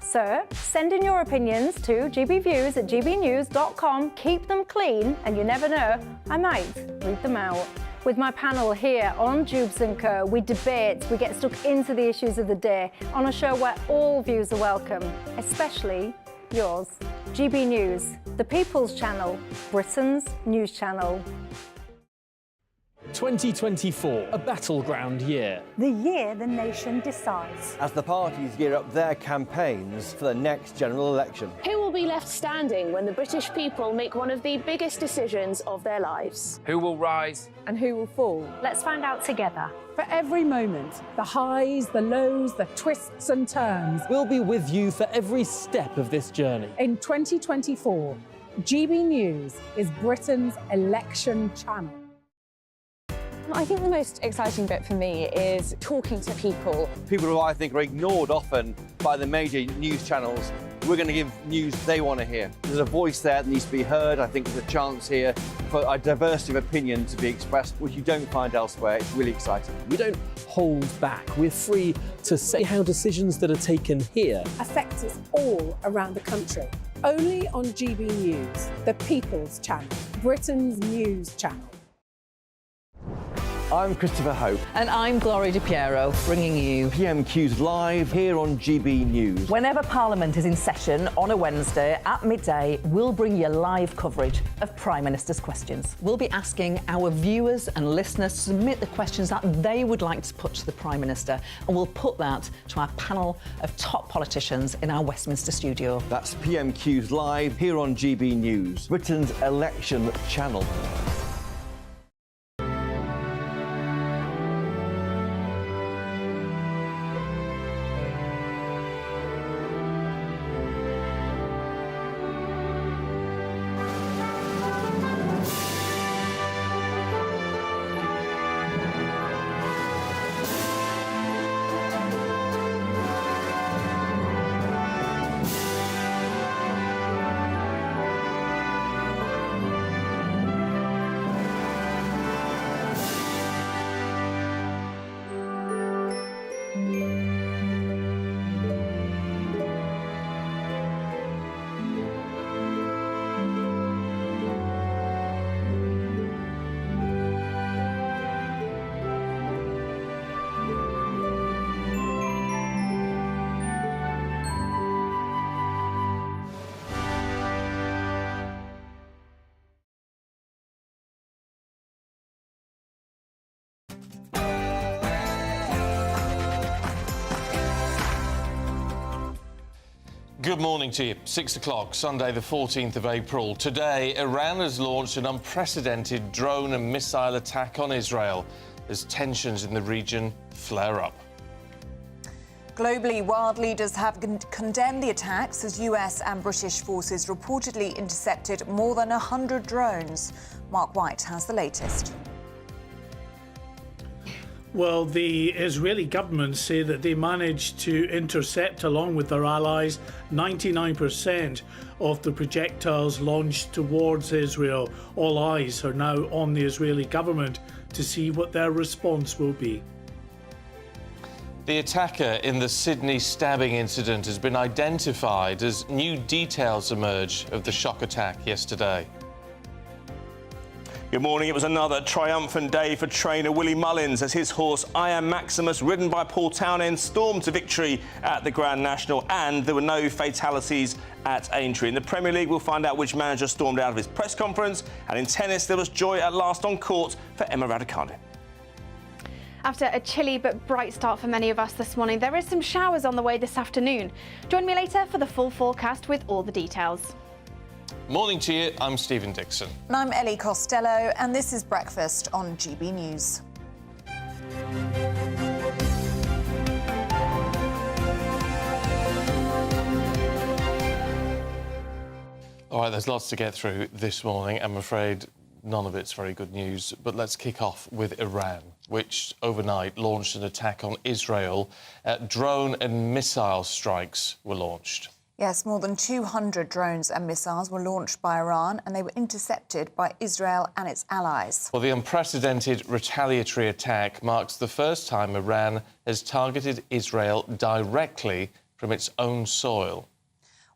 So, send in your opinions to gbviews@gbnews.com. Keep them clean, and you never know, I might read them out. With my panel here on Jubes & Co, we debate, we get stuck into the issues of the day on a show where all views are welcome, especially yours. GB News, the People's Channel, Britain's news channel. 2024, a battleground year. The year the nation decides. As the parties gear up their campaigns for the next general election. Who will be left standing when the British people make one of the biggest decisions of their lives? Who will rise? And who will fall? Let's find out together. For every moment, the highs, the lows, the twists and turns. We'll be with you for every step of this journey. In 2024, GB News is Britain's election channel. I think the most exciting bit for me is talking to people. People who I think are ignored often by the major news channels. We're going to give news they want to hear. There's a voice there that needs to be heard. I think there's a chance here for a diversity of opinion to be expressed, which you don't find elsewhere. It's really exciting. We don't hold back. We're free to say how decisions that are taken here Affects us all around the country. Only on GB News, the People's Channel, Britain's news channel. I'm Christopher Hope. And I'm Gloria Di Piero, bringing you PMQ's live here on GB News. Whenever Parliament is in session on a Wednesday at midday, we'll bring you live coverage of Prime Minister's questions. We'll be asking our viewers and listeners to submit the questions that they would like to put to the Prime Minister, and we'll put that to our panel of top politicians in our Westminster studio. That's PMQ's live here on GB News, Britain's election channel. Good morning to you. 6 o'clock, Sunday the 14th of April. Today, Iran has launched an unprecedented drone and missile attack on Israel as tensions in the region flare up. Globally, world leaders have condemned the attacks as US and British forces reportedly intercepted more than 100 drones. Mark White has the latest. Well, the Israeli government say that they managed to intercept, along with their allies, 99% of the projectiles launched towards Israel. All eyes are now on the Israeli government to see what their response will be. The attacker in the Sydney stabbing incident has been identified as new details emerge of the shock attack yesterday. Good morning. It was another triumphant day for trainer Willie Mullins as his horse I Am Maximus, ridden by Paul Townend, stormed to victory at the Grand National, and there were no fatalities at Aintree. In the Premier League, we'll find out which manager stormed out of his press conference, and in tennis, there was joy at last on court for Emma Raducanu. After a chilly but bright start for many of us this morning, there is some showers on the way this afternoon. Join me later for the full forecast with all the details. Morning to you, I'm Stephen Dixon. And I'm Ellie Costello, and this is Breakfast on GB News. All right, there's lots to get through this morning. I'm afraid none of it's very good news, but let's kick off with Iran, which overnight launched an attack on Israel. Drone and missile strikes were launched. Yes, more than 200 drones and missiles were launched by Iran, and they were intercepted by Israel and its allies. Well, the unprecedented retaliatory attack marks the first time Iran has targeted Israel directly from its own soil.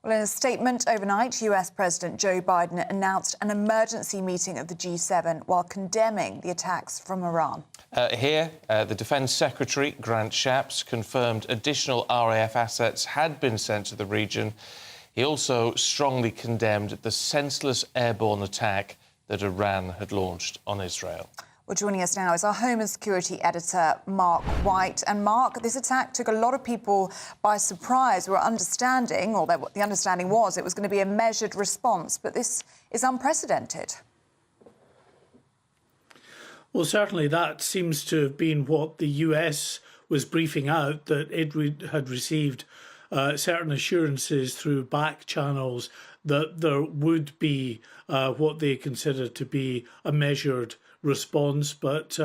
Well, in a statement overnight, US President Joe Biden announced an emergency meeting of the G7 while condemning the attacks from Iran. Here, the Defence Secretary, Grant Shapps, confirmed additional RAF assets had been sent to the region. He also strongly condemned the senseless airborne attack that Iran had launched on Israel. Well, joining us now is our Home and Security Editor, Mark White. And Mark, this attack took a lot of people by surprise. We were understanding, or the understanding was, it was going to be a measured response, but this is unprecedented. Well, certainly that seems to have been what the US was briefing out, that it had received certain assurances through back channels that there would be what they considered to be a measured response, but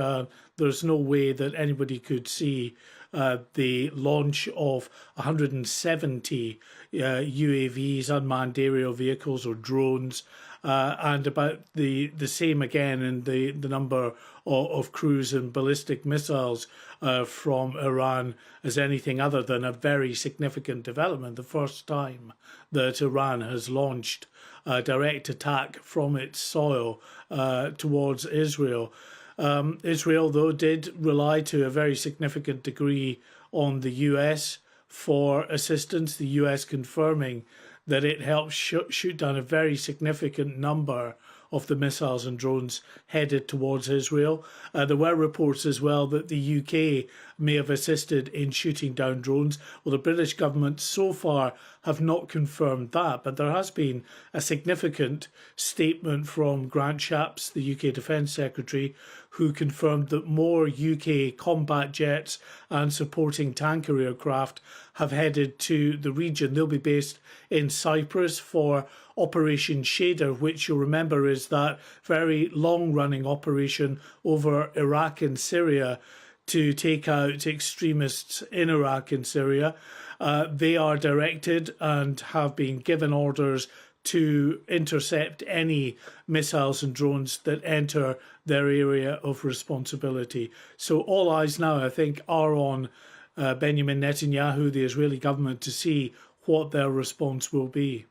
there's no way that anybody could see the launch of 170 UAVs, unmanned aerial vehicles or drones, and about the same again in the number of cruise and ballistic missiles from Iran as anything other than a very significant development. The first time that Iran has launched a direct attack from its soil towards Israel. Israel, though, did rely to a very significant degree on the US for assistance, the US confirming that it helped shoot down a very significant number of the missiles and drones headed towards Israel. There were reports as well that the UK may have assisted in shooting down drones. Well, the British government so far have not confirmed that, but there has been a significant statement from Grant Shapps, the UK Defence Secretary, who confirmed that more UK combat jets and supporting tanker aircraft have headed to the region. They'll be based in Cyprus for Operation Shader, which you'll remember is that very long-running operation over Iraq and Syria to take out extremists in Iraq and Syria. They are directed and have been given orders to intercept any missiles and drones that enter their area of responsibility. So all eyes now, I think, are on Benjamin Netanyahu, the Israeli government, to see what their response will be.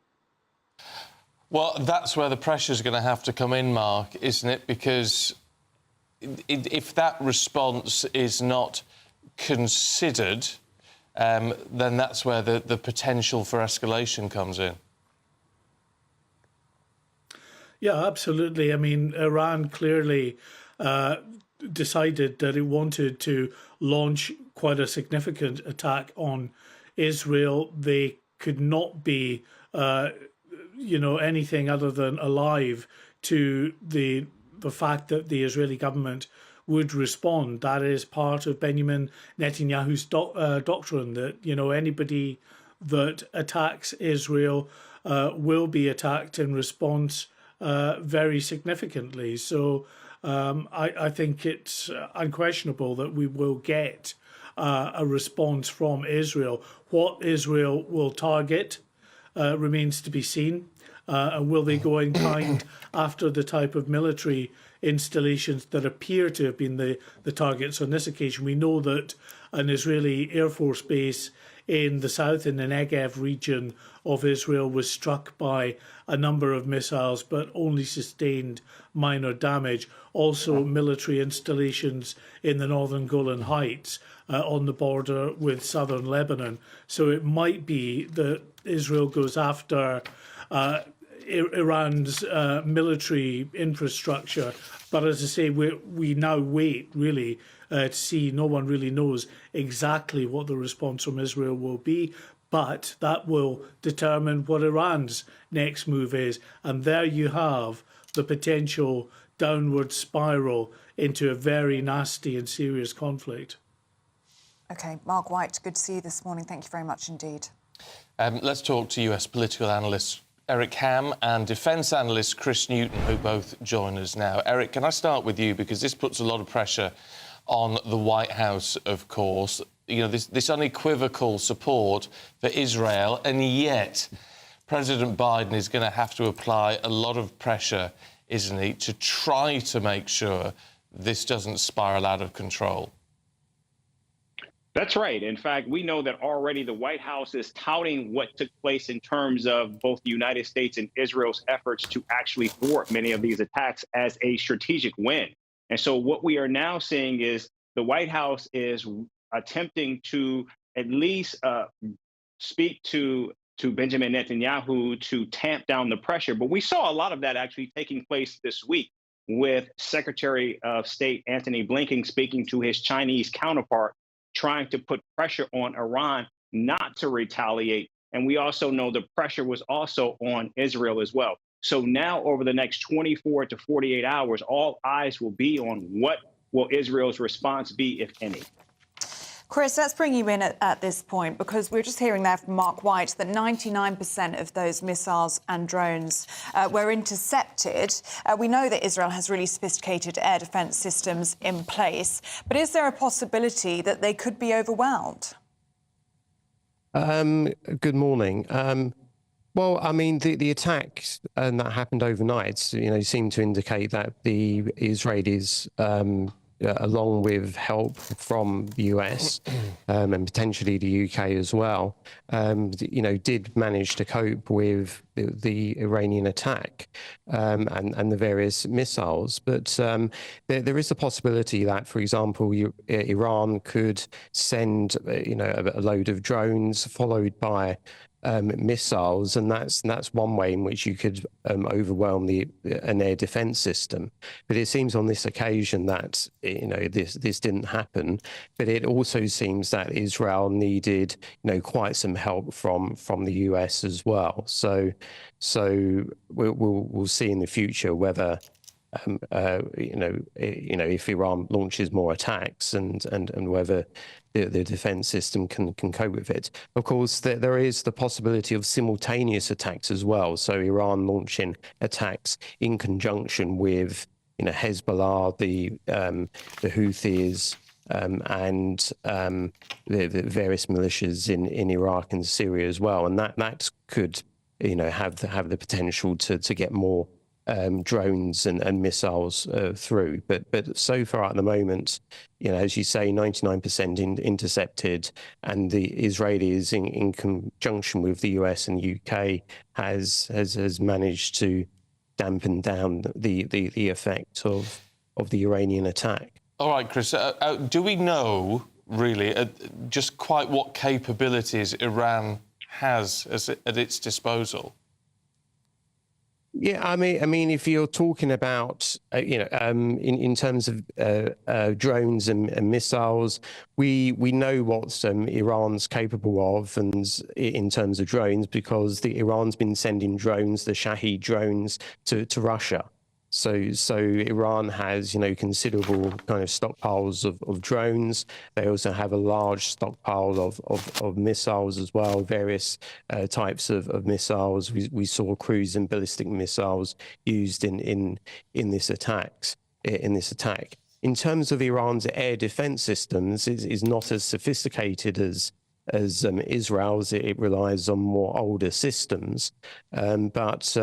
Well, that's where the pressure's going to have to come in, Mark, isn't it? Because if that response is not considered, then that's where the potential for escalation comes in. Yeah, absolutely. I mean, Iran clearly decided that it wanted to launch quite a significant attack on Israel. They could not be, anything other than alive to the fact that the Israeli government would respond. That is part of Benjamin Netanyahu's doctrine that, anybody that attacks Israel will be attacked in response very significantly. So I think it's unquestionable that we will get a response from Israel. What Israel will target remains to be seen. And will they go in kind after the type of military installations that appear to have been the targets on this occasion? We know that an Israeli Air Force base in the south, in the Negev region of Israel, was struck by a number of missiles but only sustained minor damage. Also, military installations in the northern Golan Heights on the border with southern Lebanon. So it might be that Israel goes after Iran's military infrastructure. But as I say, we now wait, really, to see. No one really knows exactly what the response from Israel will be, but that will determine what Iran's next move is. And there you have the potential downward spiral into a very nasty and serious conflict. OK, Mark White, good to see you this morning. Thank you very much indeed. Let's talk to US political analyst Eric Ham and defence analyst Chris Newton, who both join us now. Eric, can I start with you, because this puts a lot of pressure on the White House, of course. This unequivocal support for Israel, and yet President Biden is going to have to apply a lot of pressure, isn't he, to try to make sure this doesn't spiral out of control? That's right. In fact, we know that already the White House is touting what took place in terms of both the United States and Israel's efforts to actually thwart many of these attacks as a strategic win. And so what we are now seeing is the White House is attempting to at least speak to Benjamin Netanyahu to tamp down the pressure. But we saw a lot of that actually taking place this week with Secretary of State Antony Blinken speaking to his Chinese counterpart, trying to put pressure on Iran not to retaliate. And we also know the pressure was also on Israel as well. So now over the next 24 to 48 hours, all eyes will be on what will Israel's response be, if any. Chris, let's bring you in at this point, because we're just hearing there from Mark White that 99% of those missiles and drones were intercepted. We know that Israel has really sophisticated air defence systems in place, but is there a possibility that they could be overwhelmed? Good morning. Well, I mean, the attacks that happened overnight, you know, seem to indicate that the Israelis, along with help from the US and potentially the UK as well, you know, did manage to cope with the Iranian attack and the various missiles. But there is a possibility that, for example, Iran could send, you know, a load of drones followed by missiles, and that's one way in which you could overwhelm an air defense system. But it seems on this occasion that, you know, this didn't happen. But it also seems that Israel needed, you know, quite some help from the US as well. So we'll see in the future whether you know, if Iran launches more attacks and whether the defense system can cope with it. Of course, there is the possibility of simultaneous attacks as well. So Iran launching attacks in conjunction with, you know, Hezbollah, the Houthis, and the various militias in Iraq and Syria as well, and that could, you know, have the potential to get more drones and missiles through. But so far at the moment, you know, as you say, 99% intercepted, and the Israelis in conjunction with the US and UK has managed to dampen down the effect of the Iranian attack. All right, Chris, do we know really just quite what capabilities Iran has at its disposal? Yeah, I mean, if you're talking about, you know, in terms of drones and missiles, we know what Iran's capable of, and in terms of drones, because Iran's been sending drones, the Shahed drones, to Russia. So Iran has, you know, considerable kind of stockpiles of drones. They also have a large stockpile of missiles as well, various types of missiles. We saw cruise and ballistic missiles used in this attack. In terms of Iran's air defense systems, is not as sophisticated as Israel's. It relies on more older systems, but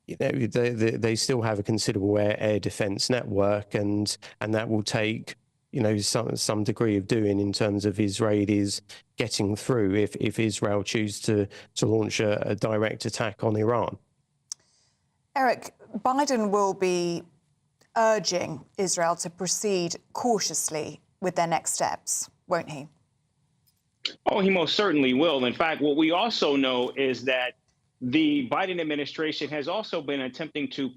you know, they still have a considerable air defense network, and that will take, you know, some degree of doing in terms of Israelis getting through if Israel choose to launch a direct attack on Iran. Eric, Biden will be urging Israel to proceed cautiously with their next steps, won't he? Oh, he most certainly will. In fact, what we also know is that the Biden administration has also been attempting to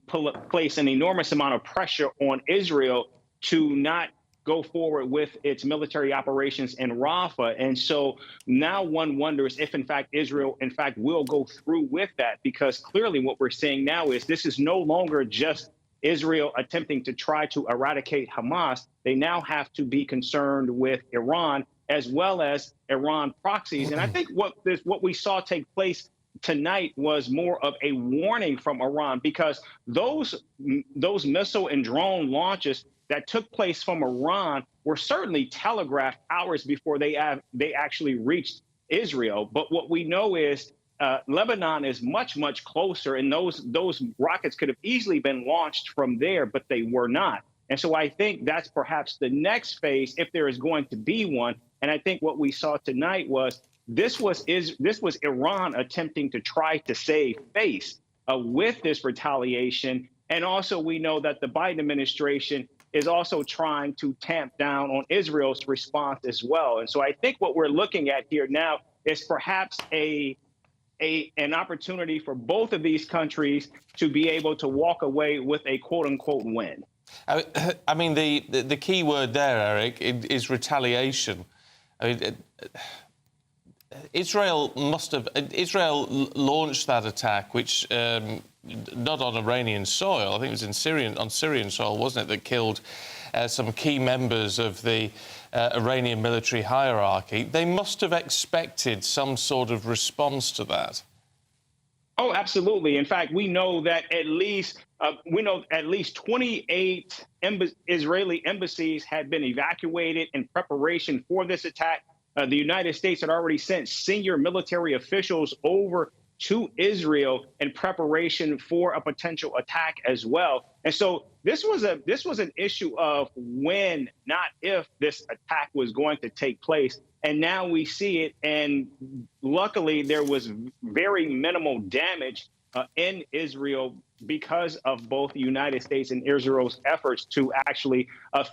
place an enormous amount of pressure on Israel to not go forward with its military operations in Rafah. And so now one wonders if, in fact, Israel, in fact, will go through with that, because clearly what we're seeing now is this is no longer just Israel attempting to try to eradicate Hamas. They now have to be concerned with Iran as well as Iran proxies. And I think what we saw take place tonight was more of a warning from Iran, because those missile and drone launches that took place from Iran were certainly telegraphed hours before they actually reached Israel. But what we know is Lebanon is much, much closer, and those rockets could have easily been launched from there, but they were not. And so I think that's perhaps the next phase, if there is going to be one, And I think what we saw tonight was this was Iran attempting to try to save face with this retaliation. And also we know that the Biden administration is also trying to tamp down on Israel's response as well. And so I think what we're looking at here now is perhaps an opportunity for both of these countries to be able to walk away with a quote unquote win. I mean, the key word there, Eric, is retaliation. I mean, Israel launched that attack, which not on Iranian soil. I think it was on Syrian soil, wasn't it, that killed some key members of the Iranian military hierarchy. They must have expected some sort of response to that. Oh, absolutely. In fact, we know that at least 28 Israeli embassies had been evacuated in preparation for this attack. The United States had already sent senior military officials over to Israel in preparation for a potential attack as well. And so this was an issue of when, not if, this attack was going to take place. And now we see it. And luckily, there was very minimal damage in Israel because of both the United States and Israel's efforts to actually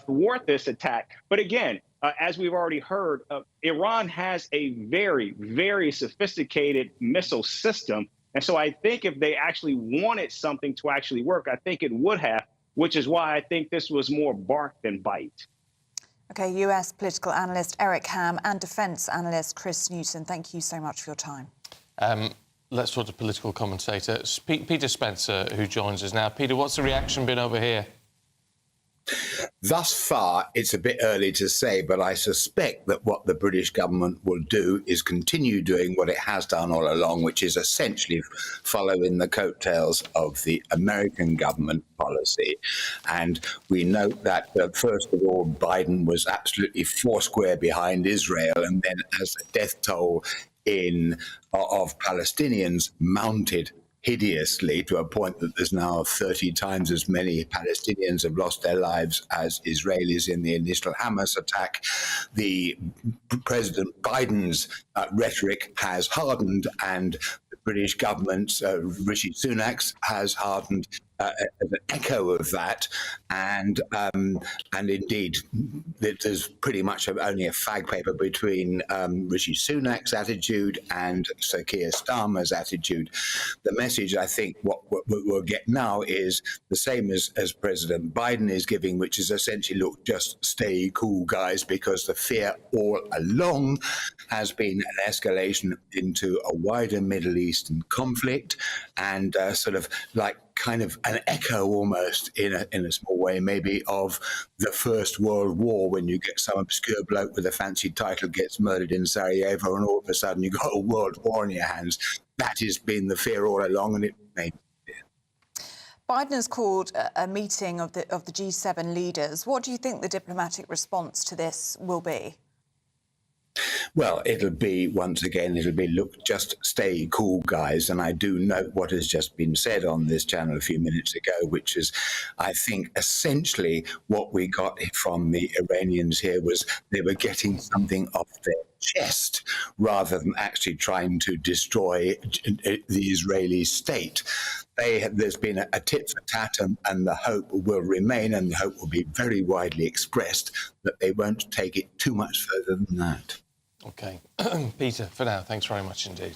thwart this attack. But again, as we've already heard, Iran has a very, very sophisticated missile system. And so I think if they actually wanted something to actually work, I think it would have, which is why I think this was more bark than bite. OK, US political analyst Eric Ham and defence analyst Chris Newton, thank you so much for your time. Let's talk to political commentator Peter Spencer, who joins us now. Peter, what's the reaction been over here? Thus far, it's a bit early to say, but I suspect that what the British government will do is continue doing what it has done all along, which is essentially follow in the coattails of the American government policy. And we note that, first of all, Biden was absolutely foursquare behind Israel, and then as the death toll of Palestinians mounted hideously to a point that there's now 30 times as many Palestinians have lost their lives as Israelis in the initial Hamas attack. The President Biden's rhetoric has hardened, and the British government's Rishi Sunak's has hardened as an echo of that, and indeed there's pretty much only a fag paper between Rishi Sunak's attitude and Sir Keir Starmer's attitude. The message, I think, what we'll get now is the same as President Biden is giving, which is essentially, look, just stay cool, guys, because the fear all along has been an escalation into a wider Middle Eastern conflict, and sort of like kind of an echo almost in a small way maybe of the First World War, when you get some obscure bloke with a fancy title gets murdered in Sarajevo and all of a sudden you've got a world war in your hands. That has been the fear all along, and it may be. Biden has called a meeting of the G7 leaders. What do you think the diplomatic response to this will be? Well, it'll be, once again, look, just stay cool, guys. And I do note what has just been said on this channel a few minutes ago, which is, I think, essentially what we got from the Iranians here was they were getting something off their chest rather than actually trying to destroy the Israeli state. There's been a tit for tat, and the hope will remain, and the hope will be very widely expressed that they won't take it too much further than that. OK. Peter, for now, thanks very much indeed.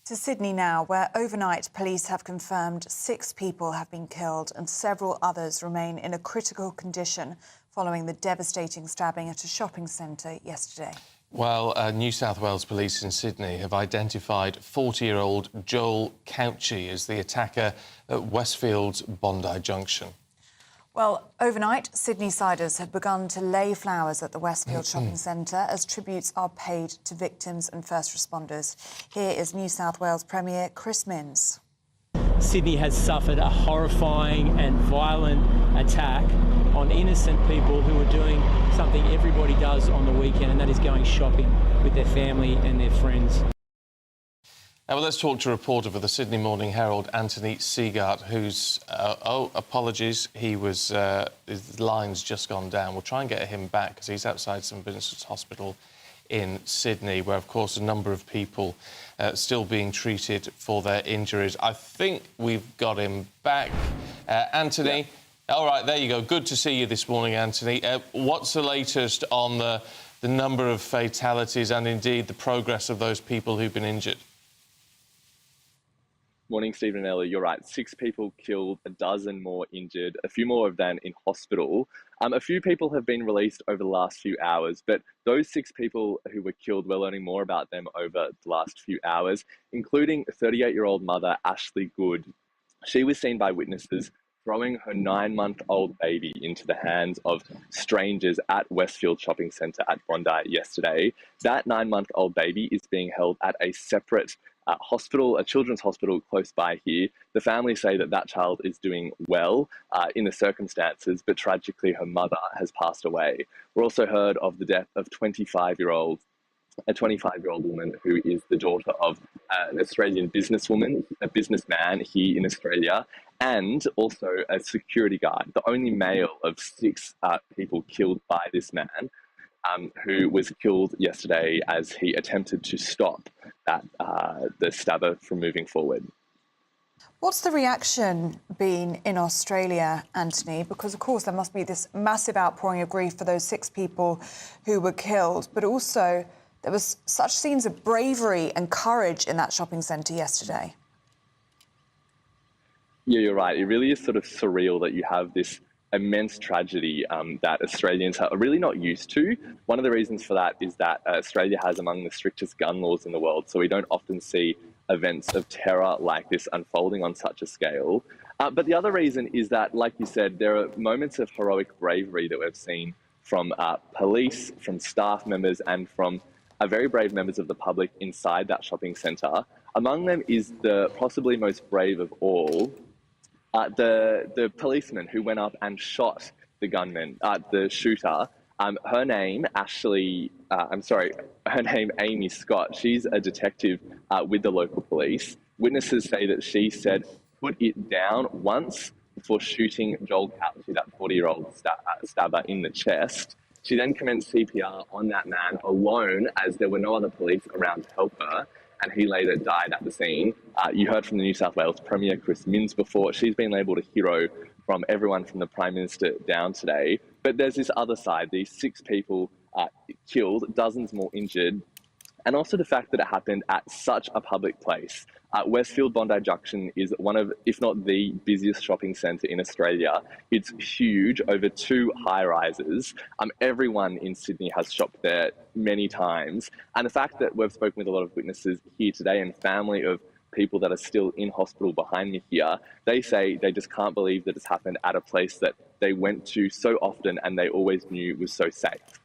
To Sydney now, where overnight police have confirmed 6 people have been killed and several others remain in a critical condition following the devastating stabbing at a shopping centre yesterday. Well, New South Wales police in Sydney have identified 40-year-old Joel Couchy as the attacker at Westfield's Bondi Junction. Well, overnight, Sydney-siders have begun to lay flowers at the Westfield shopping centre as tributes are paid to victims and first responders. Here is New South Wales Premier Chris Minns. Sydney has suffered a horrifying and violent attack on innocent people who are doing something everybody does on the weekend, and that is going shopping with their family and their friends. Now, well, let's talk to a reporter for the Sydney Morning Herald, Anthony Seagart, who's... apologies, his line's just gone down. We'll try and get him back because he's outside St Vincent's Hospital in Sydney, where, of course, a number of people still being treated for their injuries. I think we've got him back. Anthony, all right, there you go. Good to see you this morning, Anthony. What's the latest on the number of fatalities and, indeed, the progress of those people who've been injured? Morning, Stephen and Ellie. You're right. 6 people killed, a dozen more injured, a few more of them in hospital. A few people have been released over the last few hours, but those 6 people who were killed, we're learning more about them over the last few hours, including 38-year-old mother Ashley Good. She was seen by witnesses throwing her 9-month-old baby into the hands of strangers at Westfield Shopping Centre at Bondi yesterday. That 9-month-old baby is being held at a separate hospital, a children's hospital close by here. The family say that that child is doing well in the circumstances, but tragically her mother has passed away. We're also heard of the death of a 25-year-old woman who is the daughter of an Australian businesswoman, a businessman here in Australia, and also a security guard, the only male of 6 people killed by this man, who was killed yesterday as he attempted to stop the stabber from moving forward. What's the reaction been in Australia, Anthony? Because, of course, there must be this massive outpouring of grief for those 6 people who were killed, but also there was such scenes of bravery and courage in that shopping centre yesterday. Yeah, you're right. It really is sort of surreal that you have this immense tragedy that Australians are really not used to. One of the reasons for that is that Australia has among the strictest gun laws in the world, so we don't often see events of terror like this unfolding on such a scale. But the other reason is that, like you said, there are moments of heroic bravery that we've seen from police, from staff members, and from very brave members of the public inside that shopping centre. Among them is the possibly most brave of all, the policeman who went up and shot the gunman, the shooter. Her name, Amy Scott. She's a detective with the local police. Witnesses say that she said, "Put it down" once before shooting Joel Couchy, that 40-year-old stabber, in the chest. She then commenced CPR on that man alone, as there were no other police around to help her, and he later died at the scene. You heard from the New South Wales Premier, Chris Minns, before. She's been labelled a hero from everyone from the Prime Minister down today. But there's this other side, these 6 people killed, dozens more injured, and also the fact that it happened at such a public place. Westfield Bondi Junction is one of, if not the busiest shopping centre in Australia. It's huge, over 2 high-rises. Everyone in Sydney has shopped there many times. And the fact that we've spoken with a lot of witnesses here today and family of people that are still in hospital behind me here, they say they just can't believe that it's happened at a place that they went to so often and they always knew was so safe.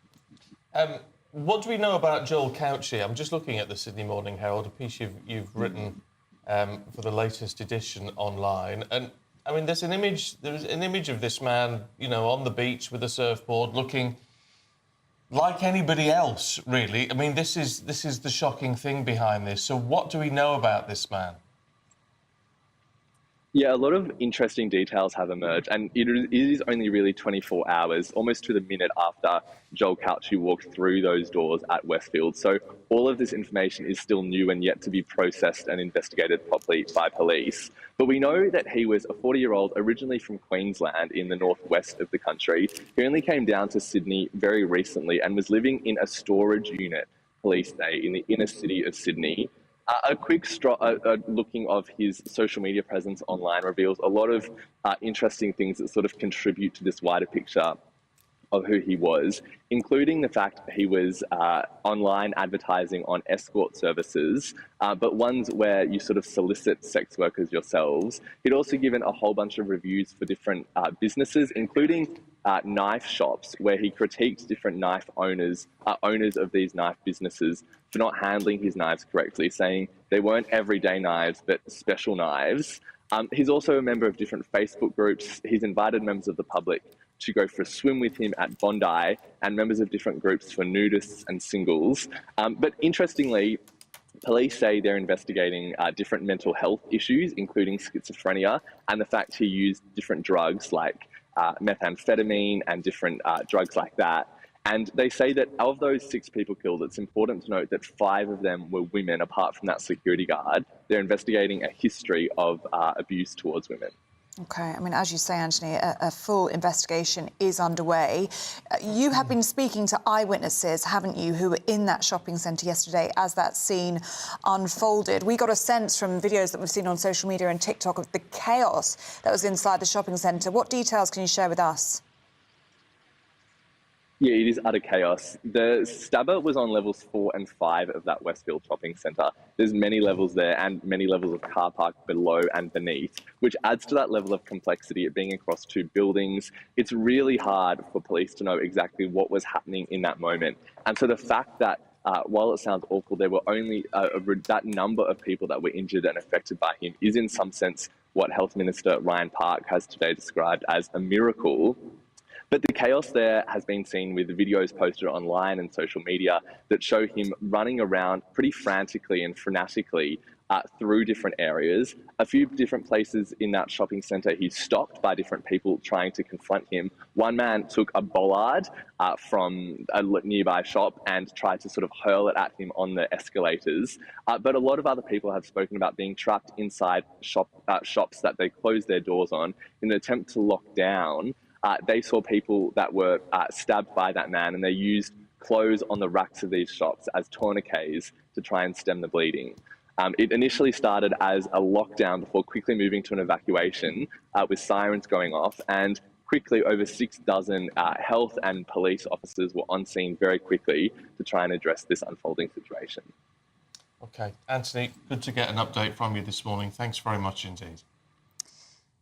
What do we know about Joel Couchy? I'm just looking at the Sydney Morning Herald, a piece you've written for the latest edition online. And, I mean, there's an image of this man, you know, on the beach with a surfboard, looking like anybody else, really. I mean, this is the shocking thing behind this. So what do we know about this man? Yeah, a lot of interesting details have emerged, and it is only really 24 hours, almost to the minute after Joel Couchy walked through those doors at Westfield. So all of this information is still new and yet to be processed and investigated properly by police. But we know that he was a 40-year-old originally from Queensland in the northwest of the country. He only came down to Sydney very recently and was living in a storage unit, police say, in the inner city of Sydney. A quick looking of his social media presence online reveals a lot of interesting things that sort of contribute to this wider picture of who he was, including the fact that he was online advertising on escort services, but ones where you sort of solicit sex workers yourselves. He'd also given a whole bunch of reviews for different businesses, including knife shops, where he critiqued different knife owners of these knife businesses for not handling his knives correctly, saying they weren't everyday knives, but special knives. He's also a member of different Facebook groups. He's invited members of the public to go for a swim with him at Bondi, and members of different groups for nudists and singles. But interestingly, Police say they're investigating different mental health issues, including schizophrenia, and the fact he used different drugs like methamphetamine and different drugs like that. And they say that of those 6 people killed, it's important to note that 5 of them were women, apart from that security guard. They're investigating a history of abuse towards women. OK, I mean, as you say, Anthony, a full investigation is underway. You have been speaking to eyewitnesses, haven't you, who were in that shopping centre yesterday as that scene unfolded. We got a sense from videos that we've seen on social media and TikTok of the chaos that was inside the shopping centre. What details can you share with us? Yeah, it is utter chaos. The stabber was on levels 4 and 5 of that Westfield shopping centre. There's many levels there and many levels of car park below and beneath, which adds to that level of complexity of being across 2 buildings. It's really hard for police to know exactly what was happening in that moment. And so the fact that while it sounds awful, there were only that number of people that were injured and affected by him is in some sense what Health Minister Ryan Park has today described as a miracle. But the chaos there has been seen with videos posted online and social media that show him running around pretty frantically and frenetically through different areas. A few different places in that shopping centre, he's stopped by different people trying to confront him. One man took a bollard from a nearby shop and tried to sort of hurl it at him on the escalators. But a lot of other people have spoken about being trapped inside shops that they closed their doors on in an attempt to lock down. They saw people that were stabbed by that man, and they used clothes on the racks of these shops as tourniquets to try and stem the bleeding. It initially started as a lockdown before quickly moving to an evacuation with sirens going off, and quickly over 6 dozen health and police officers were on scene very quickly to try and address this unfolding situation. OK, Anthony, good to get an update from you this morning. Thanks very much indeed.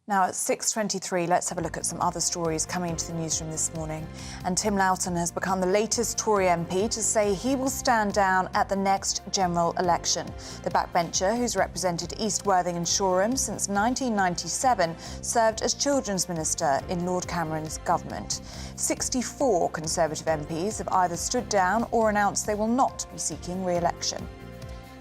Now at 6:23, let's have a look at some other stories coming into the newsroom this morning. And Tim Loughton has become the latest Tory MP to say he will stand down at the next general election. The backbencher, who's represented East Worthing and Shoreham since 1997, served as Children's Minister in Lord Cameron's government. 64 Conservative MPs have either stood down or announced they will not be seeking re-election.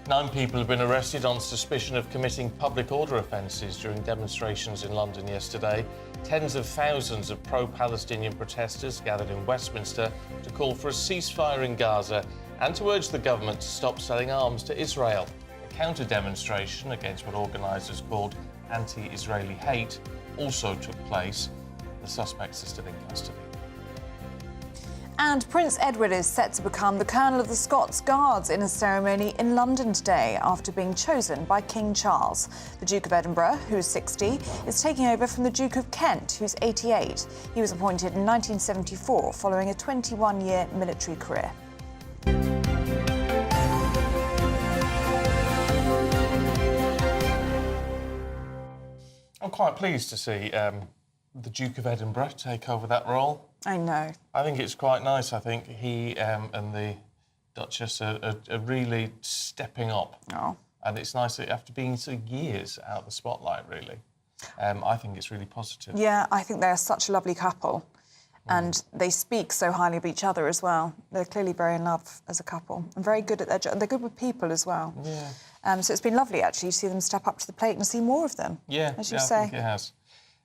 9 people have been arrested on suspicion of committing public order offences during demonstrations in London yesterday. Tens of thousands of pro-Palestinian protesters gathered in Westminster to call for a ceasefire in Gaza and to urge the government to stop selling arms to Israel. A counter-demonstration against what organisers called anti-Israeli hate also took place. The suspects are still in custody. And Prince Edward is set to become the Colonel of the Scots Guards in a ceremony in London today after being chosen by King Charles. The Duke of Edinburgh, who's 60, is taking over from the Duke of Kent, who's 88. He was appointed in 1974 following a 21-year military career. I'm quite pleased to see the Duke of Edinburgh take over that role. I know. I think it's quite nice. I think he and the Duchess are really stepping up. Oh. And it's nice that after being so years out of the spotlight, really, I think it's really positive. Yeah, I think they're such a lovely couple. And they speak so highly of each other as well. They're clearly very in love as a couple and very good at their job. They're good with people as well. Yeah. So it's been lovely, actually, to see them step up to the plate and see more of them. Yeah, as you I say. think it has.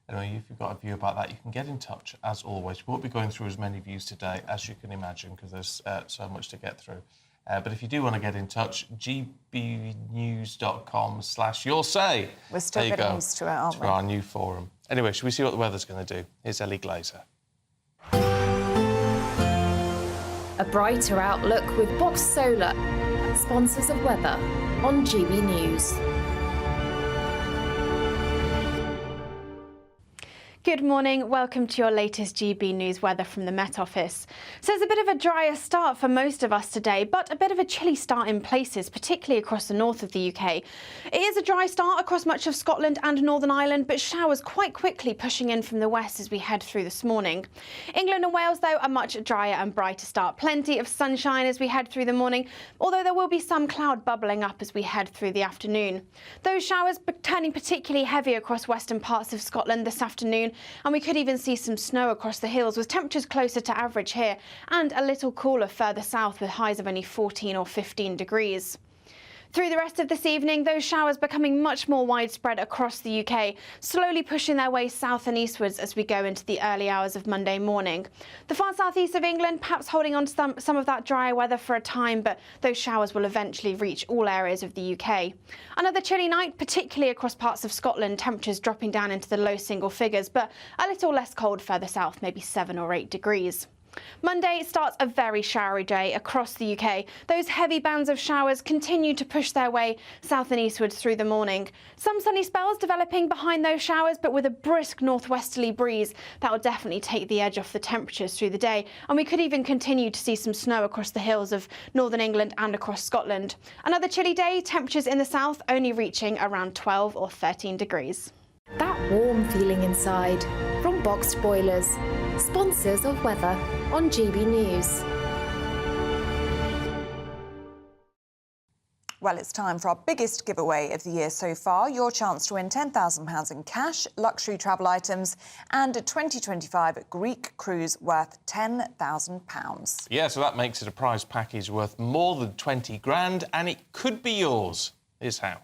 Anyway, if you've got a view about that, you can get in touch, as always. We won't be going through as many views today as you can imagine, because there's so much to get through. But if you do want to get in touch, gbnews.com/yoursay. We're still getting used to it, aren't we? To our new forum. Anyway, should we see what the weather's going to do? Here's Ellie Glazer. A brighter outlook with Box Solar, sponsors of weather on GB News. Good morning, welcome to your latest GB News weather from the Met Office. So it's a bit of a drier start for most of us today, but a bit of a chilly start in places, particularly across the north of the UK. It is a dry start across much of Scotland and Northern Ireland, but showers quite quickly pushing in from the west as we head through this morning. England and Wales, though, a much drier and brighter start. Plenty of sunshine as we head through the morning, although there will be some cloud bubbling up as we head through the afternoon. Those showers turning particularly heavy across western parts of Scotland this afternoon, and we could even see some snow across the hills with temperatures closer to average here and a little cooler further south with highs of only 14 or 15 degrees. Through the rest of this evening, those showers becoming much more widespread across the UK, slowly pushing their way south and eastwards as we go into the early hours of Monday morning. The far southeast of England perhaps holding on to some of that drier weather for a time, but those showers will eventually reach all areas of the UK. Another chilly night, particularly across parts of Scotland, temperatures dropping down into the low single figures, but a little less cold further south, maybe 7 or 8 degrees. Monday starts a very showery day across the UK. Those heavy bands of showers continue to push their way south and eastwards through the morning. Some sunny spells developing behind those showers, but with a brisk northwesterly breeze that will definitely take the edge off the temperatures through the day. And we could even continue to see some snow across the hills of northern England and across Scotland. Another chilly day, temperatures in the south only reaching around 12 or 13 degrees. That warm feeling inside from Boxed Boilers, sponsors of weather on GB News. Well, it's time for our biggest giveaway of the year so far. Your chance to win £10,000 in cash, luxury travel items and a 2025 Greek cruise worth £10,000. Yeah, so that makes it a prize package worth more than 20 grand, and it could be yours. Here's how.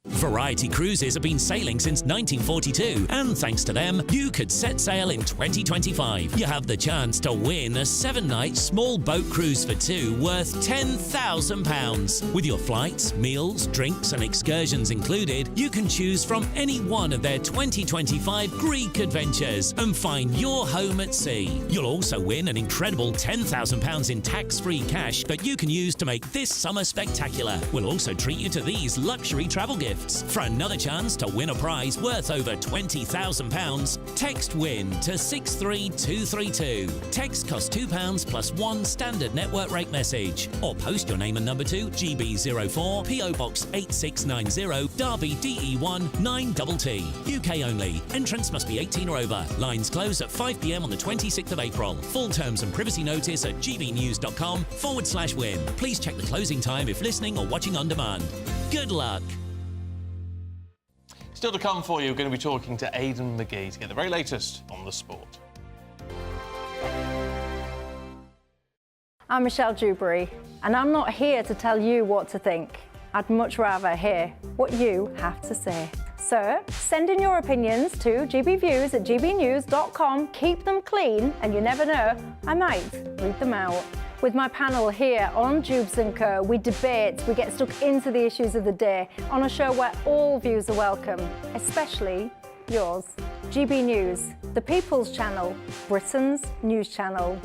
Variety Cruises have been sailing since 1942, and thanks to them, you could set sail in 2025. You have the chance to win a 7-night small boat cruise for two worth £10,000. With your flights, meals, drinks and excursions included, you can choose from any one of their 2025 Greek adventures and find your home at sea. You'll also win an incredible £10,000 in tax-free cash that you can use to make this summer spectacular. We'll also treat you to these luxury travel gifts. For another chance to win a prize worth over £20,000, text WIN to 63232. Text costs £2 plus one standard network rate message. Or post your name and number to GB04 PO Box 8690 Derby DE1 9TT. UK only. Entrance must be 18 or over. Lines close at 5 p.m. on the 26th of April. Full terms and privacy notice at gbnews.com/win. Please check the closing time if listening or watching on demand. Good luck. Still to come for you, we're going to be talking to Aidan McGee to get the very latest on the sport. I'm Michelle Dewberry, and I'm not here to tell you what to think. I'd much rather hear what you have to say. So, send in your opinions to gbviews@gbnews.com. Keep them clean, and you never know, I might read them out. With my panel here on Jubes & Co, we debate, we get stuck into the issues of the day on a show where all views are welcome, especially yours. GB News, the People's Channel, Britain's news channel.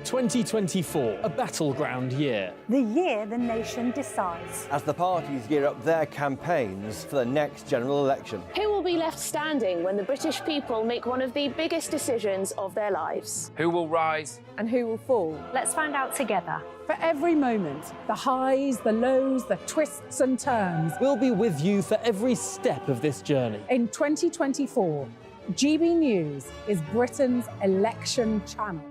2024, a battleground year. The year the nation decides. As the parties gear up their campaigns for the next general election. Who will be left standing when the British people make one of the biggest decisions of their lives? Who will rise? And who will fall? Let's find out together. For every moment, the highs, the lows, the twists and turns. We'll be with you for every step of this journey. In 2024, GB News is Britain's election channel.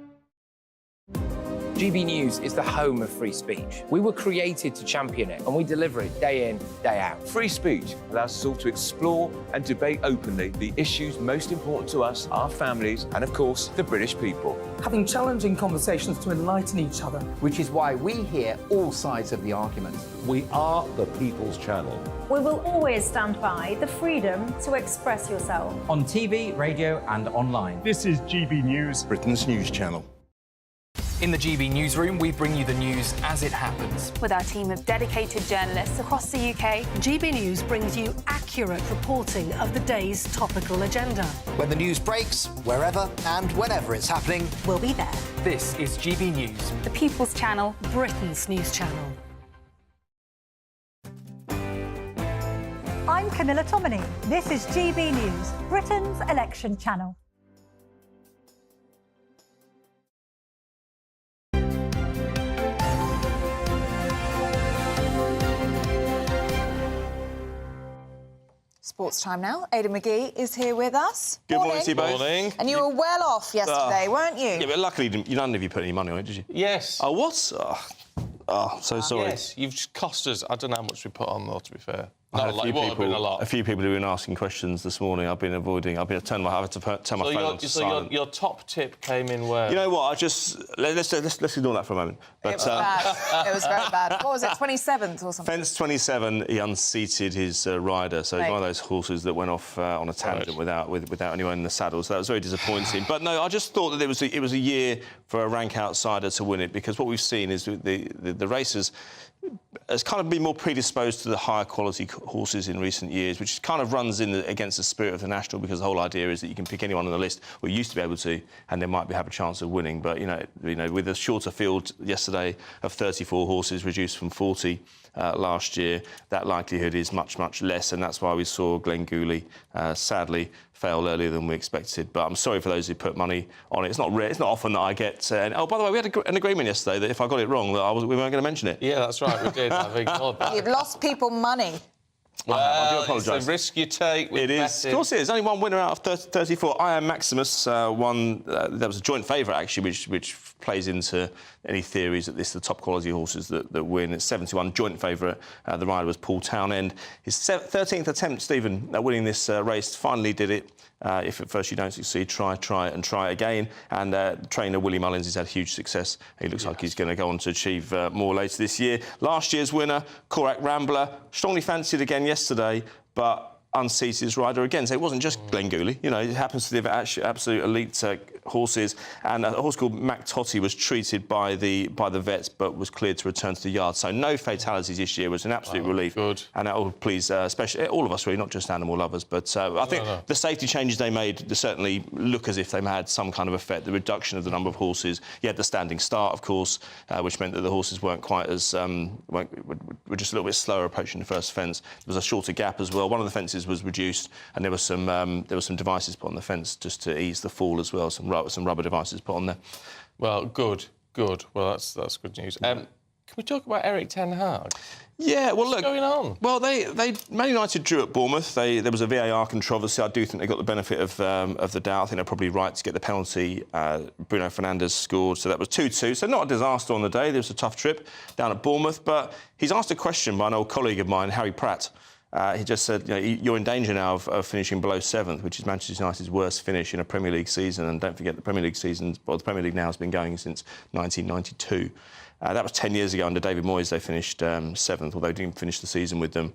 GB News is the home of free speech. We were created to champion it, and we deliver it day in, day out. Free speech allows us all to explore and debate openly the issues most important to us, our families, and of course, the British people. Having challenging conversations to enlighten each other. Which is why we hear all sides of the argument. We are the People's Channel. We will always stand by the freedom to express yourself. On TV, radio and online. This is GB News, Britain's news channel. In the GB Newsroom, we bring you the news as it happens. With our team of dedicated journalists across the UK, GB News brings you accurate reporting of the day's topical agenda. When the news breaks, wherever and whenever it's happening, we'll be there. This is GB News, the People's Channel, Britain's news channel. I'm Camilla Tominey. This is GB News, Britain's election channel. Sports time now. Aide McGee is here with us. Good morning to you both. Morning. And you were well off yesterday, weren't you? Yeah, but luckily none of you put any money on it, did you? Yes. Oh, what? Oh, so sorry. Yes, you've just cost us. I don't know how much we put on, though, to be fair. Not like what have been a lot. A few people who've been asking questions this morning. I've been avoiding. I've had to turn my phone on to silent. Your top tip came in where? You know what? Let's ignore that for a moment. But, it was bad. It was very bad. What was it? 27th or something? Fence 27. He unseated his rider, so he's one of those horses that went off on a tangent without anyone in the saddle. So that was very disappointing. But no, I just thought that it was a year for a rank outsider to win it, because what we've seen is the racers has kind of been more predisposed to the higher quality horses in recent years, which kind of runs against the spirit of the National, because the whole idea is that you can pick anyone on the list, or you used to be able to, and they might have a chance of winning. But you know, with a shorter field yesterday of 34 horses, reduced from 40 last year, that likelihood is much, much less, and that's why we saw Glenn Gooley sadly fail earlier than we expected. But I'm sorry for those who put money on it. It's not rare. It's not often that I get. Oh, by the way, we had an agreement yesterday that if I got it wrong, that we weren't going to mention it. Yeah, that's right. We did. I've ignored that. You've lost people money. Well, I do apologise. It's a risk you take. It is. Of course it is. Only one winner out of 34. I Am Maximus won. That was a joint favourite, actually, which plays into any theories that this is the top quality horses that win. It's 71, joint favourite. The rider was Paul Townend. His 13th attempt, Stephen, at winning this race. Finally did it. If at first you don't succeed, try again. And trainer Willie Mullins has had huge success. He looks like he's going to go on to achieve more later this year. Last year's winner, Korak Rambler, strongly fancied again yesterday, but unseated his rider again. So it wasn't just Glenn Gooley. You know, it happens to the absolute elite horses. And a horse called Mac Totty was treated by the vets, but was cleared to return to the yard. So no fatalities this year was an absolute relief. Good. And that will please, especially all of us, really, not just animal lovers. But I think the safety changes they made certainly look as if they had some kind of effect. The reduction of the number of horses. You had the standing start, of course, which meant that the horses weren't quite as were just a little bit slower approaching the first fence. There was a shorter gap as well. One of the fences was reduced, and there were some devices put on the fence just to ease the fall as well. Some rubber devices put on there. Well, good. Well, that's good news. Can we talk about Erik ten Hag? Yeah, well, look. What's going on? Well, Man United drew at Bournemouth. There was a VAR controversy. I do think they got the benefit of the doubt. I think they're probably right to get the penalty. Bruno Fernandes scored, so that was 2-2. So not a disaster on the day. There was a tough trip down at Bournemouth, but he's asked a question by an old colleague of mine, Harry Pratt. He just said, you're in danger now of finishing below 7th, which is Manchester United's worst finish in a Premier League season. And don't forget, the Premier League now has been going since 1992. That was 10 years ago under David Moyes. They finished 7th, although he didn't finish the season with them.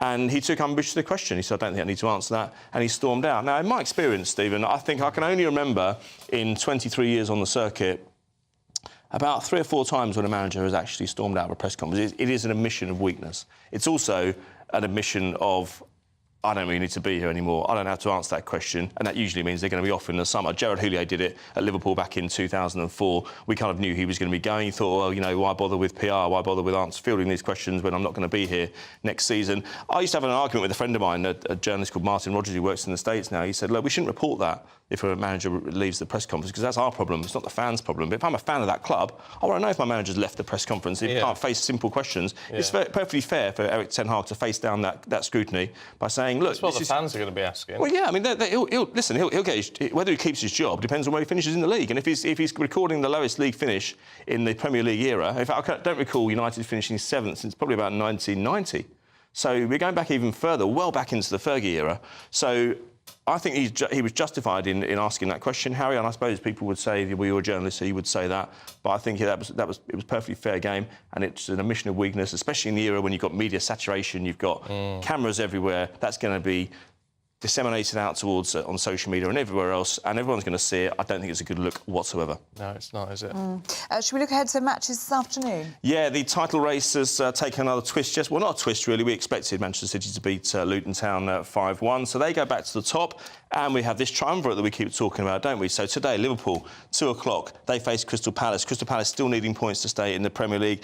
And he took umbrage to the question. He said, I don't think I need to answer that. And he stormed out. Now, in my experience, Stephen, I think I can only remember in 23 years on the circuit about 3 or 4 times when a manager has actually stormed out of a press conference. It is an admission of weakness. It's also an admission of, I don't really need to be here anymore. I don't have to answer that question. And that usually means they're going to be off in the summer. Gerard Houllier did it at Liverpool back in 2004. We kind of knew he was going to be going. He thought, well, why bother with PR? Why bother with fielding these questions when I'm not going to be here next season? I used to have an argument with a friend of mine, a journalist called Martin Rogers, who works in the States now. He said, look, we shouldn't report that if a manager leaves the press conference, because that's our problem. It's not the fans' problem. But if I'm a fan of that club, I want to know if my manager's left the press conference. If he can't face simple questions, it's perfectly fair for Erik ten Hag to face down that scrutiny by saying, look... That's what the fans are going to be asking. Well, yeah, I mean, he'll get whether he keeps his job depends on where he finishes in the league. And if he's recording the lowest league finish in the Premier League era... In fact, I don't recall United finishing 7th since probably about 1990. So we're going back even further, well back into the Fergie era. So... I think he was justified in asking that question, Harry, and I suppose people would say, well, you're a journalist, so you would say that. But I think it was a perfectly fair game, and it's an admission of weakness, especially in the era when you've got media saturation, you've got cameras everywhere. That's going to be disseminated out towards on social media and everywhere else, and everyone's going to see it. I don't think it's a good look whatsoever. No, it's not, is it? Should we look ahead to matches this afternoon? Yeah, the title race has taken another twist. Well, not a twist, really. We expected Manchester City to beat Luton Town 5-1, so they go back to the top, and we have this triumvirate that we keep talking about, don't we? So today, Liverpool, 2 o'clock, they face Crystal Palace. Crystal Palace still needing points to stay in the Premier League.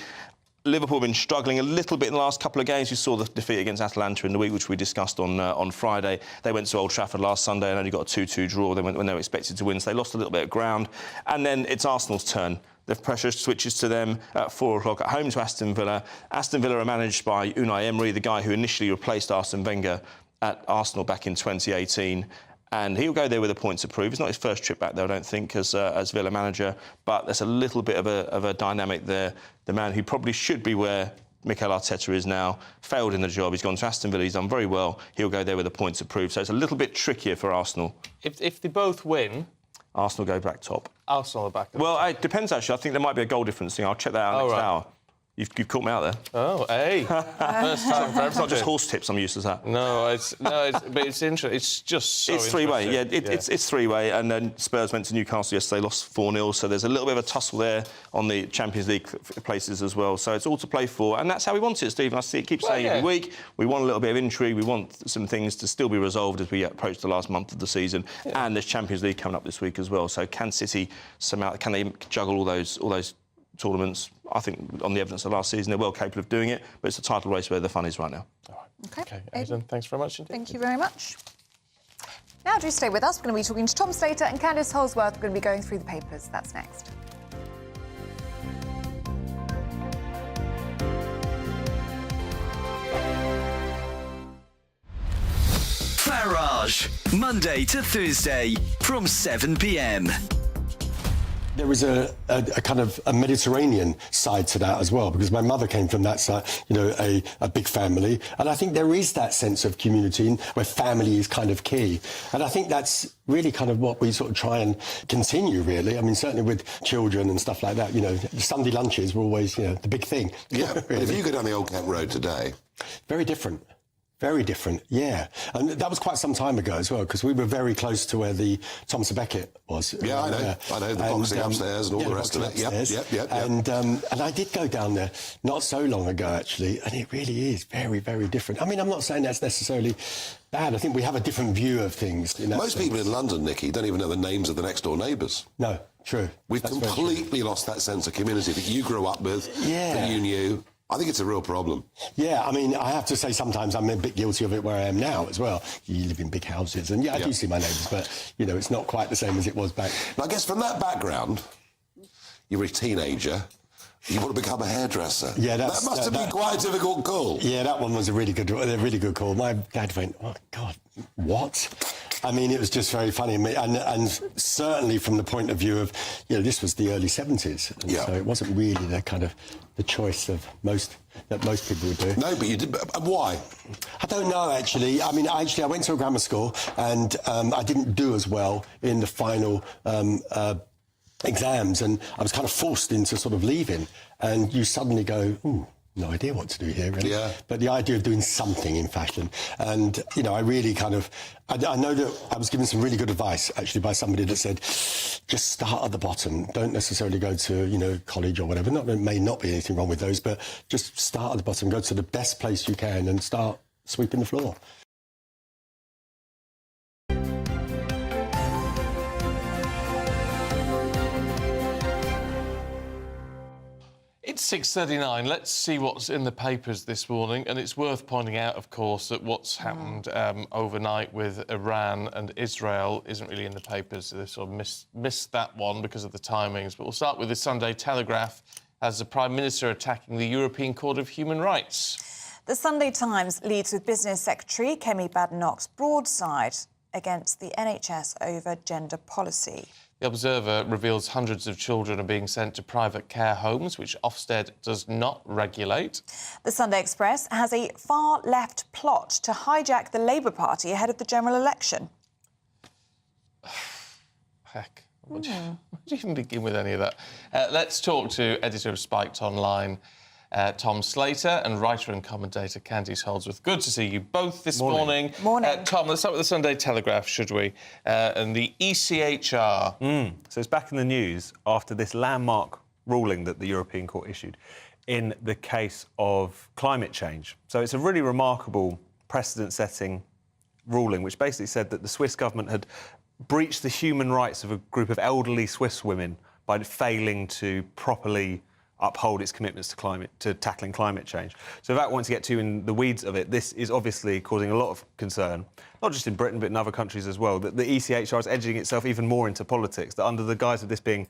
Liverpool have been struggling a little bit in the last couple of games. We saw the defeat against Atalanta in the week, which we discussed on Friday. They went to Old Trafford last Sunday and only got a 2-2 draw when they were expected to win, so they lost a little bit of ground. And then it's Arsenal's turn. The pressure switches to them at 4 o'clock at home to Aston Villa. Aston Villa are managed by Unai Emery, the guy who initially replaced Arsene Wenger at Arsenal back in 2018. And he'll go there with a point to prove. It's not his first trip back there, I don't think, as Villa manager. But there's a little bit of a dynamic there. The man who probably should be where Mikel Arteta is now, failed in the job. He's gone to Aston Villa, he's done very well. He'll go there with the points approved. So it's a little bit trickier for Arsenal. If they both win... Arsenal go back top. Arsenal are back top. Well, it depends, actually. I think there might be a goal difference thing. I'll check that out next hour. You've caught me out there. Oh, hey. First time for everybody. It's not just horse tips, I'm used to that. But it's interesting. It's just so It's three-way, yeah. It's three-way, and then Spurs went to Newcastle yesterday, lost 4-0, so there's a little bit of a tussle there on the Champions League places as well. So it's all to play for, and that's how we want it, Stephen. I keep saying every week, we want a little bit of intrigue, we want some things to still be resolved as we approach the last month of the season, and there's Champions League coming up this week as well. So can City somehow, can they juggle all those tournaments? I think on the evidence of last season, they're well capable of doing it, but it's a title race where the fun is right now. All right. OK, Aidan, thanks very much indeed. Thank you very much. Now, do stay with us. We're going to be talking to Tom Slater and Candice Holsworth. We're going to be going through the papers. That's next. Farage, Monday to Thursday from 7 p.m. There is a kind of a Mediterranean side to that as well, because my mother came from that side, you know, a big family. And I think there is that sense of community where family is kind of key. And I think that's really kind of what we sort of try and continue, really. I mean, certainly with children and stuff like that, you know, Sunday lunches were always, you know, the big thing. Yeah, really. If you go down the Old Kent Road today... Very different. Very different, yeah. And that was quite some time ago as well, because we were very close to where the Thomas à Becket was. Yeah, I know. I know, the boxing upstairs and all the rest of it. Yep. And I did go down there not so long ago, actually, and it really is very, very different. I mean, I'm not saying that's necessarily bad. I think we have a different view of things. Most people in London, Nicky, don't even know the names of the next-door neighbours. No, true. We've completely lost that sense of community that you grew up with, that you knew. I think it's a real problem. Yeah, I mean, I have to say sometimes I'm a bit guilty of it where I am now as well. You live in big houses, and I do see my neighbours, but, you know, it's not quite the same as it was back. Now, I guess from that background, you were a teenager, you want to become a hairdresser. Yeah, that must have been quite a difficult call. Yeah, that one was a really good call. My dad went, oh, God, what? I mean, it was just very funny. And certainly from the point of view of, you know, this was the early 70s. So it wasn't really the choice of most people would do. No, but you did. Why? I don't know, actually. I mean, I went to a grammar school and I didn't do as well in the final exams, and I was kind of forced into sort of leaving. And you suddenly go, ooh, no idea what to do here, really. Yeah. But the idea of doing something in fashion. And, you know, I really kind of... I know that I was given some really good advice, actually, by somebody that said, just start at the bottom. Don't necessarily go to, you know, college or whatever. There may not be anything wrong with those, but just start at the bottom. Go to the best place you can and start sweeping the floor. It's 6:39. Let's see what's in the papers this morning. And it's worth pointing out, of course, that what's happened overnight with Iran and Israel isn't really in the papers. So they sort of missed that one because of the timings. But we'll start with the Sunday Telegraph as the Prime Minister attacking the European Court of Human Rights. The Sunday Times leads with Business Secretary Kemi Badenoch's broadside against the NHS over gender policy. The Observer reveals hundreds of children are being sent to private care homes, which Ofsted does not regulate. The Sunday Express has a far-left plot to hijack the Labour Party ahead of the general election. Heck, what do you even begin with any of that? Let's talk to editor of Spiked Online, Tom Slater, and writer and commentator Candice Holdsworth. Good to see you both this morning. Tom, let's start with the Sunday Telegraph, should we? And the ECHR. So it's back in the news after this landmark ruling that the European Court issued in the case of climate change. So it's a really remarkable precedent-setting ruling, which basically said that the Swiss government had breached the human rights of a group of elderly Swiss women by failing to properly uphold its commitments to tackling climate change. So without wanting to get too in the weeds of it, this is obviously causing a lot of concern, not just in Britain, but in other countries as well, that the ECHR is edging itself even more into politics, that under the guise of this being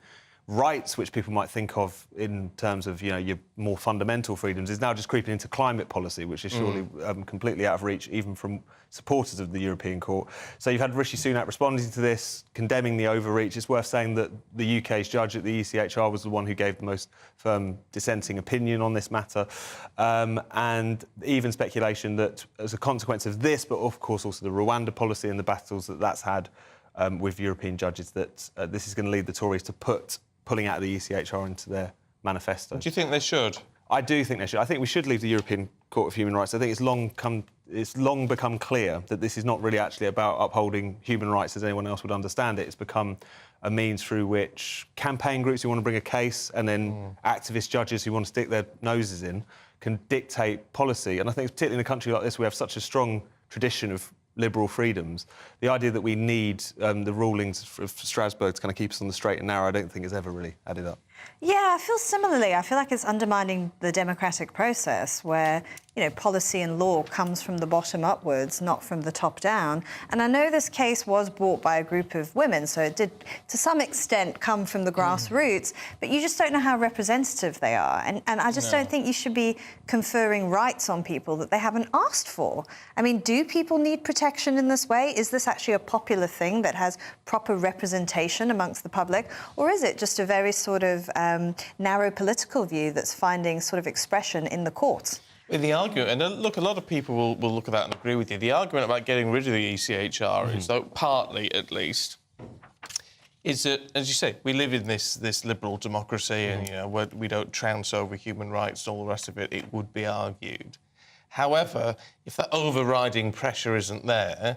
rights, which people might think of in terms of, your more fundamental freedoms, is now just creeping into climate policy, which is surely completely out of reach, even from supporters of the European Court. So you've had Rishi Sunak responding to this, condemning the overreach. It's worth saying that the UK's judge at the ECHR was the one who gave the most firm dissenting opinion on this matter. And even speculation that as a consequence of this, but of course also the Rwanda policy and the battles that that's had with European judges, that this is going to lead the Tories to pulling out of the ECHR into their manifesto. Do you think they should? I do think they should. I think we should leave the European Court of Human Rights. I think it's long become clear that this is not really actually about upholding human rights as anyone else would understand it. It's become a means through which campaign groups who want to bring a case and then activist judges who want to stick their noses in can dictate policy. And I think particularly in a country like this, we have such a strong tradition of liberal freedoms. The idea that we need the rulings of Strasbourg to kind of keep us on the straight and narrow, I don't think has ever really added up. Yeah, I feel similarly. I feel like it's undermining the democratic process where, policy and law comes from the bottom upwards, not from the top down. And I know this case was brought by a group of women, so it did, to some extent, come from the grassroots, but you just don't know how representative they are. And I just don't think you should be conferring rights on people that they haven't asked for. I mean, do people need protection in this way? Is this actually a popular thing that has proper representation amongst the public? Or is it just a very sort of narrow political view that's finding sort of expression in the courts? The argument, and look, a lot of people will look at that and agree with you. The argument about getting rid of the ECHR is, though partly at least, is that, as you say, we live in this liberal democracy and, we don't trounce over human rights and all the rest of it, it would be argued. However, if that overriding pressure isn't there,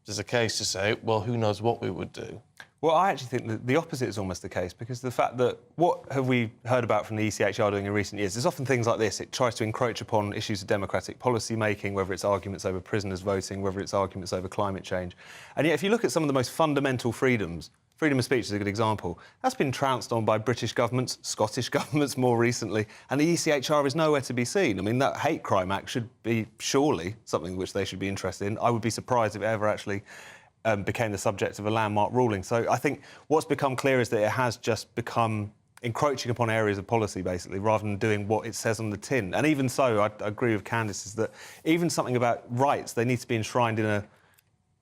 there's a case to say, well, who knows what we would do. Well, I actually think that the opposite is almost the case, because the fact that what have we heard about from the ECHR doing in recent years? There's often things like this. It tries to encroach upon issues of democratic policy making, whether it's arguments over prisoners voting, whether it's arguments over climate change. And yet, if you look at some of the most fundamental freedoms, freedom of speech is a good example, that's been trounced on by British governments, Scottish governments more recently, and the ECHR is nowhere to be seen. I mean, that Hate Crime Act should be surely something which they should be interested in. I would be surprised if it ever actually became the subject of a landmark ruling. So I think what's become clear is that it has just become encroaching upon areas of policy, basically, rather than doing what it says on the tin. And even so, I agree with Candice, is that even something about rights, they need to be enshrined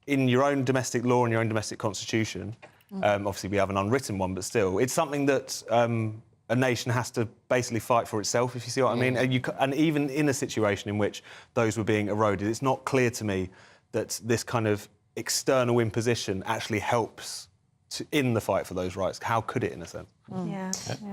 in your own domestic law and your own domestic constitution. Obviously, we have an unwritten one, but still, it's something that a nation has to basically fight for itself, if you see what I mean. And even in a situation in which those were being eroded, it's not clear to me that this kind of external imposition actually helps in the fight for those rights. How could it, in a sense? Yeah.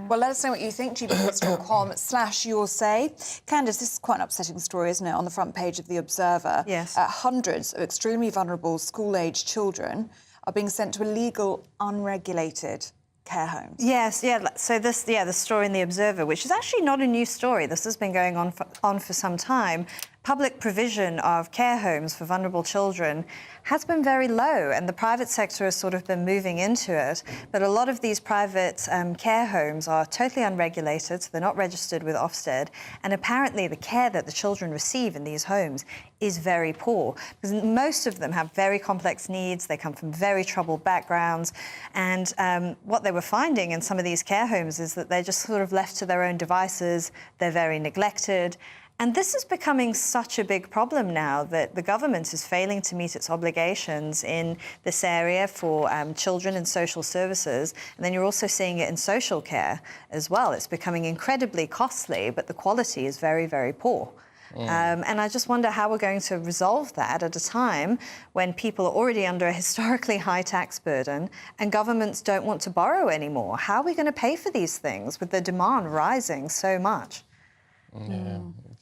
Well, let us know what you think. gbnews.com/your say. Candice, this is quite an upsetting story, isn't it? On the front page of The Observer. Yes. Hundreds of extremely vulnerable school-aged children are being sent to illegal, unregulated care homes. Yes, yeah. So the story in The Observer, which is actually not a new story. This has been going on for some time. Public provision of care homes for vulnerable children has been very low, and the private sector has sort of been moving into it. But a lot of these private care homes are totally unregulated, so they're not registered with Ofsted, and apparently the care that the children receive in these homes is very poor, because most of them have very complex needs, they come from very troubled backgrounds, and what they were finding in some of these care homes is that they're just sort of left to their own devices, they're very neglected. And this is becoming such a big problem now that the government is failing to meet its obligations in this area for children and social services. And then you're also seeing it in social care as well. It's becoming incredibly costly, but the quality is very, very poor. And I just wonder how we're going to resolve that at a time when people are already under a historically high tax burden and governments don't want to borrow anymore. How are we going to pay for these things with the demand rising so much?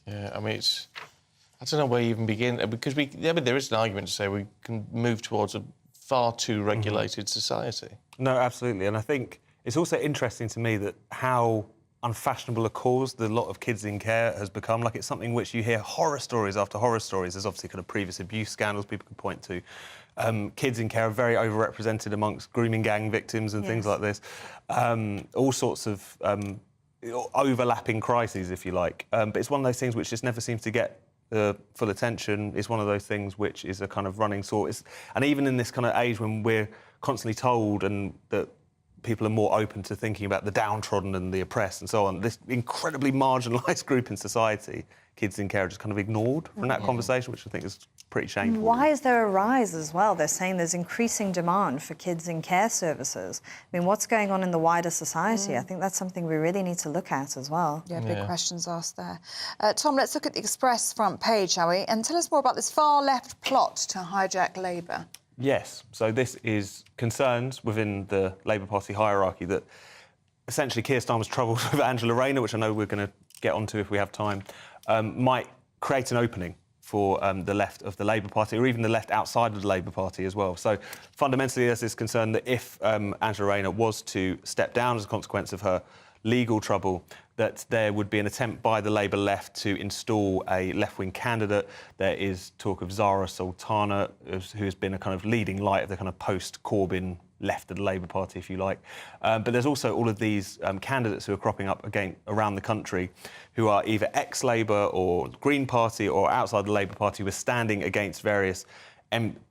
Yeah, I mean, I don't know where you even begin, because there is an argument to say we can move towards a far too regulated society. No, absolutely. And I think it's also interesting to me that how unfashionable a cause the lot of kids in care has become. Like, it's something which you hear horror stories after horror stories. There's obviously kind of previous abuse scandals people can point to. Kids in care are very overrepresented amongst grooming gang victims and things like this. All sorts of overlapping crises, if you like. But it's one of those things which just never seems to get full attention. It's one of those things which is a kind of running sort. And even in this kind of age when we're constantly told and that people are more open to thinking about the downtrodden and the oppressed and so on. This incredibly marginalised group in society, kids in care, are just kind of ignored from that conversation, which I think is pretty shameful. Why is there a rise as well? They're saying there's increasing demand for kids in care services. I mean, what's going on in the wider society? I think that's something we really need to look at as well. Yeah, big questions asked there. Tom, let's look at the Express front page, shall we? And tell us more about this far-left plot to hijack Labour. Yes, so this is concerns within the Labour Party hierarchy that essentially Keir Starmer's troubles with Angela Rayner, which I know we're going to get onto if we have time, might create an opening for the left of the Labour Party, or even the left outside of the Labour Party as well. So fundamentally there's this concern that if Angela Rayner was to step down as a consequence of her legal trouble, that there would be an attempt by the Labour left to install a left-wing candidate. There is talk of Zara Sultana, who has been a kind of leading light of the kind of post-Corbyn left of the Labour Party, if you like. But there's also all of these candidates who are cropping up again around the country who are either ex-Labour or Green Party or outside the Labour Party, who are standing against various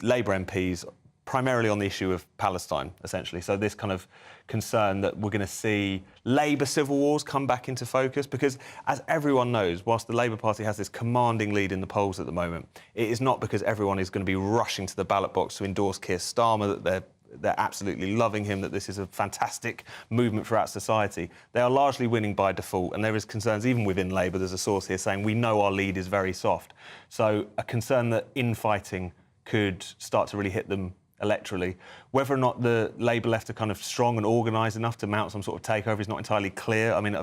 Labour MPs, primarily on the issue of Palestine, essentially. So this kind of concern that we're going to see Labour civil wars come back into focus, because, as everyone knows, whilst the Labour Party has this commanding lead in the polls at the moment, it is not because everyone is going to be rushing to the ballot box to endorse Keir Starmer, that they're absolutely loving him, that this is a fantastic movement throughout society. They are largely winning by default, and there is concerns even within Labour. There's a source here saying we know our lead is very soft. So a concern that infighting could start to really hit them electorally. Whether or not the Labour left are kind of strong and organised enough to mount some sort of takeover is not entirely clear. I mean,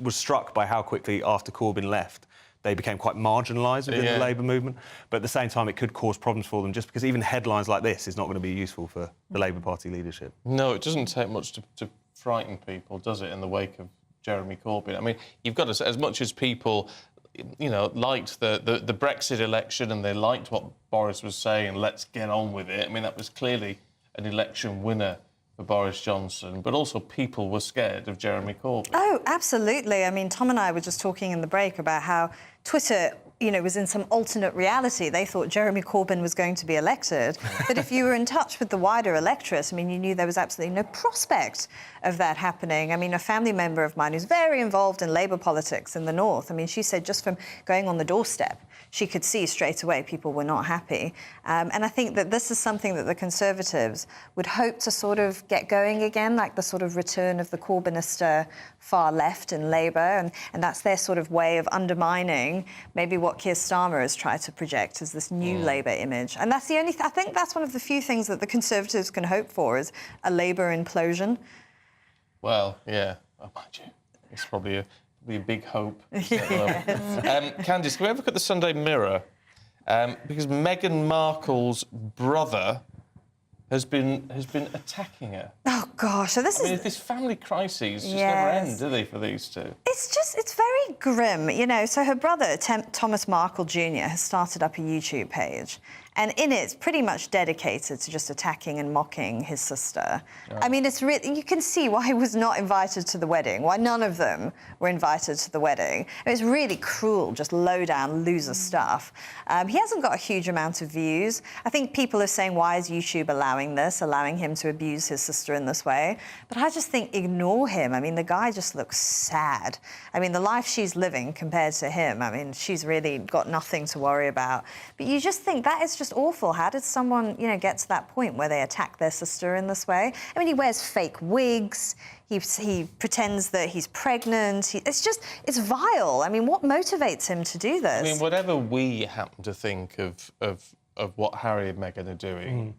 was struck by how quickly after Corbyn left they became quite marginalised within the Labour movement. But at the same time, it could cause problems for them, just because even headlines like this is not going to be useful for the Labour Party leadership. No, it doesn't take much to frighten people, does it, in the wake of Jeremy Corbyn? I mean, you've got to, as much as people, you know, liked the Brexit election and they liked what Boris was saying, let's get on with it. I mean, that was clearly an election winner for Boris Johnson, but also people were scared of Jeremy Corbyn. Oh, absolutely. I mean, Tom and I were just talking in the break about how Twitter, you know, was in some alternate reality. They thought Jeremy Corbyn was going to be elected. But if you were in touch with the wider electorate, I mean, you knew there was absolutely no prospect of that happening. I mean, a family member of mine who's very involved in Labour politics in the north, I mean, she said just from going on the doorstep, she could see straight away people were not happy. And I think that this is something that the Conservatives would hope to sort of get going again, like the sort of return of the Corbynist far left in Labour, and that's their sort of way of undermining maybe what Keir Starmer has tried to project as this new Labour image. And that's the only... I think that's one of the few things that the Conservatives can hope for, is a Labour implosion. Well, yeah, oh, mind you, it's probably a big hope. Candice, can we have a look at the Sunday Mirror? Because Meghan Markle's brother has been attacking her. Oh, gosh. So this is... These family crises just never end, do they, for these two? It's very grim, you know. So her brother, Thomas Markle Jr., has started up a YouTube page. And in it, it's pretty much dedicated to just attacking and mocking his sister. Oh. I mean, it's really... You can see why he was not invited to the wedding, why none of them were invited to the wedding. It's really cruel, just low-down loser stuff. He hasn't got a huge amount of views. I think people are saying, why is YouTube allowing him to abuse his sister in this way? But I just think, ignore him. I mean, the guy just looks sad. I mean, the life she's living compared to him, I mean, she's really got nothing to worry about. But you just think that is just awful. How did someone, you know, get to that point where they attack their sister in this way? I mean, he wears fake wigs. He pretends that he's pregnant. It's vile. I mean, what motivates him to do this? I mean, whatever we happen to think of what Harry and Meghan are doing,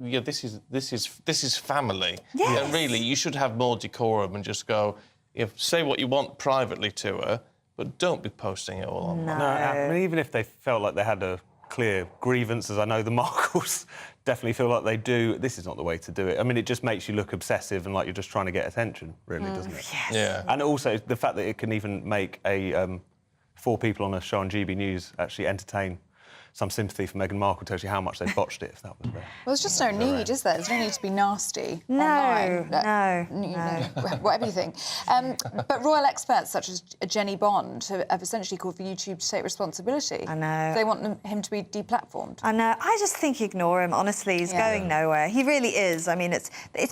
yeah, this is family. Yes. And really, you should have more decorum and just go, you know, say what you want privately to her, but don't be posting it all online. No, I mean, even if they felt like they had a clear grievance, as I know the Markles definitely feel like they do, this is not the way to do it. I mean, it just makes you look obsessive and like you're just trying to get attention, really, doesn't it? Yes. Yeah. And also the fact that it can even make 4 people on a show on GB News actually entertain some sympathy for Meghan Markle tells you how much they botched it if that was there. Well, there's just no need, is there? There's no need to be nasty No, online. Whatever you think. But royal experts such as Jenny Bond have essentially called for YouTube to take responsibility. I know. They want him to be deplatformed. I know. I just think ignore him, honestly. He's going nowhere. He really is. I mean, it's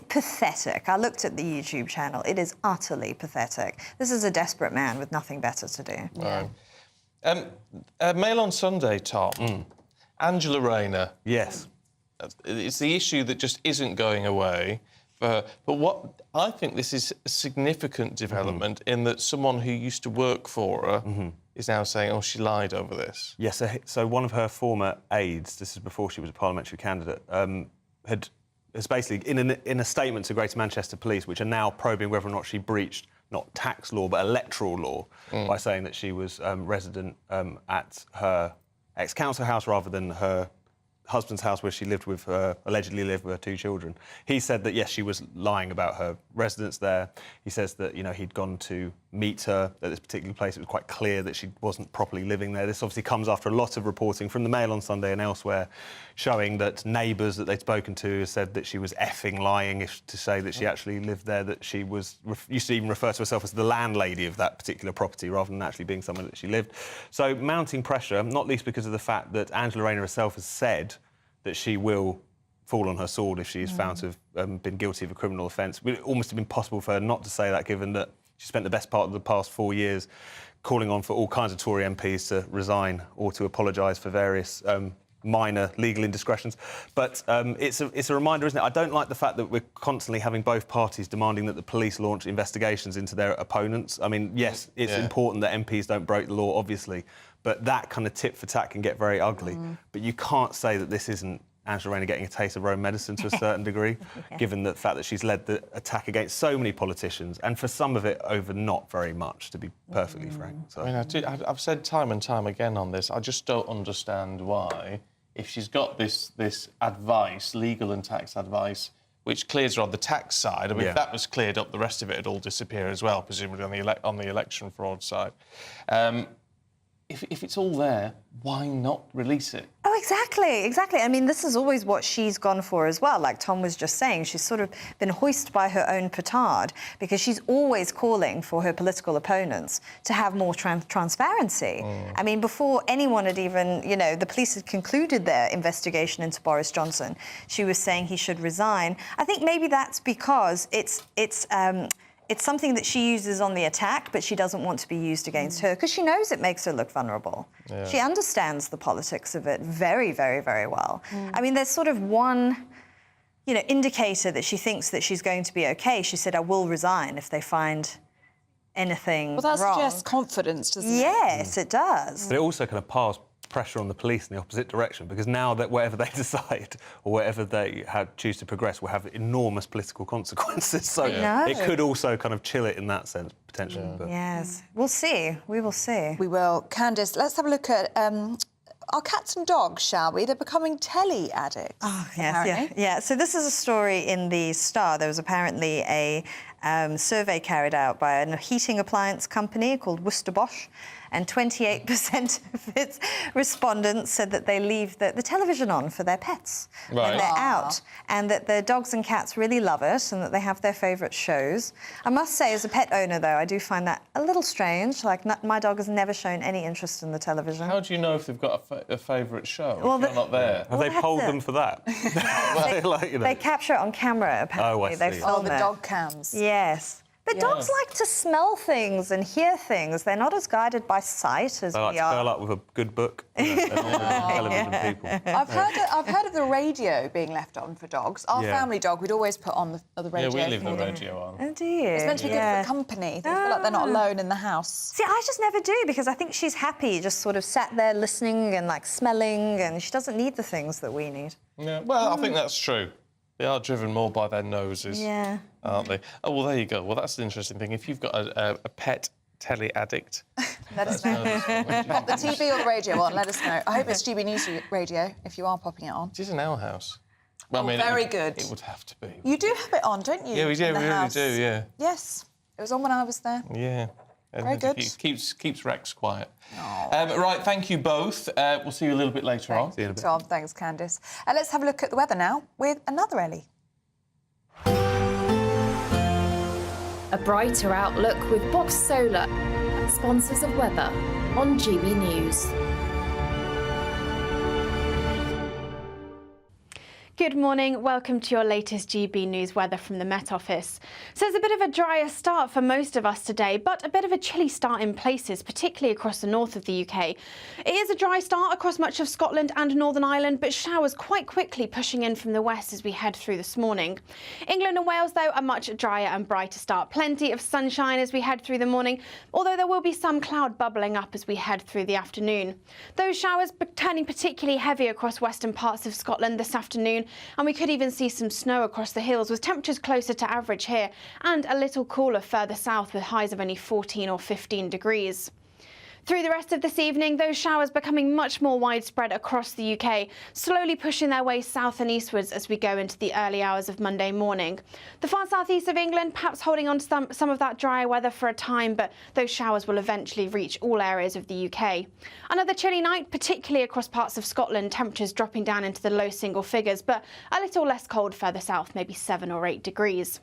pathetic. I looked at the YouTube channel. It is utterly pathetic. This is a desperate man with nothing better to do. Right. Mail on Sunday, Tom. Angela Rayner. Yes. It's the issue that just isn't going away. But what I think this is a significant development in that someone who used to work for her is now saying, oh, she lied over this. Yes, so one of her former aides, this is before she was a parliamentary candidate, has basically, in a statement to Greater Manchester Police, which are now probing whether or not she breached not tax law, but electoral law, by saying that she was resident at her ex-council house rather than her husband's house where she allegedly lived with her 2 children. He said that, yes, she was lying about her residence there. He says that, he'd gone to meet her at this particular place. It was quite clear that she wasn't properly living there. This obviously comes after a lot of reporting from the Mail on Sunday and elsewhere showing that neighbours that they'd spoken to said that she was effing lying to say that she actually lived there, that she used to even refer to herself as the landlady of that particular property rather than actually being somewhere that she lived. So mounting pressure, not least because of the fact that Angela Rayner herself has said that she will fall on her sword if she is found to have been guilty of a criminal offence. It would almost have been possible for her not to say that, given that she spent the best part of the past 4 years calling on for all kinds of Tory MPs to resign or to apologise for various minor legal indiscretions. But it's a reminder, isn't it? I don't like the fact that we're constantly having both parties demanding that the police launch investigations into their opponents. I mean, yes, it's important that MPs don't break the law, obviously, but that kind of tit-for-tat can get very ugly. But you can't say that this isn't Angela Rayner getting a taste of Rome medicine to a certain degree, given the fact that she's led the attack against so many politicians, and for some of it over not very much, to be perfectly frank. So. I mean, I've said time and time again on this, I just don't understand why, if she's got this advice, legal and tax advice, which clears her on the tax side, I mean, if that was cleared up, the rest of it would all disappear as well, presumably on the election fraud side. If it's all there, why not release it? Oh, exactly. I mean, this is always what she's gone for as well. Like Tom was just saying, she's sort of been hoisted by her own petard because she's always calling for her political opponents to have more transparency. I mean, before anyone had even, the police had concluded their investigation into Boris Johnson, she was saying he should resign. I think maybe that's because it's something that she uses on the attack, but she doesn't want to be used against her because she knows it makes her look vulnerable. Yeah. She understands the politics of it very, very, very well. I mean, there's sort of one, indicator that she thinks that she's going to be OK. She said, I will resign if they find anything wrong. Well, that suggests confidence, doesn't it? Yes, it does. But it also kind of piles pressure on the police in the opposite direction, because now that whatever they decide or whatever they choose to progress will have enormous political consequences. So it could also kind of chill it in that sense, potentially. But. Yes. We'll see. We will see. We will. Candice, let's have a look at our cats and dogs, shall we? They're becoming Telly addicts. Oh, yes, yeah. So this is a story in the Star. There was apparently a survey carried out by a heating appliance company called Worcester Bosch, and 28% of its respondents said that they leave the television on for their pets when they're out, and that their dogs and cats really love it and that they have their favourite shows. I must say, as a pet owner, though, I do find that a little strange. Like, my dog has never shown any interest in the television. How do you know if they've got a favourite show if you're not there? Have they polled them for that? They capture it on camera, apparently. Oh, I see. They film the dog cams. Yes. But dogs like to smell things and hear things. They're not as guided by sight as we are. They like to curl up with a good book. Television people. I've heard of the radio being left on for dogs. Our family dog, we'd always put on the radio. Yeah, we leave the radio on. Oh, do you? It's meant to be good for company. They feel like they're not alone in the house. See, I just never do, because I think she's happy, just sort of sat there listening and, smelling, and she doesn't need the things that we need. Yeah, well, I think that's true. They are driven more by their noses, aren't they? Oh, well, there you go. Well, that's an interesting thing. If you've got a pet Telly addict... Let us know. Pop the TV or the radio on, let us know. I hope it's GB News Radio, if you are popping it on. It is in our house. Well, I mean, very good. It would have to be. You do have it on, don't you? Yeah, we really do, yeah. Yes. It was on when I was there. Yeah. Very good. Keeps Rex quiet. Right, thank you both. We'll see you a little bit later on. See you in a bit. Tom, thanks, Candice. Let's have a look at the weather now with another Ellie. A brighter outlook with Box Solar, sponsors of weather on GB News. Good morning, welcome to your latest GB News weather from the Met Office. So it's a bit of a drier start for most of us today, but a bit of a chilly start in places, particularly across the north of the UK. It is a dry start across much of Scotland and Northern Ireland, but showers quite quickly pushing in from the west as we head through this morning. England and Wales, though, a much drier and brighter start. Plenty of sunshine as we head through the morning, although there will be some cloud bubbling up as we head through the afternoon. Those showers turning particularly heavy across western parts of Scotland this afternoon, and we could even see some snow across the hills with temperatures closer to average here and a little cooler further south with highs of only 14 or 15 degrees. Through the rest of this evening, those showers becoming much more widespread across the UK, slowly pushing their way south and eastwards as we go into the early hours of Monday morning. The far southeast of England perhaps holding on to some of that dry weather for a time, but those showers will eventually reach all areas of the UK. Another chilly night, particularly across parts of Scotland, temperatures dropping down into the low single figures, but a little less cold further south, maybe 7 or 8 degrees.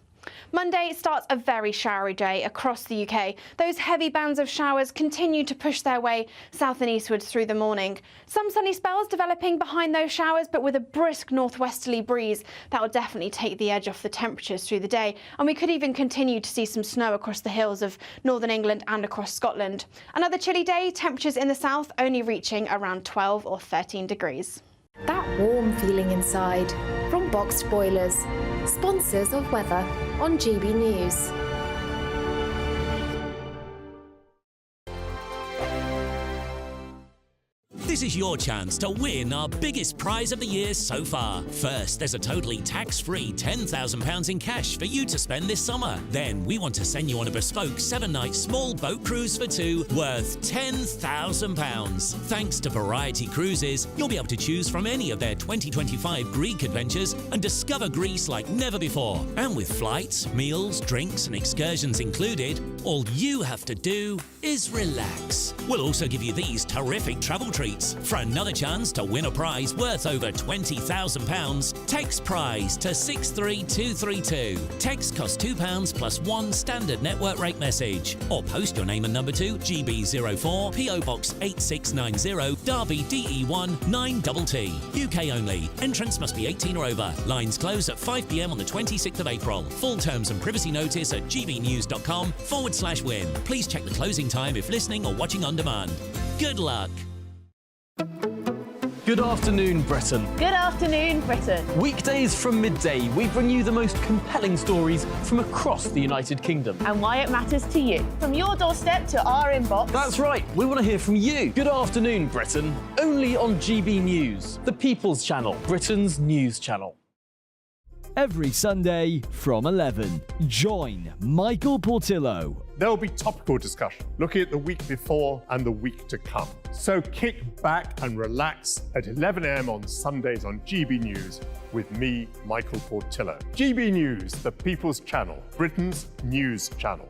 Monday starts a very showery day across the UK. Those heavy bands of showers continue to push their way south and eastwards through the morning. Some sunny spells developing behind those showers, but with a brisk northwesterly breeze that will definitely take the edge off the temperatures through the day. And we could even continue to see some snow across the hills of northern England and across Scotland. Another chilly day, temperatures in the south only reaching around 12 or 13 degrees. That warm feeling inside from Boxed Boilers, sponsors of weather on GB News. This is your chance to win our biggest prize of the year so far. First, there's a totally tax-free £10,000 in cash for you to spend this summer. Then, we want to send you on a bespoke 7-night small boat cruise for two worth £10,000. Thanks to Variety Cruises, you'll be able to choose from any of their 2025 Greek adventures and discover Greece like never before. And with flights, meals, drinks and excursions included, all you have to do is relax. We'll also give you these terrific travel treats. For another chance to win a prize worth over £20,000, text prize to 63232. Text costs £2 plus one standard network rate message. Or post your name and number to GB04 PO Box 8690 Derby DE1 9TT. UK only. Entrance must be 18 or over. Lines close at 5 p.m. on the 26th of April. Full terms and privacy notice at gbnews.com/win. Please check the closing time if listening or watching on demand. Good luck. Good afternoon, Britain. Good afternoon, Britain. Weekdays from midday, we bring you the most compelling stories from across the United Kingdom. And why it matters to you. From your doorstep to our inbox. That's right, we want to hear from you. Good afternoon, Britain. Only on GB News, the People's Channel, Britain's news channel. Every Sunday from 11, join Michael Portillo. There will be topical discussion, looking at the week before and the week to come. So kick back and relax at 11 a.m. on Sundays on GB News with me, Michael Portillo. GB News, the People's Channel, Britain's news channel.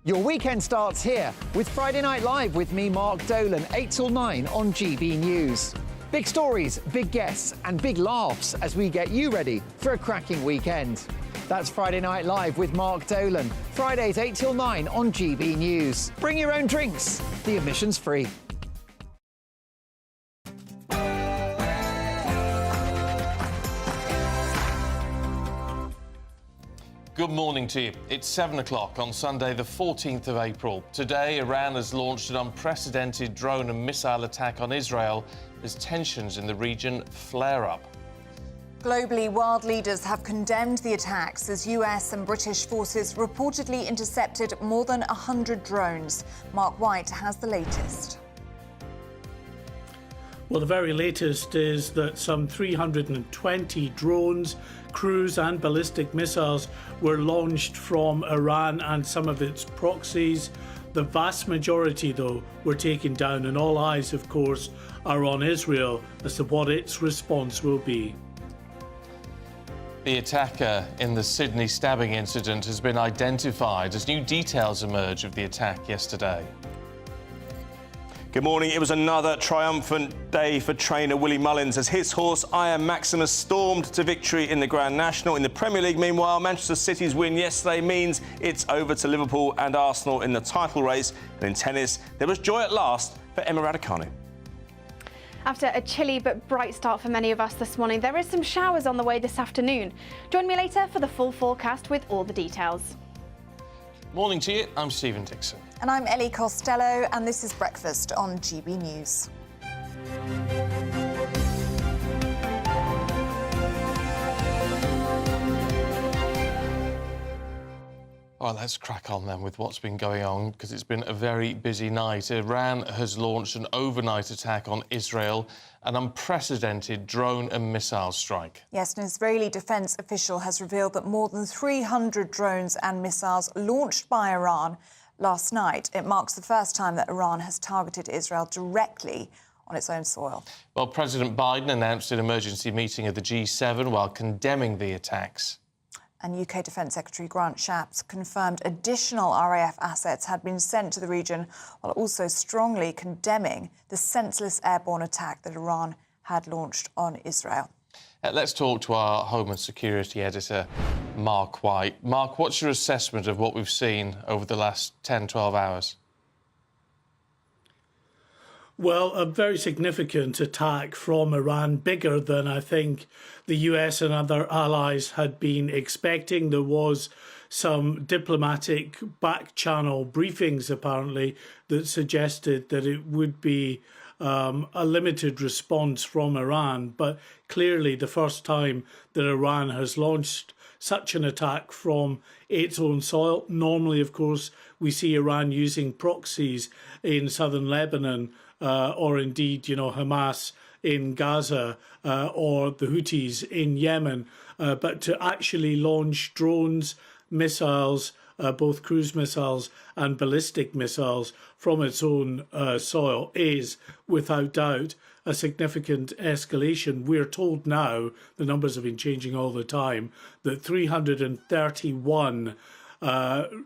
Your weekend starts here with Friday Night Live with me, Mark Dolan, 8 till 9 on GB News. Big stories, big guests and big laughs as we get you ready for a cracking weekend. That's Friday Night Live with Mark Dolan. Fridays 8 till 9 on GB News. Bring your own drinks. The admission's free. Good morning to you. It's 7 o'clock on Sunday, the 14th of April. Today, Iran has launched an unprecedented drone and missile attack on Israel as tensions in the region flare up. Globally, world leaders have condemned the attacks as US and British forces reportedly intercepted more than 100 drones. Mark White has the latest. Well, the very latest is that some 320 drones, cruise and ballistic missiles were launched from Iran and some of its proxies. The vast majority, though, were taken down, and all eyes, of course, are on Israel as to what its response will be. The attacker in the Sydney stabbing incident has been identified as new details emerge of the attack yesterday. Good morning. It was another triumphant day for trainer Willie Mullins as his horse, Iron Maximus, stormed to victory in the Grand National. In the Premier League, meanwhile, Manchester City's win yesterday means it's over to Liverpool and Arsenal in the title race. And in tennis, there was joy at last for Emma Raducanu. After a chilly but bright start for many of us this morning, there is some showers on the way this afternoon. Join me later for the full forecast with all the details. Morning to you, I'm Stephen Dixon. And I'm Ellie Costello, and this is Breakfast on GB News. All right, let's crack on then with what's been going on, because it's been a very busy night. Iran has launched an overnight attack on Israel, an unprecedented drone and missile strike. Yes, an Israeli defence official has revealed that more than 300 drones and missiles launched by Iran last night. It marks the first time that Iran has targeted Israel directly on its own soil. Well, President Biden announced an emergency meeting of the G7 while condemning the attacks. And UK Defence Secretary Grant Shapps confirmed additional RAF assets had been sent to the region, while also strongly condemning the senseless airborne attack that Iran had launched on Israel. Let's talk to our Home and Security Editor, Mark White. Mark, what's your assessment of what we've seen over the last 10, 12 hours? Well, a very significant attack from Iran, bigger than I think the US and other allies had been expecting. There was some diplomatic back-channel briefings, apparently, that suggested that it would be a limited response from Iran. But clearly the first time that Iran has launched such an attack from its own soil. Normally, of course, we see Iran using proxies in southern Lebanon, or indeed, Hamas in Gaza, or the Houthis in Yemen. But to actually launch drones, missiles, both cruise missiles and ballistic missiles from its own soil is, without doubt, a significant escalation. We're told now, the numbers have been changing all the time, that 331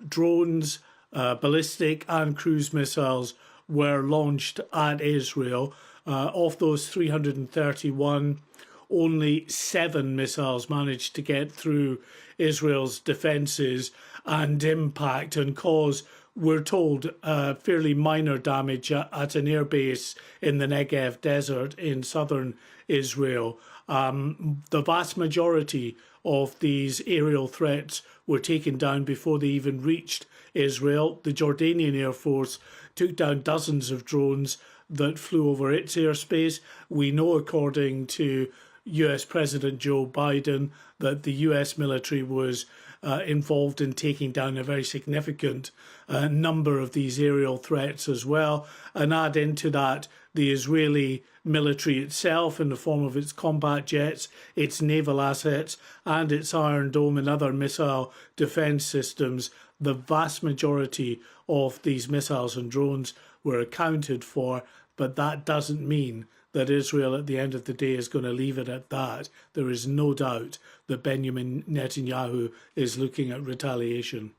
drones, ballistic and cruise missiles were launched at Israel. Of those 331, only 7 missiles managed to get through Israel's defences and impact and cause, we're told, fairly minor damage at an airbase in the Negev desert in southern Israel. The vast majority of these aerial threats were taken down before they even reached Israel. The Jordanian Air Force took down dozens of drones that flew over its airspace. We know, according to US President Joe Biden, that the US military was involved in taking down a very significant number of these aerial threats as well. And add into that the Israeli military itself in the form of its combat jets, its naval assets, and its Iron Dome and other missile defence systems. The vast majority of these missiles and drones were accounted for, but that doesn't mean that Israel at the end of the day is going to leave it at that. There is no doubt that Benjamin Netanyahu is looking at retaliation.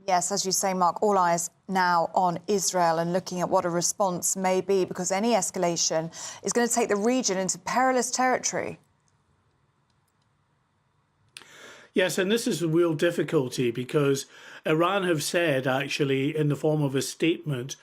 Yes, as you say, Mark, all eyes now on Israel and looking at what a response may be, because any escalation is going to take the region into perilous territory. Yes, and this is a real difficulty because Iran have said, actually, in the form of a statement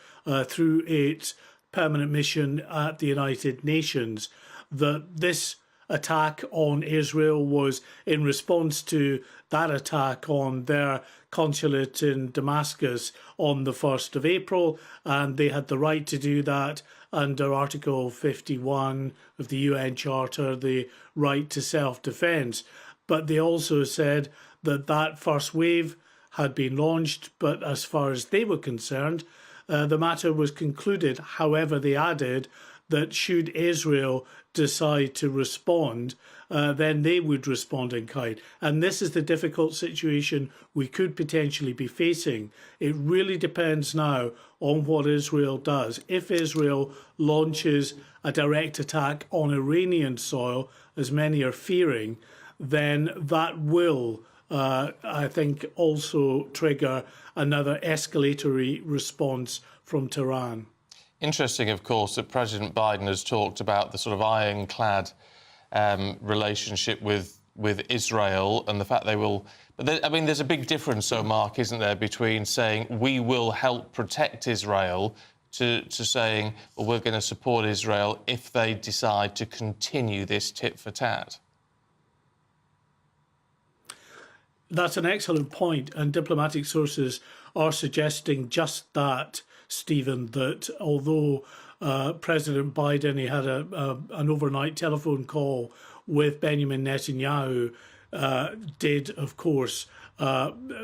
through its permanent mission at the United Nations, that this attack on Israel was in response to that attack on their consulate in Damascus on the 1st of April, and they had the right to do that under Article 51 of the UN Charter, the right to self-defence. But they also said that that first wave had been launched, but as far as they were concerned, the matter was concluded. However, they added that should Israel decide to respond, then they would respond in kind. And this is the difficult situation we could potentially be facing. It really depends now on what Israel does. If Israel launches a direct attack on Iranian soil, as many are fearing, then that will, I think, also trigger another escalatory response from Tehran. Interesting, of course, that President Biden has talked about the sort of ironclad relationship with Israel and the fact they will... But I mean, there's a big difference, though, Mark, isn't there, between saying we will help protect Israel to saying, well, we're going to support Israel if they decide to continue this tit-for-tat. That's an excellent point, and diplomatic sources are suggesting just that, Stephen, that although President Biden, he had an overnight telephone call with Benjamin Netanyahu, did, of course,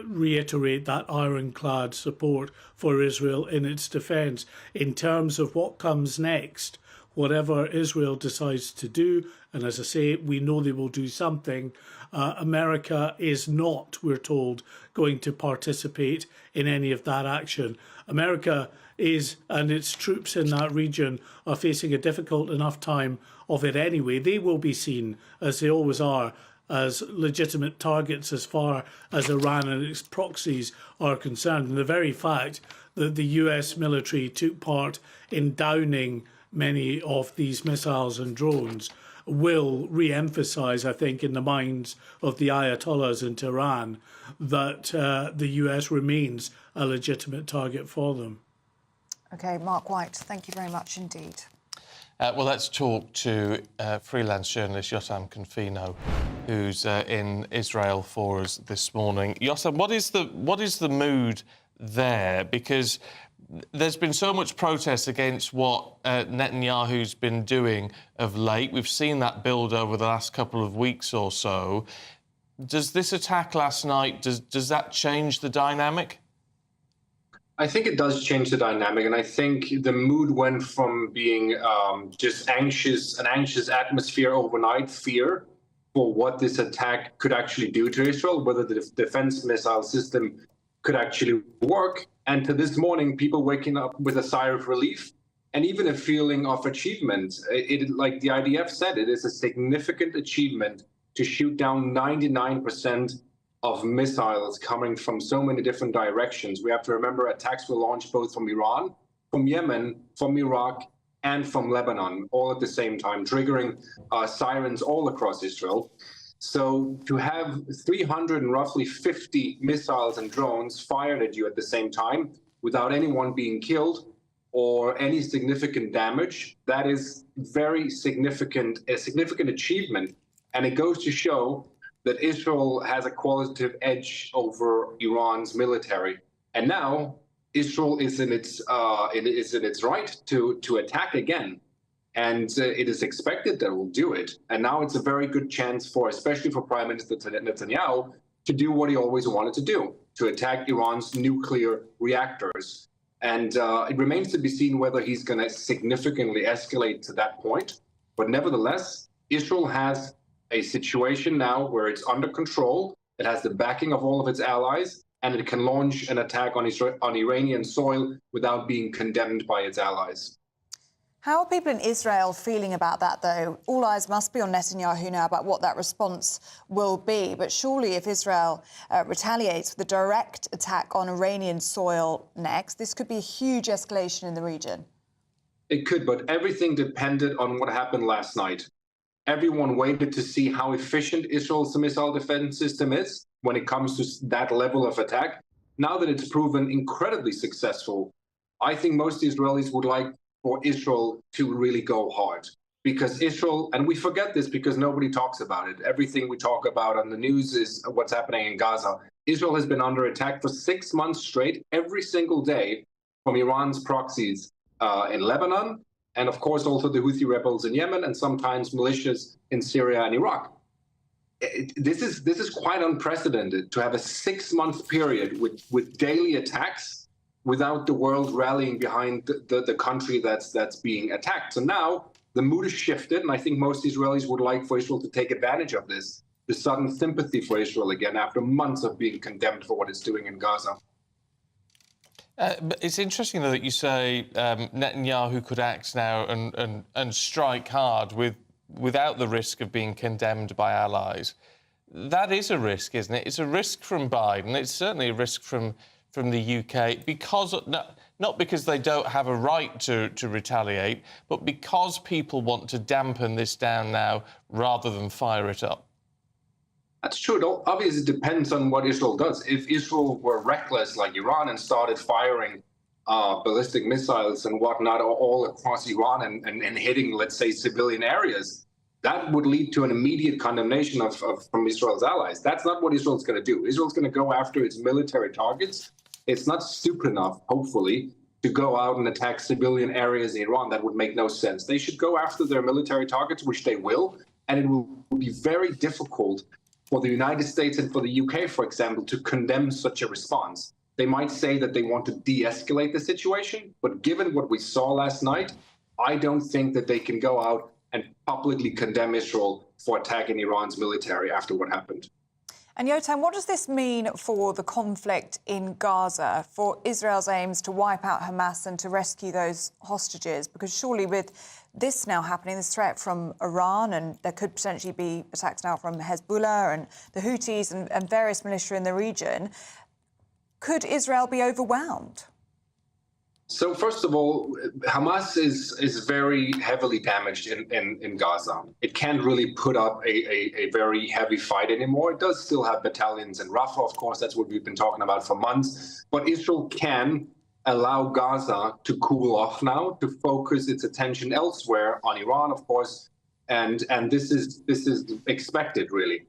reiterate that ironclad support for Israel in its defence. In terms of what comes next, whatever Israel decides to do, and as I say, we know they will do something, America is not, we're told, going to participate in any of that action. America is, and its troops in that region are facing a difficult enough time of it anyway. They will be seen, as they always are, as legitimate targets as far as Iran and its proxies are concerned. And the very fact that the US military took part in downing many of these missiles and drones will re-emphasise, I think, in the minds of the Ayatollahs in Tehran that the US remains a legitimate target for them. OK, Mark White, thank you very much indeed. Well, let's talk to freelance journalist Yotam Confino, who's in Israel for us this morning. Yotam, what is the mood there? Because there's been so much protest against what Netanyahu's been doing of late. We've seen that build over the last couple of weeks or so. Does this attack last night, does that change the dynamic? I think it does change the dynamic, and I think the mood went from being just anxious, an anxious atmosphere overnight, fear for what this attack could actually do to Israel, whether the defense missile system could actually work, and to this morning, people waking up with a sigh of relief and even a feeling of achievement. Like the IDF said, it is a significant achievement to shoot down 99% of missiles coming from so many different directions. We have to remember attacks were launched both from Iran, from Yemen, from Iraq, and from Lebanon, all at the same time, triggering sirens all across Israel. So to have 350 missiles and drones fired at you at the same time without anyone being killed or any significant damage, that is very significant, a significant achievement. And it goes to show that Israel has a qualitative edge over Iran's military. And now Israel is in its right to attack again. And it is expected that it will do it. And now it's a very good chance for, especially for Prime Minister Netanyahu, to do what he always wanted to do, to attack Iran's nuclear reactors. And it remains to be seen whether he's going to significantly escalate to that point. But nevertheless, Israel has a situation now where it's under control, it has the backing of all of its allies, and it can launch an attack on Iranian soil without being condemned by its allies. How are people in Israel feeling about that, though? All eyes must be on Netanyahu now about what that response will be. But surely if Israel retaliates with a direct attack on Iranian soil next, this could be a huge escalation in the region. It could, but everything depended on what happened last night. Everyone waited to see how efficient Israel's missile defense system is when it comes to that level of attack. Now that it's proven incredibly successful, I think most Israelis would like for Israel to really go hard. Because Israel, and we forget this because nobody talks about it. Everything we talk about on the news is what's happening in Gaza. Israel has been under attack for 6 months straight, every single day, from Iran's proxies in Lebanon, and of course also the Houthi rebels in Yemen, and sometimes militias in Syria and Iraq. This is quite unprecedented to have a 6-month period with daily attacks without the world rallying behind the country that's being attacked. So now the mood has shifted, and I think most Israelis would like for Israel to take advantage of this, the sudden sympathy for Israel again after months of being condemned for what it's doing in Gaza. But it's interesting, though, that you say Netanyahu could act now and strike hard without the risk of being condemned by allies. that is a risk, isn't it? It's a risk from Biden. It's certainly a risk from the UK because not because they don't have a right to retaliate, but because people want to dampen this down now rather than fire it up. That's true. It obviously depends on what Israel does. If Israel were reckless like Iran and started firing ballistic missiles and whatnot all across Iran and hitting, let's say, civilian areas, that would lead to an immediate condemnation from Israel's allies. That's not what Israel's going to do. Israel's going to go after its military targets. It's not stupid enough, hopefully, to go out and attack civilian areas in Iran. That would make no sense. They should go after their military targets, which they will, and it will be very difficult for the United States and for the UK, for example, to condemn such a response. They might say that they want to de-escalate the situation, but given what we saw last night, I don't think that they can go out and publicly condemn Israel for attacking Iran's military after what happened. And Yotam, what does this mean for the conflict in Gaza, for Israel's aims to wipe out Hamas and to rescue those hostages? Because surely with this now happening, this threat from Iran, and there could potentially be attacks now from Hezbollah and the Houthis and various militia in the region, could Israel be overwhelmed? So first of all, Hamas is very heavily damaged in Gaza. It can't really put up a very heavy fight anymore. It does still have battalions in Rafah, of course. That's what we've been talking about for months. But Israel can allow Gaza to cool off now, to focus its attention elsewhere on Iran, of course. And this is expected, really.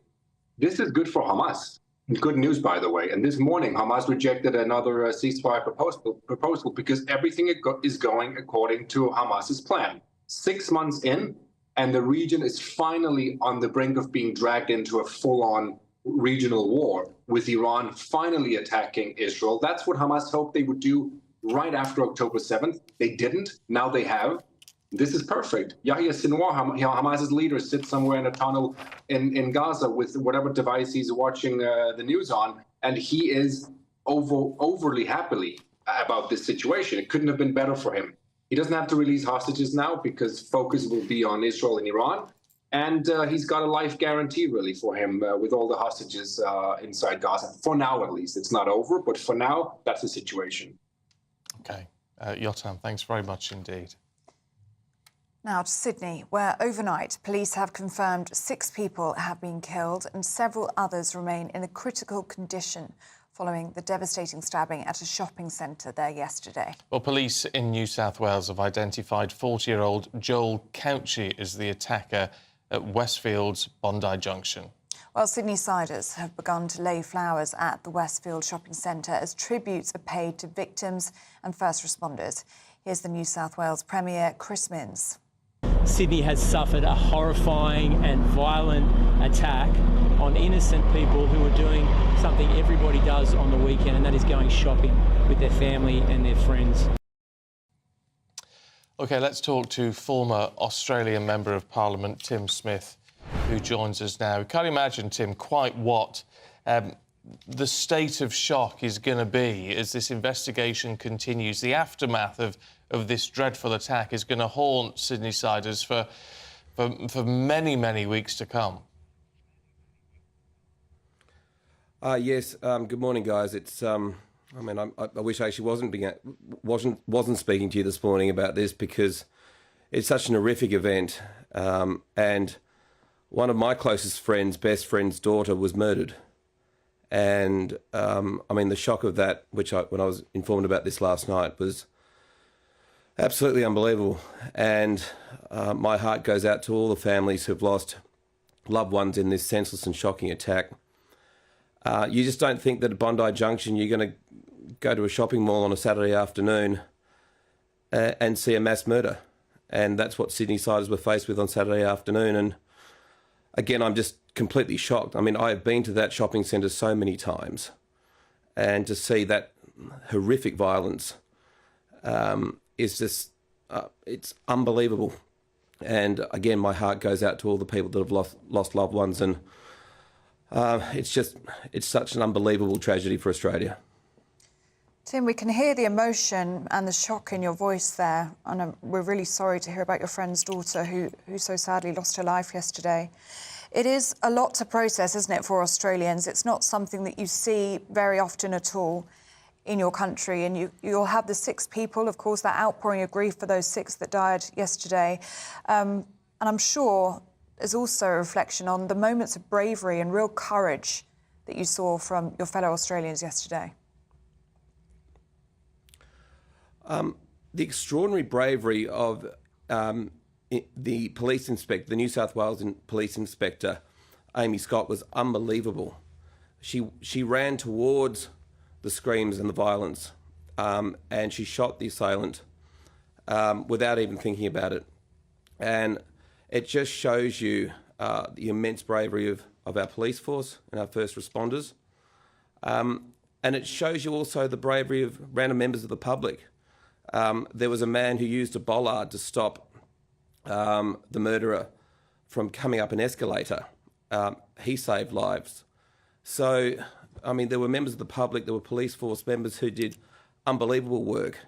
This is good for Hamas. Good news, by the way. And this morning, Hamas rejected another ceasefire proposal because everything is going according to Hamas's plan. 6 months in, and the region is finally on the brink of being dragged into a full-on regional war, with Iran finally attacking Israel. That's what Hamas hoped they would do right after October 7th. They didn't. Now they have. This is perfect. Yahya Sinwar, Hamas's leader, sits somewhere in a tunnel in Gaza with whatever device he's watching the news on, and he is overly happy about this situation. It couldn't have been better for him. He doesn't have to release hostages now because focus will be on Israel and Iran, and he's got a life guarantee, really, for him with all the hostages inside Gaza. For now, at least. It's not over, but for now, that's the situation. OK. Yotam, thanks very much indeed. Now to Sydney, where overnight police have confirmed 6 people have been killed and several others remain in a critical condition following the devastating stabbing at a shopping centre there yesterday. Well, police in New South Wales have identified 40-year-old Joel Couchy as the attacker at Westfield's Bondi Junction. Well, Sydney-siders have begun to lay flowers at the Westfield shopping centre as tributes are paid to victims and first responders. Here's the New South Wales Premier, Chris Minns. Sydney has suffered a horrifying and violent attack on innocent people who are doing something everybody does on the weekend, and that is going shopping with their family and their friends. OK, let's talk to former Australian Member of Parliament Tim Smith, who joins us now. We can't imagine, Tim, quite what the state of shock is going to be as this investigation continues. The aftermath of this dreadful attack is going to haunt Sydney-siders for many, many weeks to come. Yes. Good morning, guys. It's I mean, I wish I actually wasn't speaking to you this morning about this because it's such an horrific event, and one of my closest friends, best friend's daughter, was murdered. And I mean, the shock of that, when I was informed about this last night, was absolutely unbelievable. And my heart goes out to all the families who've lost loved ones in this senseless and shocking attack. You just don't think that at Bondi Junction you're going to go to a shopping mall on a Saturday afternoon and see a mass murder. And that's what Sydney-siders were faced with on Saturday afternoon. And again, I'm just completely shocked. I mean, I have been to that shopping centre so many times, and to see that horrific violence is just, it's unbelievable. And again, my heart goes out to all the people that have lost loved ones, and it's such an unbelievable tragedy for Australia. Tim, we can hear the emotion and the shock in your voice there, and we're really sorry to hear about your friend's daughter who so sadly lost her life yesterday. It is a lot to process, isn't it, for Australians? It's not something that you see very often at all in your country. And you'll have the 6 people, of course, that outpouring of grief for those 6 that died yesterday. And I'm sure there's also a reflection on the moments of bravery and real courage that you saw from your fellow Australians yesterday. The extraordinary bravery of the police inspector, the New South Wales police inspector, Amy Scott, was unbelievable. She ran towards the screams and the violence, and she shot the assailant without even thinking about it. And it just shows you the immense bravery of our police force and our first responders. And it shows you also the bravery of random members of the public. There was a man who used a bollard to stop the murderer from coming up an escalator. He saved lives. So, I mean, there were members of the public, there were police force members who did unbelievable work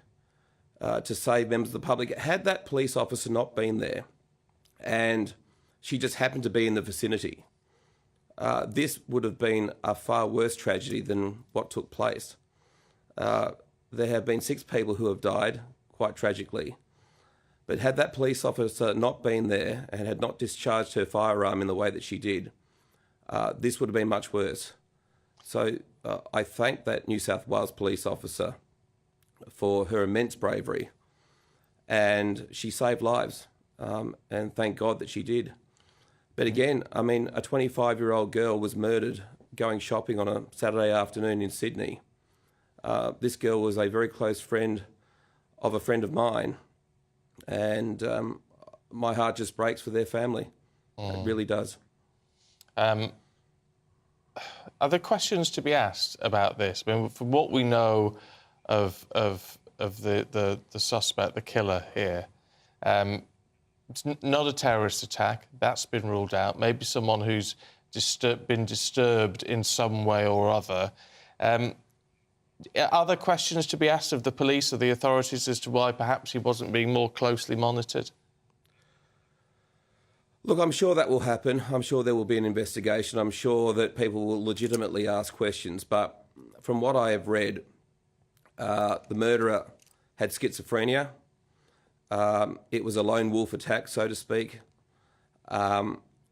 to save members of the public. Had that police officer not been there, and she just happened to be in the vicinity, this would have been a far worse tragedy than what took place. There have been 6 people who have died, quite tragically. But had that police officer not been there and had not discharged her firearm in the way that she did, this would have been much worse. So I thank that New South Wales police officer for her immense bravery, and she saved lives, and thank God that she did. But again, I mean, a 25-year-old girl was murdered going shopping on a Saturday afternoon in Sydney. This girl was a very close friend of a friend of mine, and my heart just breaks for their family. It really does. Are there questions to be asked about this? I mean, from what we know of the suspect, the killer here, it's not a terrorist attack. That's been ruled out. Maybe someone who's been disturbed in some way or other. Are there questions to be asked of the police or the authorities as to why perhaps he wasn't being more closely monitored? Look, I'm sure that will happen. I'm sure there will be an investigation. I'm sure that people will legitimately ask questions. But from what I have read, the murderer had schizophrenia. It was a lone wolf attack, so to speak.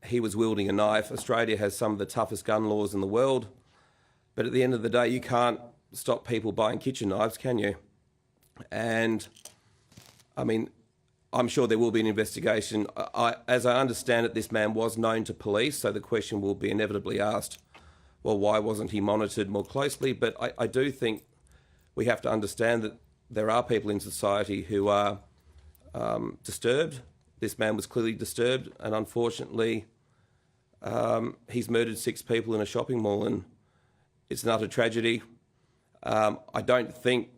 He was wielding a knife. Australia has some of the toughest gun laws in the world. But at the end of the day, you can't stop people buying kitchen knives, can you? And, I mean, I'm sure there will be an investigation. As I understand it, this man was known to police, so the question will be inevitably asked, well, why wasn't he monitored more closely? But I do think we have to understand that there are people in society who are disturbed. This man was clearly disturbed, and unfortunately, he's murdered 6 people in a shopping mall, and it's an utter tragedy. I don't think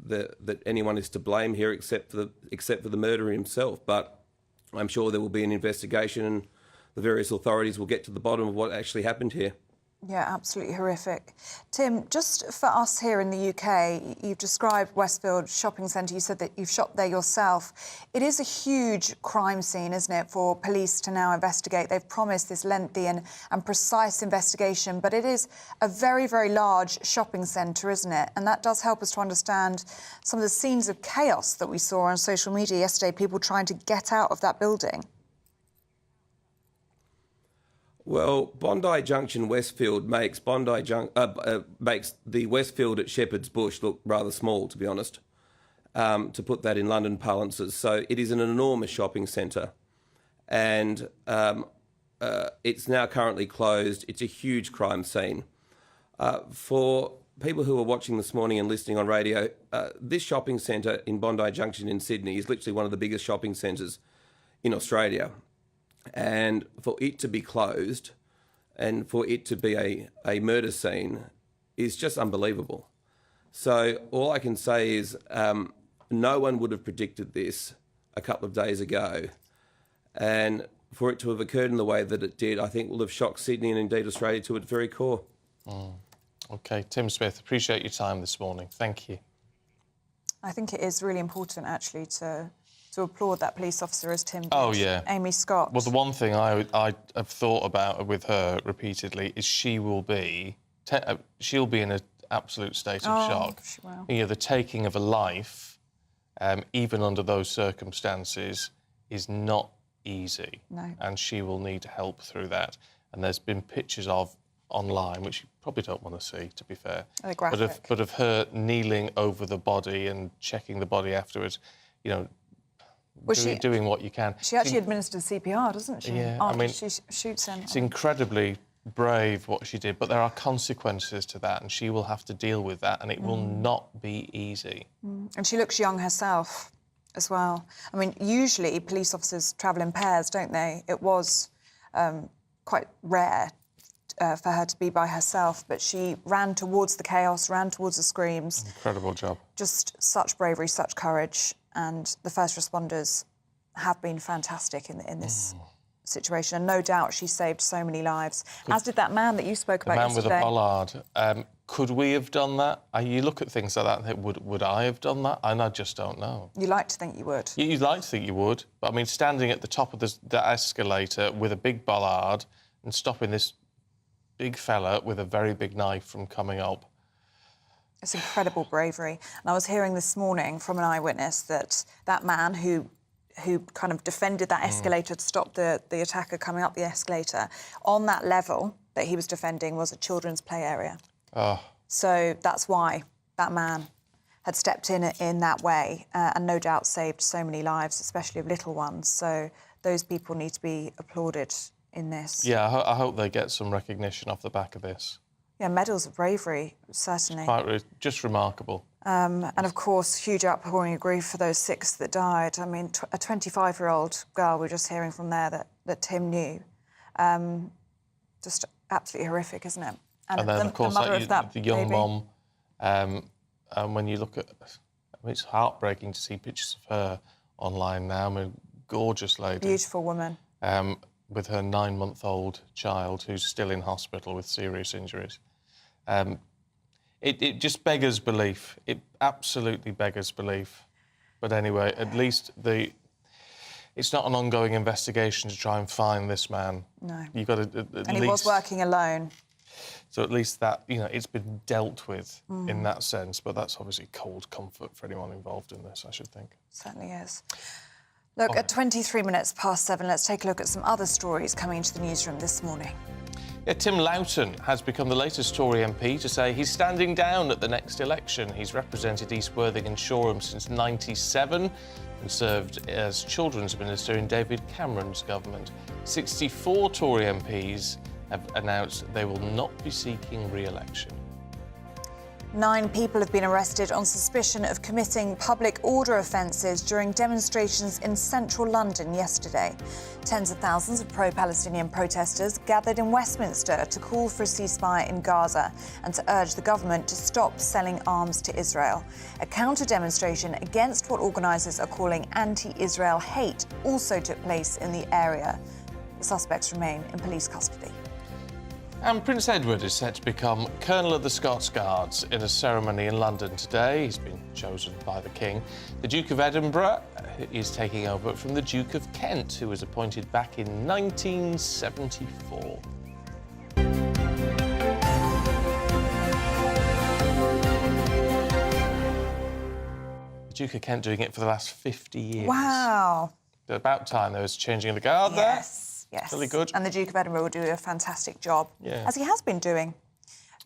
that anyone is to blame here except for the murderer himself, but I'm sure there will be an investigation and the various authorities will get to the bottom of what actually happened here. Yeah, absolutely horrific. Tim, just for us here in the UK, you've described Westfield Shopping Centre. You said that you've shopped there yourself. It is a huge crime scene, isn't it, for police to now investigate? They've promised this lengthy and precise investigation, but it is a very, very large shopping centre, isn't it? And that does help us to understand some of the scenes of chaos that we saw on social media yesterday, people trying to get out of that building. Well, Bondi Junction Westfield makes the Westfield at Shepherd's Bush look rather small, to be honest, to put that in London parlances. So it is an enormous shopping centre, and it's now currently closed. It's a huge crime scene. For people who are watching this morning and listening on radio, this shopping centre in Bondi Junction in Sydney is literally one of the biggest shopping centres in Australia. And for it to be closed and for it to be a murder scene is just unbelievable. So all I can say is no one would have predicted this a couple of days ago. And for it to have occurred in the way that it did, I think will have shocked Sydney and indeed Australia to its very core. OK, Tim Smith, appreciate your time this morning. Thank you. I think it is really important, actually, to to applaud that police officer as Tim did. Oh, yeah. Amy Scott. Well, the one thing I have thought about with her repeatedly is she'll be in an absolute state of shock. She will. You know, the taking of a life, even under those circumstances, is not easy. No. And she will need help through that. And there's been pictures online, which you probably don't want to see, to be fair. They're graphic. But of her kneeling over the body and checking the body afterwards, you know, doing what you can. She actually administered CPR, doesn't she? Yeah, After I mean, she shoots him. It's incredibly brave what she did, but there are consequences to that, and she will have to deal with that, and it will not be easy. And she looks young herself as well. I mean, usually police officers travel in pairs, don't they? It was quite rare for her to be by herself, but she ran towards the chaos, ran towards the screams. Incredible job. Just such bravery, such courage, and the first responders have been fantastic in this situation, and no doubt she saved so many lives, as did that man that you spoke about yesterday. The man with a bollard. Could we have done that? You look at things like that and think, would I have done that? And I just don't know. You like to think you would. You'd like to think you would, but I mean, standing at the top of the escalator with a big bollard and stopping this big fella with a very big knife from coming up. It's incredible bravery. And I was hearing this morning from an eyewitness that man who kind of defended that escalator to stop the attacker coming up the escalator, on that level that he was defending was a children's play area. Oh. So that's why that man had stepped in that way and no doubt saved so many lives, especially of little ones. So those people need to be applauded in this. Yeah, I hope they get some recognition off the back of this. Yeah, medals of bravery, certainly. Just remarkable. And of course, huge outpouring of grief for those 6 that died. I mean, a 25-year-old girl, we're just hearing from there that Tim knew. Just absolutely horrific, isn't it? And then, of course, the young baby. mom, and when you look at... I mean, it's heartbreaking to see pictures of her online now. I mean, gorgeous lady. Beautiful woman. With her 9-month-old child who's still in hospital with serious injuries. It just beggars belief. It absolutely beggars belief. But anyway, at least it's not an ongoing investigation to try and find this man. No. You've got to And he was working alone. So at least that, you know, it's been dealt with in that sense, but that's obviously cold comfort for anyone involved in this, I should think. Certainly is. Look, at 23 minutes past 7, let's take a look at some other stories coming into the newsroom this morning. Yeah, Tim Loughton has become the latest Tory MP to say he's standing down at the next election. He's represented East Worthing and Shoreham since '97 and served as Children's Minister in David Cameron's government. 64 Tory MPs have announced they will not be seeking re-election. 9 people have been arrested on suspicion of committing public order offences during demonstrations in central London yesterday. Tens of thousands of pro-Palestinian protesters gathered in Westminster to call for a ceasefire in Gaza and to urge the government to stop selling arms to Israel. A counter-demonstration against what organisers are calling anti-Israel hate also took place in the area. The suspects remain in police custody. And Prince Edward is set to become Colonel of the Scots Guards in a ceremony in London today. He's been chosen by the King. The Duke of Edinburgh is taking over from the Duke of Kent, who was appointed back in 1974. The Duke of Kent doing it for the last 50 years. Wow. About time there was changing of the guard there. Yes. Really good. And the Duke of Edinburgh will do a fantastic job, Yeah. as he has been doing.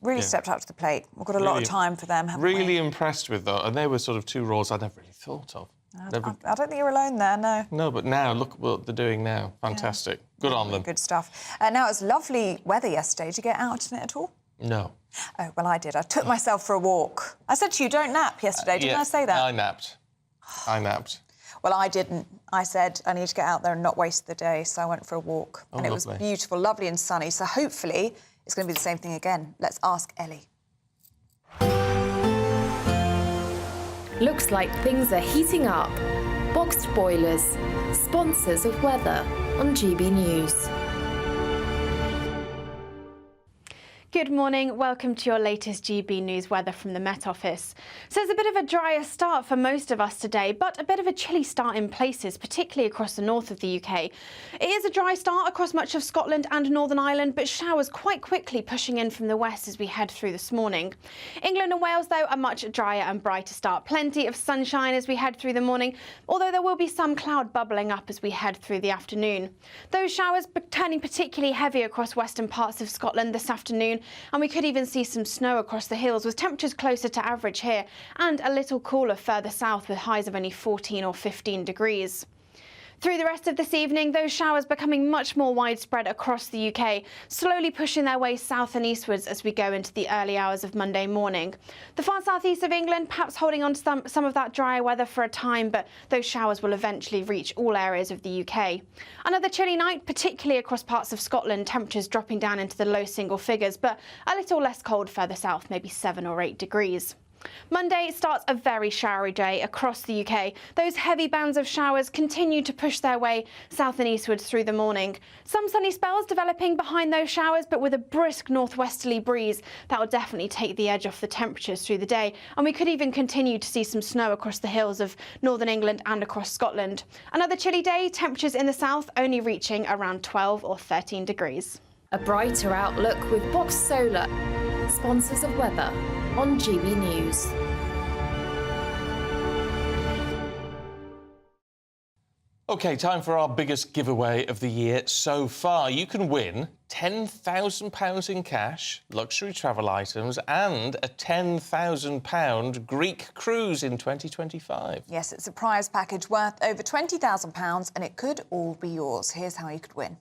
Really stepped up to the plate. We've got a lot of time for them, haven't we? Really impressed with that. And they were sort of 2 roles I'd never really thought of. I don't think you're alone there, no. No, but now, look what they're doing now. Fantastic. Good on them. Good stuff. Now, it was lovely weather yesterday. Did you get out in it at all? No. Oh, well, I did. I took myself for a walk. I said to you, don't nap yesterday. Didn't I say that? I napped. Well, I didn't. I said I need to get out there and not waste the day, so I went for a walk. Oh, and it was lovely. beautiful, lovely and sunny. So hopefully it's going to be the same thing again. Let's ask Ellie. Looks like things are heating up. Boxed boilers, sponsors of weather on GB News. Good morning, welcome to your latest GB News weather from the Met Office. So it's a bit of a drier start for most of us today, but a bit of a chilly start in places, particularly across the north of the UK. It is a dry start across much of Scotland and Northern Ireland, but showers quite quickly pushing in from the west as we head through this morning. England and Wales, though, a much drier and brighter start. Plenty of sunshine as we head through the morning, although there will be some cloud bubbling up as we head through the afternoon. Those showers turning particularly heavy across western parts of Scotland this afternoon, and we could even see some snow across the hills with temperatures closer to average here and a little cooler further south with highs of only 14 or 15 degrees. Through the rest of this evening, those showers becoming much more widespread across the UK, slowly pushing their way south and eastwards as we go into the early hours of Monday morning. The far southeast of England perhaps holding on to some of that drier weather for a time, but those showers will eventually reach all areas of the UK. Another chilly night, particularly across parts of Scotland, temperatures dropping down into the low single figures, but a little less cold further south, maybe 7 or 8 degrees. Monday starts a very showery day across the UK. Those heavy bands of showers continue to push their way south and eastwards through the morning. Some sunny spells developing behind those showers, but with a brisk northwesterly breeze that will definitely take the edge off the temperatures through the day. And we could even continue to see some snow across the hills of northern England and across Scotland. Another chilly day, temperatures in the south only reaching around 12 or 13 degrees. A brighter outlook with Box Solar, sponsors of weather on GB News. OK, time for our biggest giveaway of the year so far. You can win £10,000 in cash, luxury travel items and a £10,000 Greek cruise in 2025. Yes, it's a prize package worth over £20,000 and it could all be yours. Here's how you could win.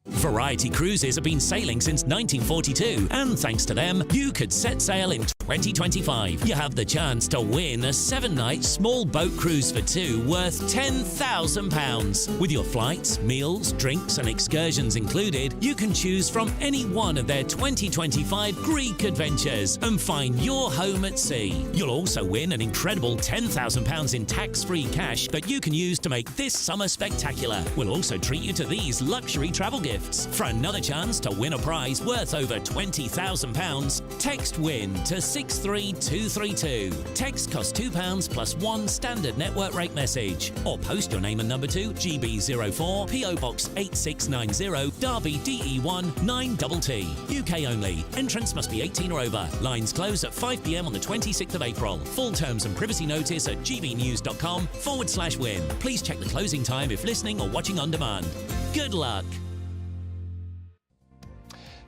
Variety Cruises have been sailing since 1942, and thanks to them, you could set sail in 2025. You have the chance to win a 7-night small boat cruise for two worth £10,000. With your flights, meals, drinks and excursions included, you can choose from any one of their 2025 Greek adventures and find your home at sea. You'll also win an incredible £10,000 in tax-free cash that you can use to make this summer spectacular. We'll also treat you to these luxury travel gifts. For another chance to win a prize worth over £20,000, text WIN to 63232. Text costs £2 plus one standard network rate message. Or post your name and number to GB04 PO Box 8690 Derby DE1 9TT. UK only. Entrance must be 18 or over. Lines close at 5 p.m. on the 26th of April. Full terms and privacy notice at gbnews.com/win. Please check the closing time if listening or watching on demand. Good luck.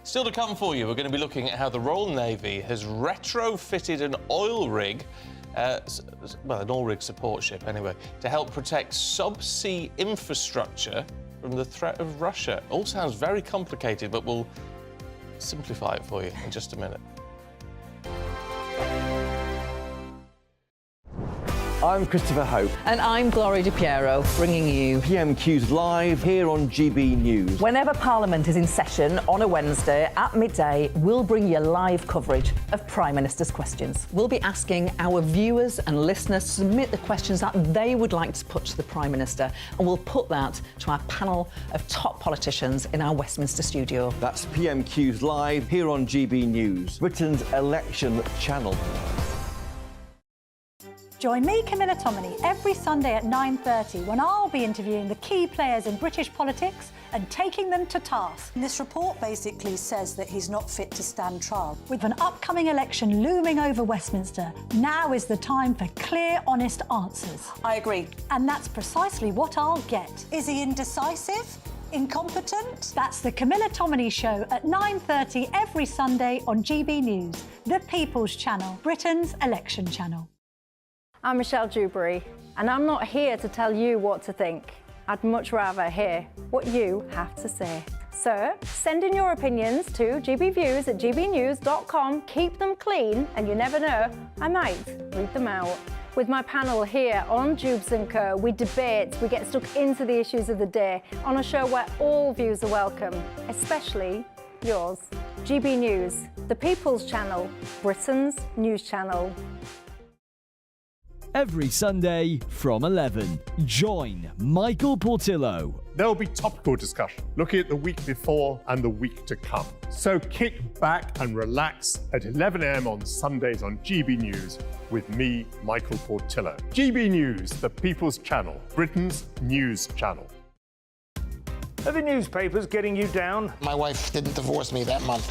Still to come for you, we're going to be looking at how the Royal Navy has retrofitted an oil rig, an oil rig support ship anyway, to help protect subsea infrastructure from the threat of Russia. All sounds very complicated, but we'll simplify it for you in just a minute. I'm Christopher Hope. And I'm Gloria Di Piero, bringing you PMQs Live here on GB News. Whenever Parliament is in session on a Wednesday at midday, we'll bring you live coverage of Prime Minister's questions. We'll be asking our viewers and listeners to submit the questions that they would like to put to the Prime Minister, and we'll put that to our panel of top politicians in our Westminster studio. That's PMQs Live here on GB News, Britain's election channel. Join me, Camilla Tominey, every Sunday at 9:30 when I'll be interviewing the key players in British politics and taking them to task. This report basically says that he's not fit to stand trial. With an upcoming election looming over Westminster, now is the time for clear, honest answers. I agree. And that's precisely what I'll get. Is he indecisive? Incompetent? That's the Camilla Tominey Show at 9:30 every Sunday on GB News, the People's Channel, Britain's election channel. I'm Michelle Dewberry, and I'm not here to tell you what to think. I'd much rather hear what you have to say. So, send in your opinions to gbviews@gbnews.com. Keep them clean, and you never know, I might read them out. With my panel here on Jubes & Co, we debate, we get stuck into the issues of the day on a show where all views are welcome, especially yours. GB News, the People's Channel, Britain's news channel. Every Sunday from 11. Join Michael Portillo. There'll be topical discussion, looking at the week before and the week to come. So kick back and relax at 11 a.m. on Sundays on GB News with me, Michael Portillo. GB News, the People's Channel, Britain's news channel. Are the newspapers getting you down? My wife didn't divorce me that month.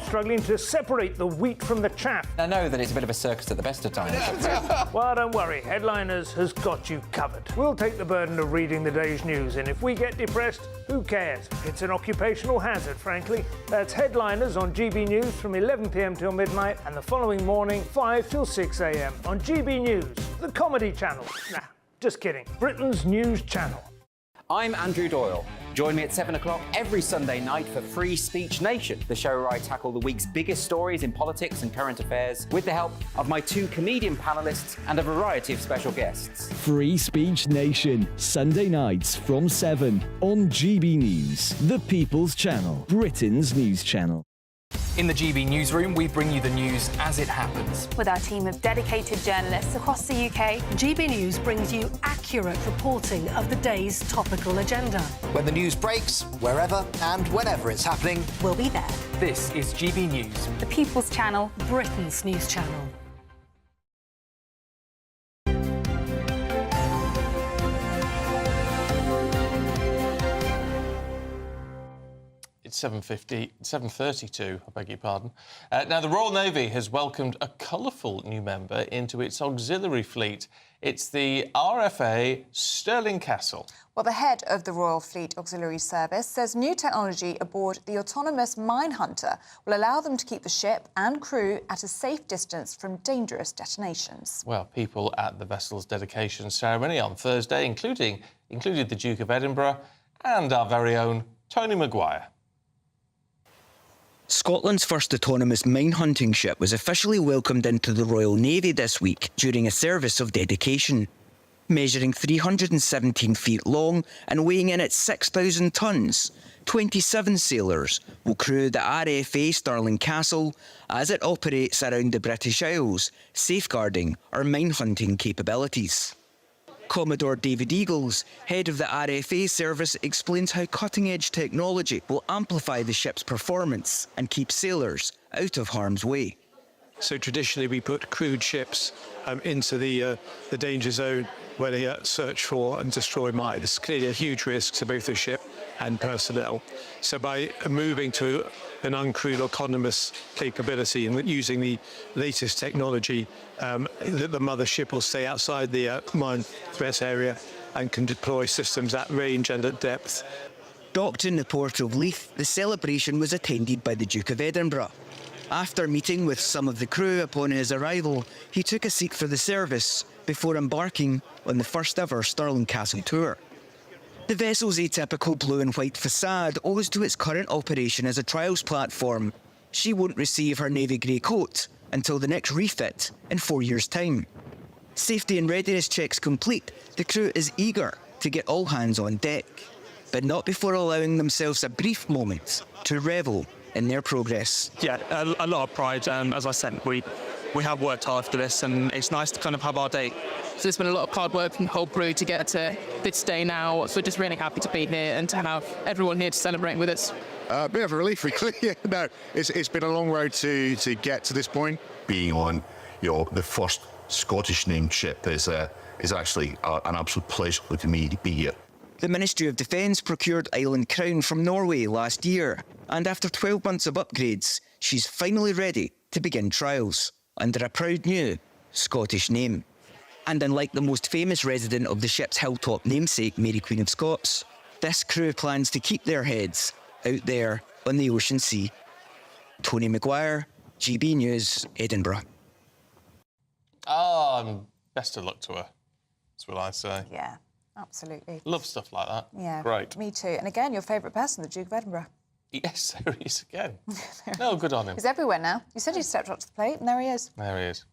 Struggling to separate the wheat from the chaff? I know that it's a bit of a circus at the best of times. Well, don't worry. Headliners has got you covered. We'll take the burden of reading the day's news, and if we get depressed, who cares? It's an occupational hazard, frankly. That's Headliners on GB News from 11 p.m. till midnight, and the following morning, 5 till 6 a.m. on GB News, the comedy channel. Nah, just kidding. Britain's news channel. I'm Andrew Doyle. Join me at 7 o'clock every Sunday night for Free Speech Nation, the show where I tackle the week's biggest stories in politics and current affairs with the help of my 2 comedian panellists and a variety of special guests. Free Speech Nation, Sunday nights from 7 on GB News, the People's Channel, Britain's news channel. In the GB Newsroom, we bring you the news as it happens. With our team of dedicated journalists across the UK, GB News brings you accurate reporting of the day's topical agenda. When the news breaks, wherever and whenever it's happening, we'll be there. This is GB News, the People's Channel, Britain's news channel. It's 7:32, I beg your pardon. Now, the Royal Navy has welcomed a colourful new member into its auxiliary fleet. It's the RFA Stirling Castle. Well, the head of the Royal Fleet Auxiliary Service says new technology aboard the autonomous mine hunter will allow them to keep the ship and crew at a safe distance from dangerous detonations. Well, people at the vessel's dedication ceremony on Thursday included the Duke of Edinburgh and our very own Tony Maguire. Scotland's first autonomous mine hunting ship was officially welcomed into the Royal Navy this week during a service of dedication. Measuring 317 feet long and weighing in at 6,000 tonnes, 27 sailors will crew the RFA Stirling Castle as it operates around the British Isles, safeguarding our mine hunting capabilities. Commodore David Eagles, head of the RFA service, explains how cutting-edge technology will amplify the ship's performance and keep sailors out of harm's way. So traditionally we put crewed ships into the danger zone where they search for and destroy mines. It's clearly a huge risk to both the ship and personnel. So by moving to an uncrewed autonomous capability and using the latest technology, the mothership will stay outside the mine threat area and can deploy systems at range and at depth. Docked in the port of Leith, the celebration was attended by the Duke of Edinburgh. After meeting with some of the crew upon his arrival, he took a seat for the service before embarking on the first ever Stirling Castle tour. The vessel's atypical blue and white facade owes to its current operation as a trials platform. She won't receive her navy grey coat until the next refit in 4 years' time. Safety and readiness checks complete, the crew is eager to get all hands on deck, but not before allowing themselves a brief moment to revel in their progress. Yeah, a lot of pride. As I said, we have worked hard for this, and it's nice to kind of have our day. So there's been a lot of hard work from the whole crew to get to this day now. So we're just really happy to be here and to have everyone here to celebrate with us. A bit of a relief, really. No, it's been a long road to get to this point. Being on, the first Scottish-named ship is actually an absolute pleasure to me to be here. The Ministry of Defence procured Island Crown from Norway last year, and after 12 months of upgrades, she's finally ready to begin trials under a proud new Scottish name. And unlike the most famous resident of the ship's hilltop namesake, Mary Queen of Scots, this crew plans to keep their heads out there on the ocean sea. Tony Maguire, GB News, Edinburgh. Best of luck to her, that's what I say. Yeah, absolutely. Love stuff like that. Yeah, great. Me too. And again, your favourite person, the Duke of Edinburgh. Yes, there he is again. No, good on him. He's everywhere now. You said he stepped up to the plate, and there he is. There he is.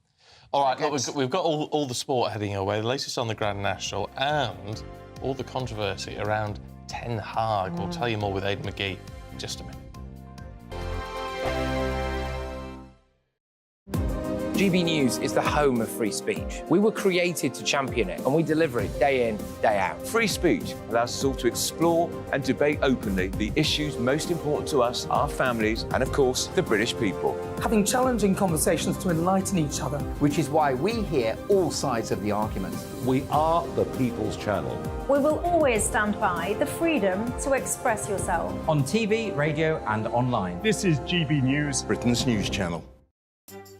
All right, look, we've got all the sport heading our way, the latest on the Grand National, and all the controversy around Ten Hag. We'll tell you more with Aide McGee in just a minute. GB News is the home of free speech. We were created to champion it, and we deliver it day in, day out. Free speech allows us all to explore and debate openly the issues most important to us, our families, and of course, the British people. Having challenging conversations to enlighten each other. Which is why we hear all sides of the argument. We are the People's Channel. We will always stand by the freedom to express yourself. On TV, radio and online. This is GB News, Britain's news channel.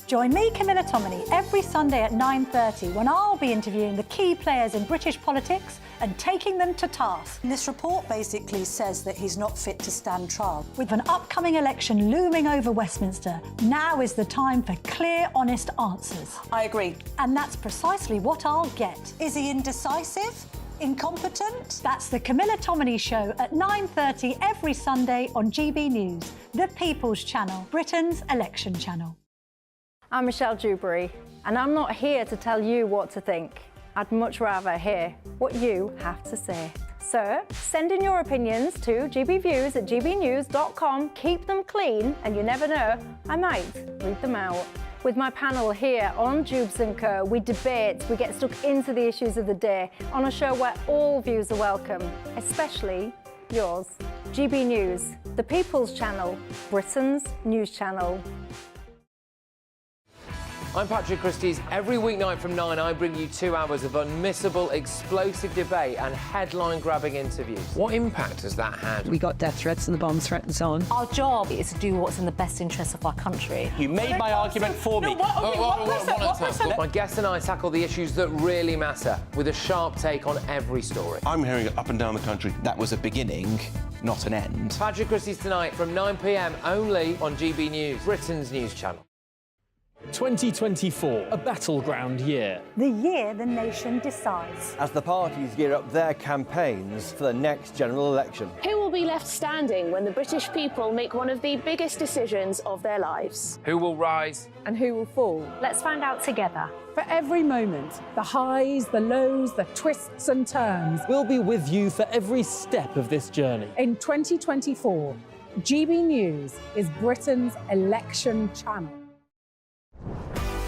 Join me, Camilla Tominey, every Sunday at 9:30 when I'll be interviewing the key players in British politics and taking them to task. This report basically says that he's not fit to stand trial. With an upcoming election looming over Westminster, now is the time for clear, honest answers. I agree. And that's precisely what I'll get. Is he indecisive? Incompetent? That's the Camilla Tominey Show at 9:30 every Sunday on GB News, the People's Channel, Britain's election channel. I'm Michelle Dewberry, and I'm not here to tell you what to think. I'd much rather hear what you have to say. So, send in your opinions to gbviews@gbnews.com. Keep them clean, and you never know, I might read them out. With my panel here on Jubes & Co, we debate, we get stuck into the issues of the day on a show where all views are welcome, especially yours. GB News, the People's Channel, Britain's news channel. I'm Patrick Christie's. Every weeknight from 9, I bring you 2 hours of unmissable, explosive debate and headline-grabbing interviews. What impact has that had? We got death threats and the bomb threats on. Our job is to do what's in the best interest of our country. You made my argument for me. My guests and I tackle the issues that really matter, with a sharp take on every story. I'm hearing it up and down the country. That was a beginning, not an end. Patrick Christie's tonight from 9 p.m. only on GB News, Britain's news channel. 2024, a battleground year. The year the nation decides. As the parties gear up their campaigns for the next general election. Who will be left standing when the British people make one of the biggest decisions of their lives? Who will rise? And who will fall? Let's find out together. For every moment, the highs, the lows, the twists and turns. We'll be with you for every step of this journey. In 2024, GB News is Britain's election channel.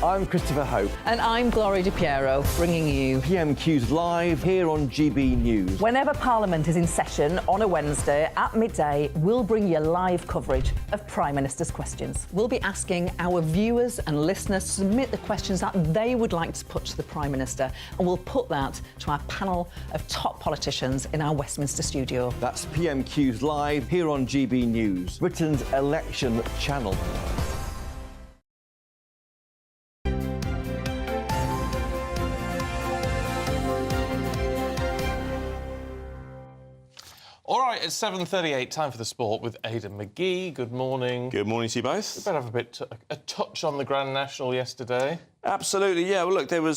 I'm Christopher Hope. And I'm Gloria Di Piero, bringing you PMQ's live here on GB News. Whenever Parliament is in session on a Wednesday at midday, we'll bring you live coverage of Prime Minister's questions. We'll be asking our viewers and listeners to submit the questions that they would like to put to the Prime Minister, and we'll put that to our panel of top politicians in our Westminster studio. That's PMQ's live here on GB News, Britain's election channel. All right, it's 7:38, time for the sport with Aide McGee. Good morning. Good morning to you both. We better have a touch on the Grand National yesterday. Absolutely, yeah. Well, look, there were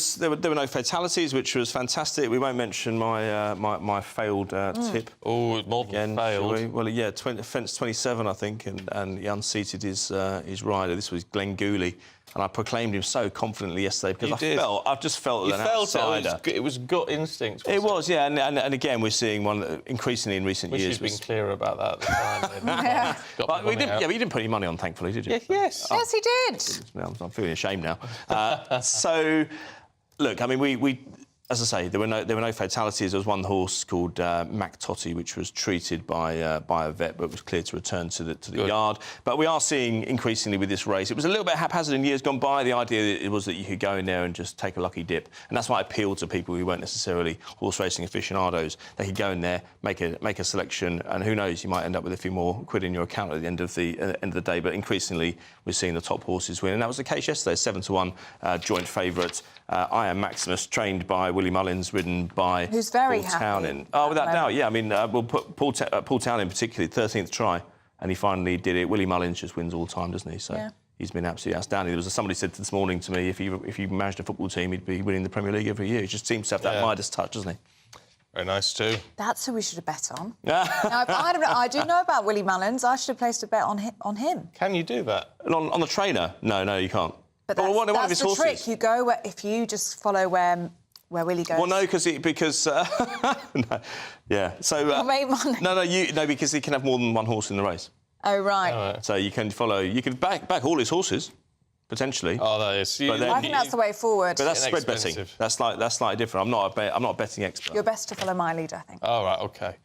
no fatalities, which was fantastic. We won't mention my failed tip. Oh, more than failed. Well, yeah, fence 27, I think, and he unseated his rider. This was Glenn Gooley, and I proclaimed him so confidently yesterday because I just felt an outsider. It was gut instinct. It was, yeah, and again we're seeing one increasingly in recent years. Wish you'd been clearer about that at the time. But you didn't put any money on, thankfully, did you? Yes. Yes, he did. I'm feeling ashamed now. So, look, I mean, we as I say, there were no fatalities. There was one horse called Mac Totty, which was treated by a vet, but was cleared to return to the yard. But we are seeing increasingly with this race, it was a little bit haphazard in years gone by. The idea was that you could go in there and just take a lucky dip, and that's why I appealed to people who weren't necessarily horse racing aficionados. They could go in there, make a selection, and who knows, you might end up with a few more quid in your account at the end of the day. But increasingly, we're seeing the top horses win, and that was the case yesterday. 7-1 joint favourite. I Am Maximus, trained by Willie Mullins, ridden by who's very Paul Townend. Oh, without doubt, yeah. I mean, we'll put Paul Townend particularly, 13th try, and he finally did it. Willie Mullins just wins all the time, doesn't he? So yeah. He's been absolutely outstanding. There was somebody said this morning to me, if he managed a football team, he'd be winning the Premier League every year. He just seems to have that Midas touch, doesn't he? Very nice too. That's who we should have bet on. Now, I do know about Willie Mullins. I should have placed a bet on him. Can you do that? On the trainer? No, you can't. But that's the trick. You go if you just follow where Willie goes. Well, no, because no, yeah. So make money. No, because he can have more than one horse in the race. Oh right. So you can follow. You can back all his horses. potentially. Oh, that is. But then, I think that's the way forward. But that's spread betting. That's slightly different. I'm not a betting expert. You're best to follow my lead, I think. All right, OK.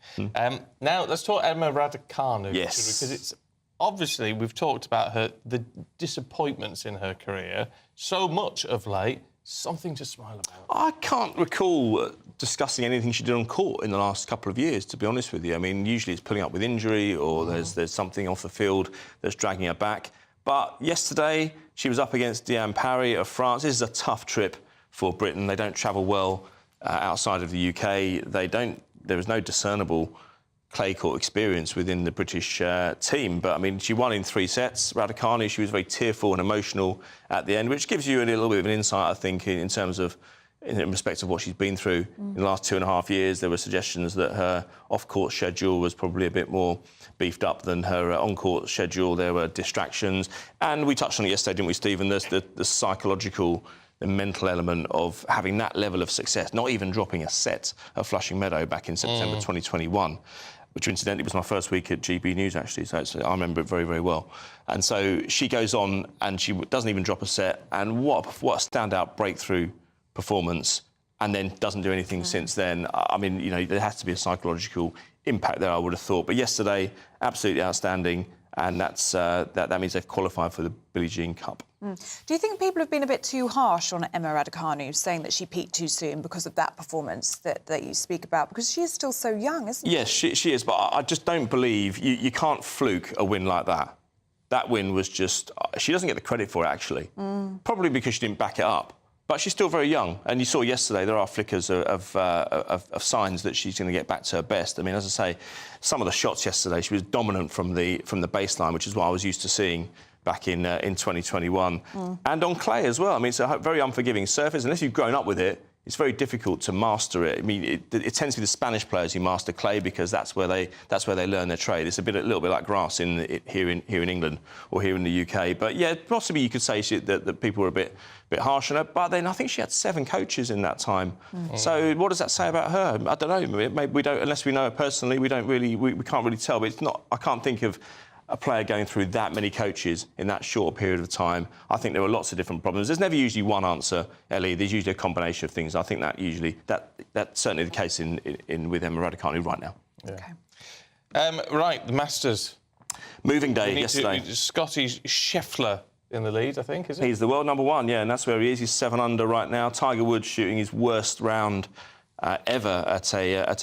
Now, let's talk Emma Raducanu. Yes. Because it's... Obviously, we've talked about the disappointments in her career so much of late. Something to smile about. I can't recall discussing anything she did on court in the last couple of years, to be honest with you. I mean, usually it's pulling up with injury or there's something off the field that's dragging her back. But yesterday, she was up against Diane Parry of France. This is a tough trip for Britain. They don't travel well outside of the UK. There is no discernible clay court experience within the British team. But, I mean, she won in 3 sets. Raducanu, she was very tearful and emotional at the end, which gives you a little bit of an insight, I think, in terms of, in respect of what she's been through in the last 2.5 years. There were suggestions that her off-court schedule was probably a bit more beefed up than her on-court schedule. There were distractions. And we touched on it yesterday, didn't we, Stephen? There's the psychological, the mental element of having that level of success, not even dropping a set at Flushing Meadow back in September 2021. Which, incidentally, was my first week at GB News, actually, so I remember it very, very well. And so she goes on and she doesn't even drop a set, and what a standout breakthrough performance, and then doesn't do anything since then. I mean, you know, there has to be a psychological impact there, I would have thought. But yesterday, absolutely outstanding, and that means they've qualified for the Billie Jean Cup. Do you think people have been a bit too harsh on Emma Raducanu, saying that she peaked too soon because of that performance that you speak about? Because she is still so young, isn't she? Yes, she is, but I just don't believe... You can't fluke a win like that. That win was just... She doesn't get the credit for it, actually. Probably because she didn't back it up. But she's still very young, and you saw yesterday there are flickers of signs that she's going to get back to her best. I mean, as I say, some of the shots yesterday, she was dominant from the baseline, which is what I was used to seeing back in 2021, and on clay as well. I mean, it's a very unforgiving surface. Unless you've grown up with it, it's very difficult to master it. I mean, it tends to be the Spanish players who master clay because that's where they learn their trade. It's a little bit like grass here in England or here in the UK. But yeah, possibly you could say that people were a bit harsh on her. But then I think she had 7 coaches in that time. So what does that say about her? I don't know. Maybe we don't, unless we know her personally. We can't really tell. But it's not. I can't think of a player going through that many coaches in that short period of time. I think there were lots of different problems. There's never usually one answer, Ellie. There's usually a combination of things. I think that's certainly the case with Emma Raducanu right now. Yeah. Okay. Right, the Masters. Moving day yesterday. Scotty Scheffler in the lead, I think, is it? He's the world number 1, yeah, and that's where he is. He's 7 under right now. Tiger Woods shooting his worst round ever at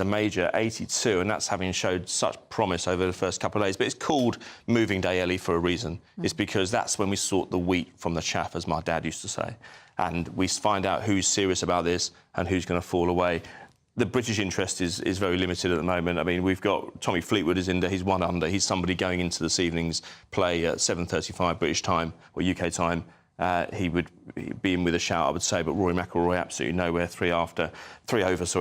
a major, 82, and that's having showed such promise over the first couple of days. But it's called moving day, Ellie, for a reason. It's because that's when we sort the wheat from the chaff, as my dad used to say. And we find out who's serious about this and who's going to fall away. The British interest is very limited at the moment. I mean, we've got Tommy Fleetwood is in there. He's 1 under. He's somebody going into this evening's play at 7:35 British time or UK time. He would be in with a shout, I would say, but Rory McIlroy absolutely nowhere. 3 over.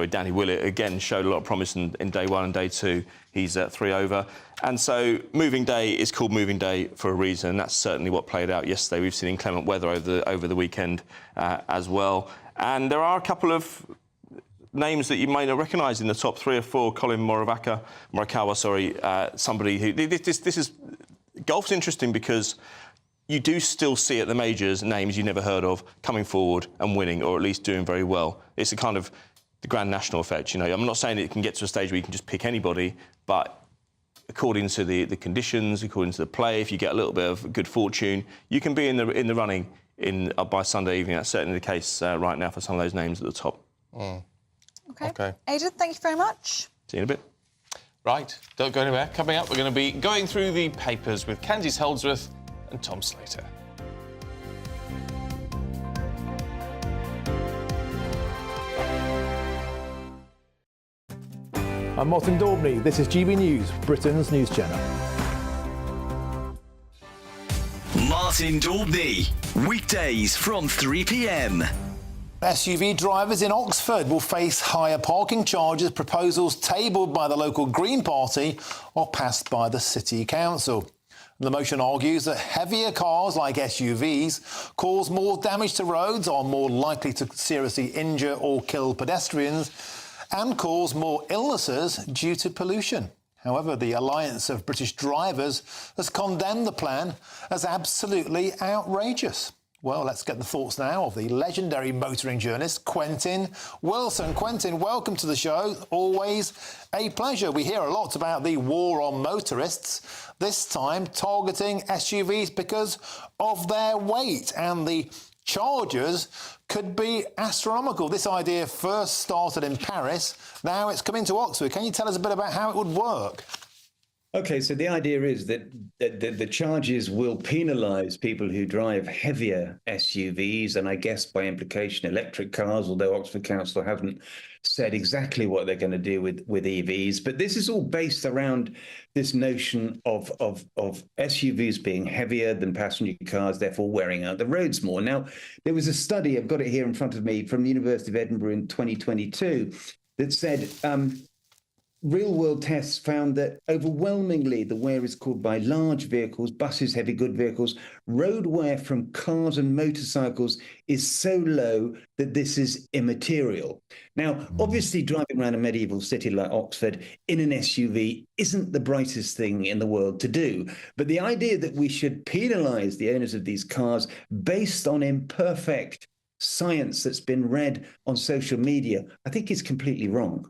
Danny Willett again showed a lot of promise in day 1 and day 2. He's at 3 over, and so moving day is called moving day for a reason. That's certainly what played out yesterday. We've seen inclement weather over the weekend as well, and there are a couple of names that you may not recognise in the top 3 or 4. Colin Morikawa, somebody who this is golf's interesting because you do still see at the majors names you never heard of coming forward and winning, or at least doing very well. It's a kind of the Grand National effect. You know, I'm not saying it can get to a stage where you can just pick anybody, but according to the conditions, according to the play, if you get a little bit of good fortune, you can be in the running by Sunday evening. That's certainly the case right now for some of those names at the top. Okay. Aide, thank you very much. See you in a bit. Right, don't go anywhere. Coming up, we're going to be going through the papers with Candice Holdsworth and Tom Slater. I'm Martin Daubney. This is GB News, Britain's news channel. Martin Daubney, weekdays from 3 p.m. SUV drivers in Oxford will face higher parking charges. Proposals tabled by the local Green Party or passed by the City Council. The motion argues that heavier cars like SUVs cause more damage to roads, are more likely to seriously injure or kill pedestrians, and cause more illnesses due to pollution. However, the Alliance of British Drivers has condemned the plan as absolutely outrageous. Well, let's get the thoughts now of the legendary motoring journalist, Quentin Wilson. Quentin, welcome to the show. Always a pleasure. We hear a lot about the war on motorists, this time targeting SUVs because of their weight, and the charges could be astronomical. This idea first started in Paris. Now it's coming to Oxford. Can you tell us a bit about how it would work? OK, so the idea is that the charges will penalise people who drive heavier SUVs, and I guess by implication electric cars, although Oxford Council haven't said exactly what they're going to do with EVs. But this is all based around this notion of SUVs being heavier than passenger cars, therefore wearing out the roads more. Now, there was a study, I've got it here in front of me, from the University of Edinburgh in 2022 that said real-world tests found that overwhelmingly the wear is caused by large vehicles, buses, heavy good vehicles. Road wear from cars and motorcycles is so low that this is immaterial. Now, obviously, driving around a medieval city like Oxford in an SUV isn't the brightest thing in the world to do. But the idea that we should penalise the owners of these cars based on imperfect science that's been read on social media, I think is completely wrong.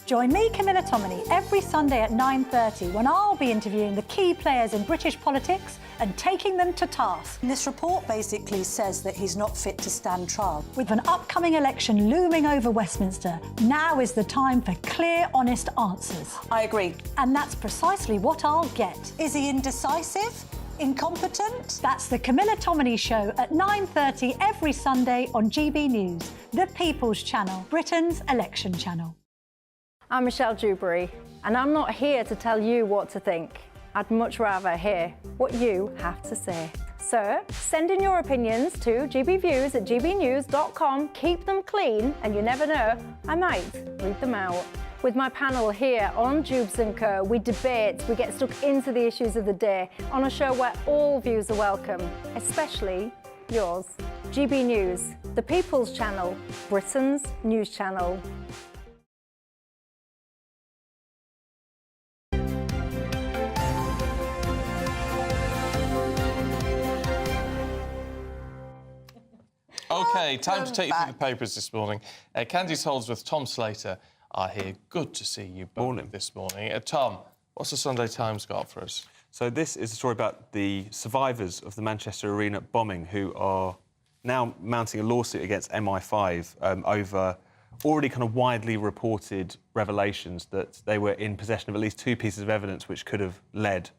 Join me, Camilla Tominey, every Sunday at 9:30 when I'll be interviewing the key players in British politics and taking them to task. This report basically says that he's not fit to stand trial. With an upcoming election looming over Westminster, now is the time for clear, honest answers. I agree. And that's precisely what I'll get. Is he indecisive? Incompetent? That's the Camilla Tominey Show at 9:30 every Sunday on GB News, the People's Channel, Britain's election channel. I'm Michelle Dewberry, and I'm not here to tell you what to think. I'd much rather hear what you have to say. So send in your opinions to gbviews@gbnews.com. Keep them clean, and you never know, I might read them out. With my panel here on Jubes & Co, we debate, we get stuck into the issues of the day on a show where all views are welcome, especially yours. GB News, the People's Channel, Britain's news channel. OK, time to take you through the papers this morning. Candice Holdsworth, Tom Slater are here. Good to see you both this morning. Tom, what's the Sunday Times got for us? So this is a story about the survivors of the Manchester Arena bombing who are now mounting a lawsuit against MI5 over already kind of widely reported revelations that they were in possession of at least two pieces of evidence which could have led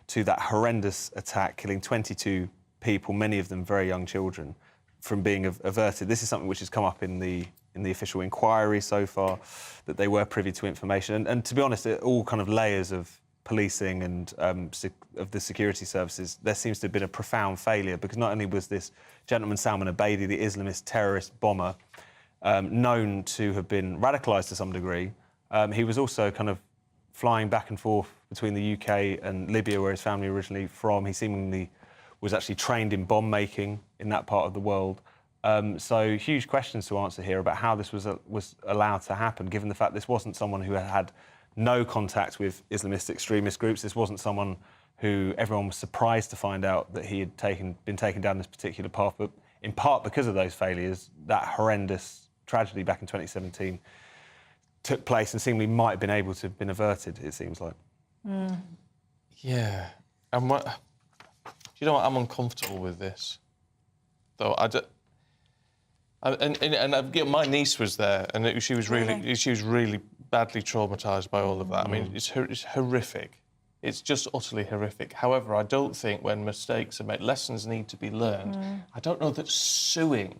to that horrendous attack, killing 22 people, many of them very young children, from being averted. This is something which has come up in the official inquiry so far, that they were privy to information. And to be honest, all kind of layers of policing and of the security services, there seems to have been a profound failure, because not only was this gentleman Salman Abaidi, the Islamist terrorist bomber, known to have been radicalised to some degree, he was also kind of flying back and forth between the UK and Libya, where his family originally from. He seemingly was actually trained in bomb making in that part of the world. So huge questions to answer here about how this was allowed to happen, given the fact this wasn't someone who had no contact with Islamist extremist groups. This wasn't someone who everyone was surprised to find out that he had been taken down this particular path, but in part because of those failures, that horrendous tragedy back in 2017 took place and seemingly might have been able to have been averted, it seems like. Mm. Yeah. And what... You know what? I'm uncomfortable with this, though. My niece was there, and she was really badly traumatised by all of that. I mean, it's horrific. It's just utterly horrific. However, I don't think when mistakes are made, lessons need to be learned. I don't know that suing,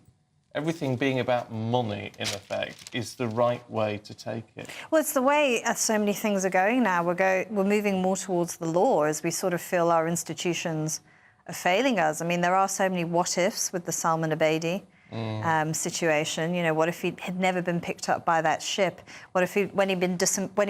everything being about money, in effect, is the right way to take it. Well, it's the way so many things are going now. We're moving more towards the law as we sort of feel our institutions are failing us. I mean, there are so many what-ifs with the Salman Abaidi situation. You know, what if he had never been picked up by that ship? What if when he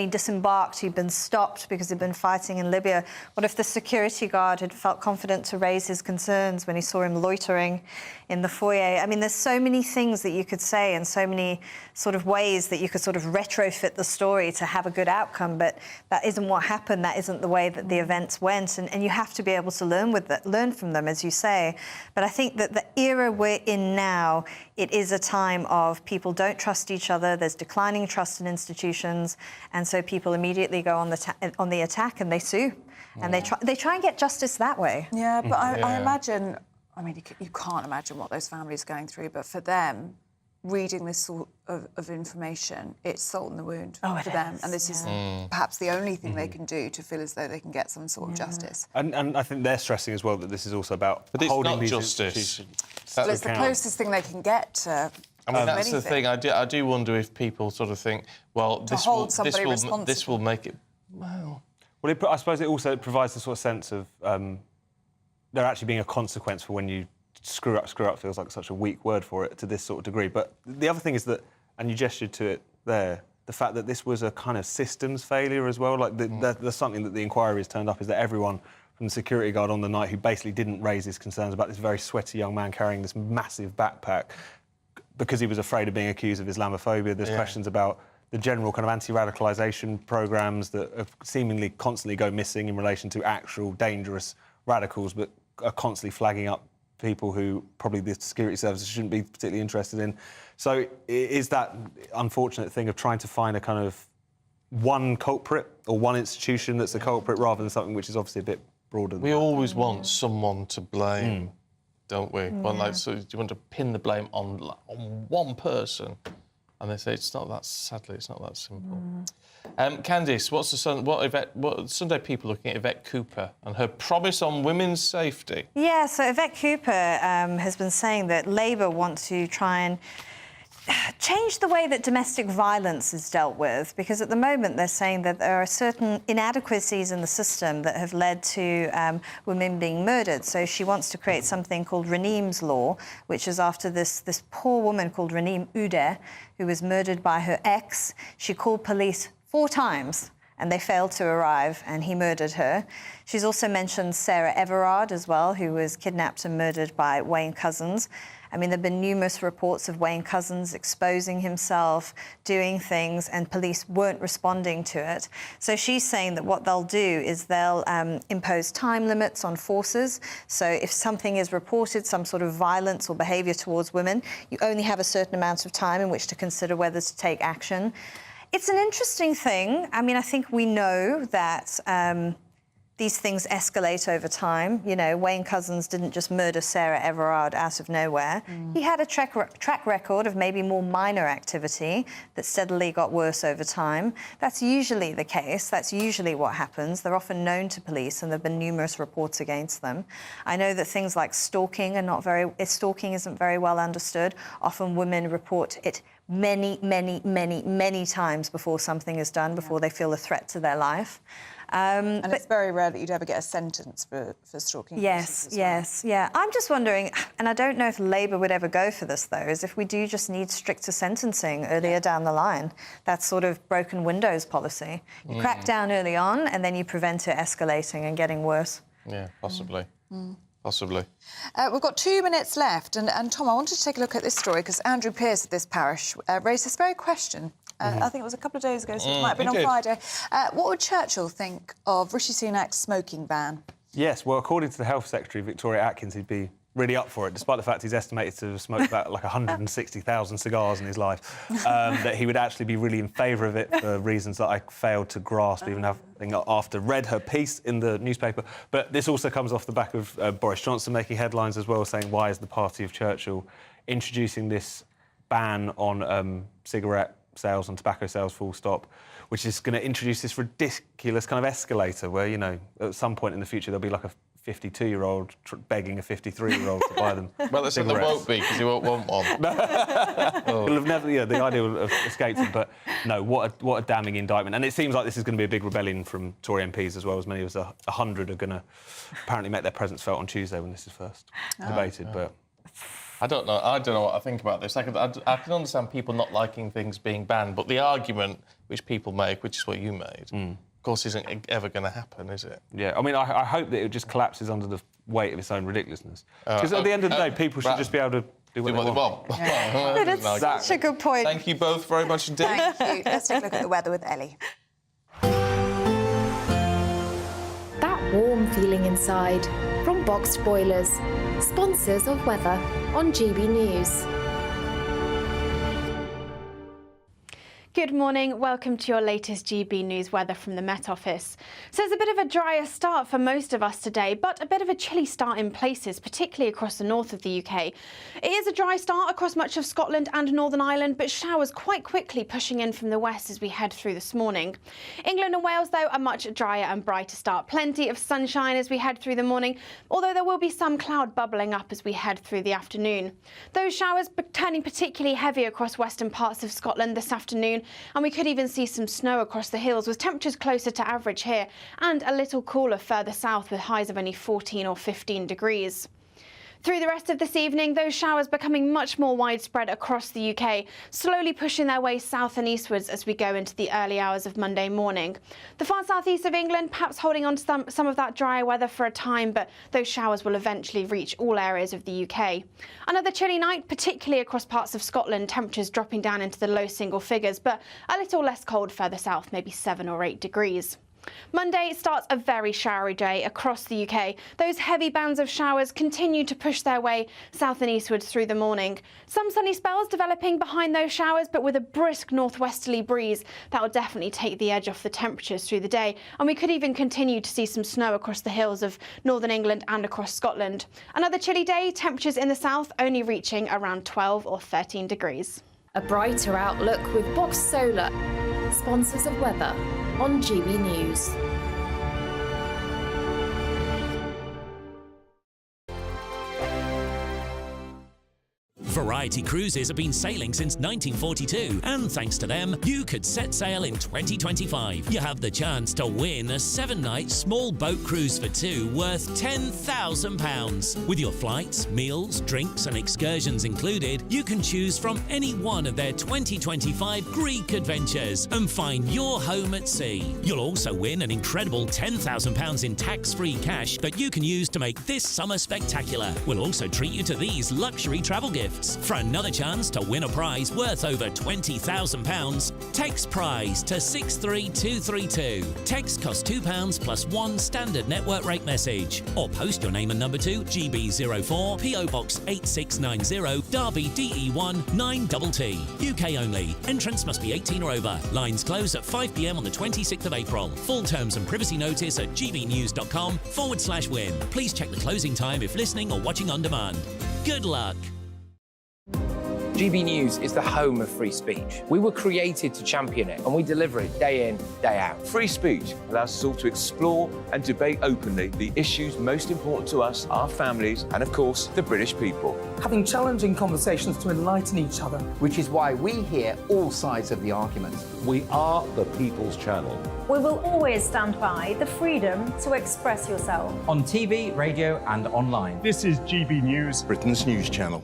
disembarked, he'd been stopped because he'd been fighting in Libya? What if the security guard had felt confident to raise his concerns when he saw him loitering in the foyer? I mean, there's so many things that you could say and so many sort of ways that you could sort of retrofit the story to have a good outcome, but that isn't what happened. That isn't the way that the events went, and you have to be able to learn from them, as you say. But I think that the era we're in now, it is a time of people don't trust each other. There's declining trust in institutions, and so people immediately go on the attack and they sue, and they try and get justice that way. Yeah, but I imagine. I mean, you can't imagine what those families are going through, but for them, reading this sort of information, it's salt in the wound for them. And this is perhaps the only thing they can do to feel as though they can get some sort of justice. And I think they're stressing as well that this is also about holding these institutions. Well, it's the closest thing they can get to. I mean, that's the thing. I do wonder if people sort of think, well, this will make it. Well, I suppose it also provides the sort of sense of there actually being a consequence for when you screw up feels like such a weak word for it to this sort of degree. But the other thing is that, and you gestured to it there, the fact that this was a kind of systems failure as well. Like there's something that the inquiry has turned up is that everyone from the security guard on the night who basically didn't raise his concerns about this very sweaty young man carrying this massive backpack because he was afraid of being accused of Islamophobia. There's questions about the general kind of anti-radicalisation programmes that seemingly constantly go missing in relation to actual dangerous radicals, but are constantly flagging up people who probably the security services shouldn't be particularly interested in. So it is that unfortunate thing of trying to find a kind of one culprit or one institution that's a culprit rather than something which is obviously a bit broader. We always want someone to blame, don't we? Well, like, so do you want to pin the blame on one person? And they say it's not that. Sadly, it's not that simple. Candice, what Sunday People looking at Yvette Cooper and her promise on women's safety? Yeah, so Yvette Cooper has been saying that Labour want to try and change the way that domestic violence is dealt with, because at the moment they're saying that there are certain inadequacies in the system that have led to women being murdered. So she wants to create something called Raneem's Law, which is after this poor woman called Raneem Ude, who was murdered by her ex. She called police 4 times and they failed to arrive, and he murdered her. She's also mentioned Sarah Everard as well, who was kidnapped and murdered by Wayne Couzens. I mean, there have been numerous reports of Wayne Couzens exposing himself, doing things, and police weren't responding to it. So she's saying that what they'll do is they'll impose time limits on forces. So if something is reported, some sort of violence or behaviour towards women, you only have a certain amount of time in which to consider whether to take action. It's an interesting thing. I mean, I think we know that these things escalate over time. You know, Wayne Couzens didn't just murder Sarah Everard out of nowhere. He had a track record of maybe more minor activity that steadily got worse over time. That's usually the case. That's usually what happens. They're often known to police, and there have been numerous reports against them. I know that things like stalking isn't very well understood. Often women report it many times before something is done, before they feel a threat to their life. And it's very rare that you'd ever get a sentence for stalking. Yes. I'm just wondering, and I don't know if Labour would ever go for this, though, is if we do just need stricter sentencing earlier down the line. That sort of broken windows policy. You crack down early on, and then you prevent it escalating and getting worse. Yeah, possibly. Possibly. We've got 2 minutes left, and Tom, I wanted to take a look at this story because Andrew Pearce of this parish raised this very question. I think it was a couple of days ago, so it might have been on Friday. What would Churchill think of Rishi Sunak's smoking ban? Yes, well, according to the Health Secretary, Victoria Atkins, he'd be really up for it, despite the fact he's estimated to have smoked about like 160,000 cigars in his life, that he would actually be really in favour of it for reasons that I failed to grasp, even after read her piece in the newspaper. But this also comes off the back of Boris Johnson making headlines as well, saying, why is the party of Churchill introducing this ban on cigarette sales and tobacco sales, full stop, which is going to introduce this ridiculous kind of escalator where, you know, at some point in the future there'll be like a 52-year-old begging a 53-year-old to buy them. Well, there won't be, because he won't want one. He'll have never, the idea will have escaped him. But no, what a damning indictment. And it seems like this is going to be a big rebellion from Tory MPs as well. As many as 100 are going to apparently make their presence felt on Tuesday when this is first debated. But I don't know. I don't know what I think about this. I can understand people not liking things being banned, but the argument which people make, which is what you made, of course, isn't ever going to happen, is it? Yeah, I mean, I hope that it just collapses under the weight of its own ridiculousness. Because at the end of the day, people should just be able to do what they want. Yeah. That's such a good point. Thank you both very much indeed. Thank you. Let's take a look at the weather with Ellie. That warm feeling inside from Boxed Boilers, sponsors of weather on GB News. Good morning, welcome to your latest GB News weather from the Met Office. So it's a bit of a drier start for most of us today, but a bit of a chilly start in places, particularly across the north of the UK. It is a dry start across much of Scotland and Northern Ireland, but showers quite quickly pushing in from the west as we head through this morning. England and Wales, though, a much drier and brighter start. Plenty of sunshine as we head through the morning, although there will be some cloud bubbling up as we head through the afternoon. Those showers turning particularly heavy across western parts of Scotland this afternoon, and we could even see some snow across the hills with temperatures closer to average here and a little cooler further south with highs of only 14 or 15 degrees. Through the rest of this evening, those showers becoming much more widespread across the UK, slowly pushing their way south and eastwards as we go into the early hours of Monday morning. The far southeast of England perhaps holding on to some of that drier weather for a time, but those showers will eventually reach all areas of the UK. Another chilly night, particularly across parts of Scotland, temperatures dropping down into the low single figures, but a little less cold further south, maybe 7 or 8 degrees. Monday starts a very showery day across the UK. Those heavy bands of showers continue to push their way south and eastwards through the morning. Some sunny spells developing behind those showers, but with a brisk northwesterly breeze that will definitely take the edge off the temperatures through the day. And we could even continue to see some snow across the hills of northern England and across Scotland. Another chilly day, temperatures in the south only reaching around 12 or 13 degrees. A brighter outlook with Box Solar, sponsors of weather on GB News. Variety Cruises have been sailing since 1942, and thanks to them, you could set sail in 2025. You have the chance to win a 7-night small boat cruise for two worth £10,000. With your flights, meals, drinks and excursions included, you can choose from any one of their 2025 Greek adventures and find your home at sea. You'll also win an incredible £10,000 in tax-free cash that you can use to make this summer spectacular. We'll also treat you to these luxury travel gifts. For another chance to win a prize worth over £20,000, text prize to 63232. Text costs £2 plus one standard network rate message. Or post your name and number to GB04 PO Box 8690 Derby DE1 9TT. UK only. Entrance must be 18 or over. Lines close at 5 p.m. on the 26th of April. Full terms and privacy notice at gbnews.com/win. Please check the closing time if listening or watching on demand. Good luck. GB News is the home of free speech. We were created to champion it, and we deliver it day in, day out. Free speech allows us all to explore and debate openly the issues most important to us, our families, and of course, the British people. Having challenging conversations to enlighten each other. Which is why we hear all sides of the argument. We are the People's Channel. We will always stand by the freedom to express yourself. On TV, radio and online. This is GB News, Britain's news channel.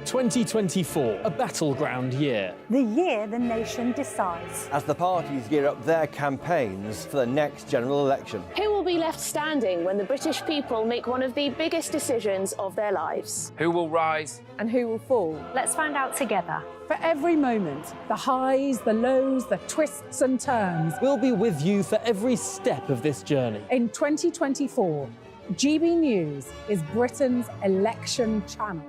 2024, a battleground year. The year the nation decides. As the parties gear up their campaigns for the next general election. Who will be left standing when the British people make one of the biggest decisions of their lives? Who will rise and who will fall? Let's find out together. For every moment, the highs, the lows, the twists and turns. We'll be with you for every step of this journey. In 2024, GB News is Britain's election channel.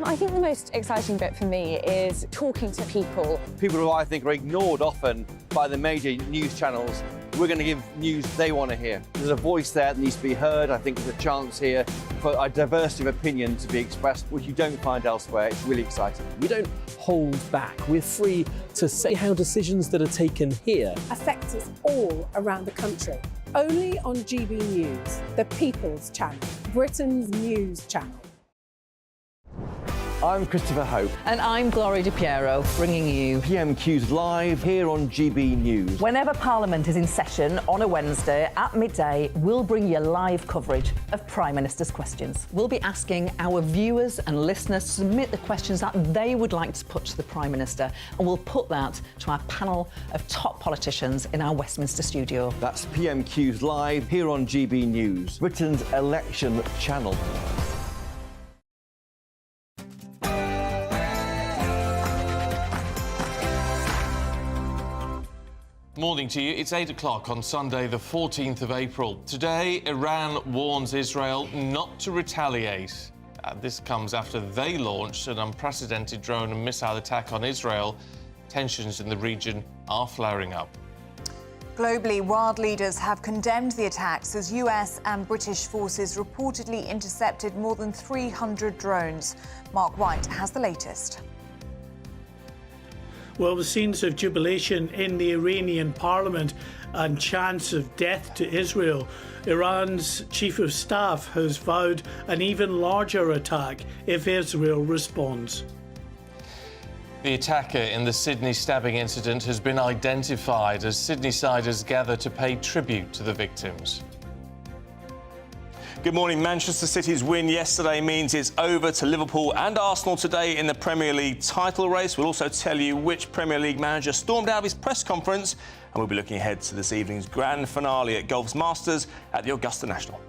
I think the most exciting bit for me is talking to people. People who I think are ignored often by the major news channels. We're going to give news they want to hear. There's a voice there that needs to be heard. I think there's a chance here for a diversity of opinion to be expressed, which you don't find elsewhere. It's really exciting. We don't hold back. We're free to say how decisions that are taken here affect us all around the country. Only on GB News, the People's Channel, Britain's news channel. I'm Christopher Hope. And I'm Gloria Di Piero, bringing you PMQ's live here on GB News. Whenever Parliament is in session on a Wednesday at midday, we'll bring you live coverage of Prime Minister's questions. We'll be asking our viewers and listeners to submit the questions that they would like to put to the Prime Minister, and we'll put that to our panel of top politicians in our Westminster studio. That's PMQ's live here on GB News, Britain's election channel. Morning to you. It's 8 o'clock on Sunday, the 14th of April. Today, Iran warns Israel not to retaliate. This comes after they launched an unprecedented drone and missile attack on Israel. Tensions in the region are flaring up. Globally, world leaders have condemned the attacks as US and British forces reportedly intercepted more than 300 drones. Mark White has the latest. Well, the scenes of jubilation in the Iranian parliament and chants of death to Israel. Iran's chief of staff has vowed an even larger attack if Israel responds. The attacker in the Sydney stabbing incident has been identified as Sydneysiders gather to pay tribute to the victims. Good morning. Manchester City's win yesterday means it's over to Liverpool and Arsenal today in the Premier League title race. We'll also tell you which Premier League manager stormed out of his press conference, and we'll be looking ahead to this evening's grand finale at Golf's Masters at the Augusta National.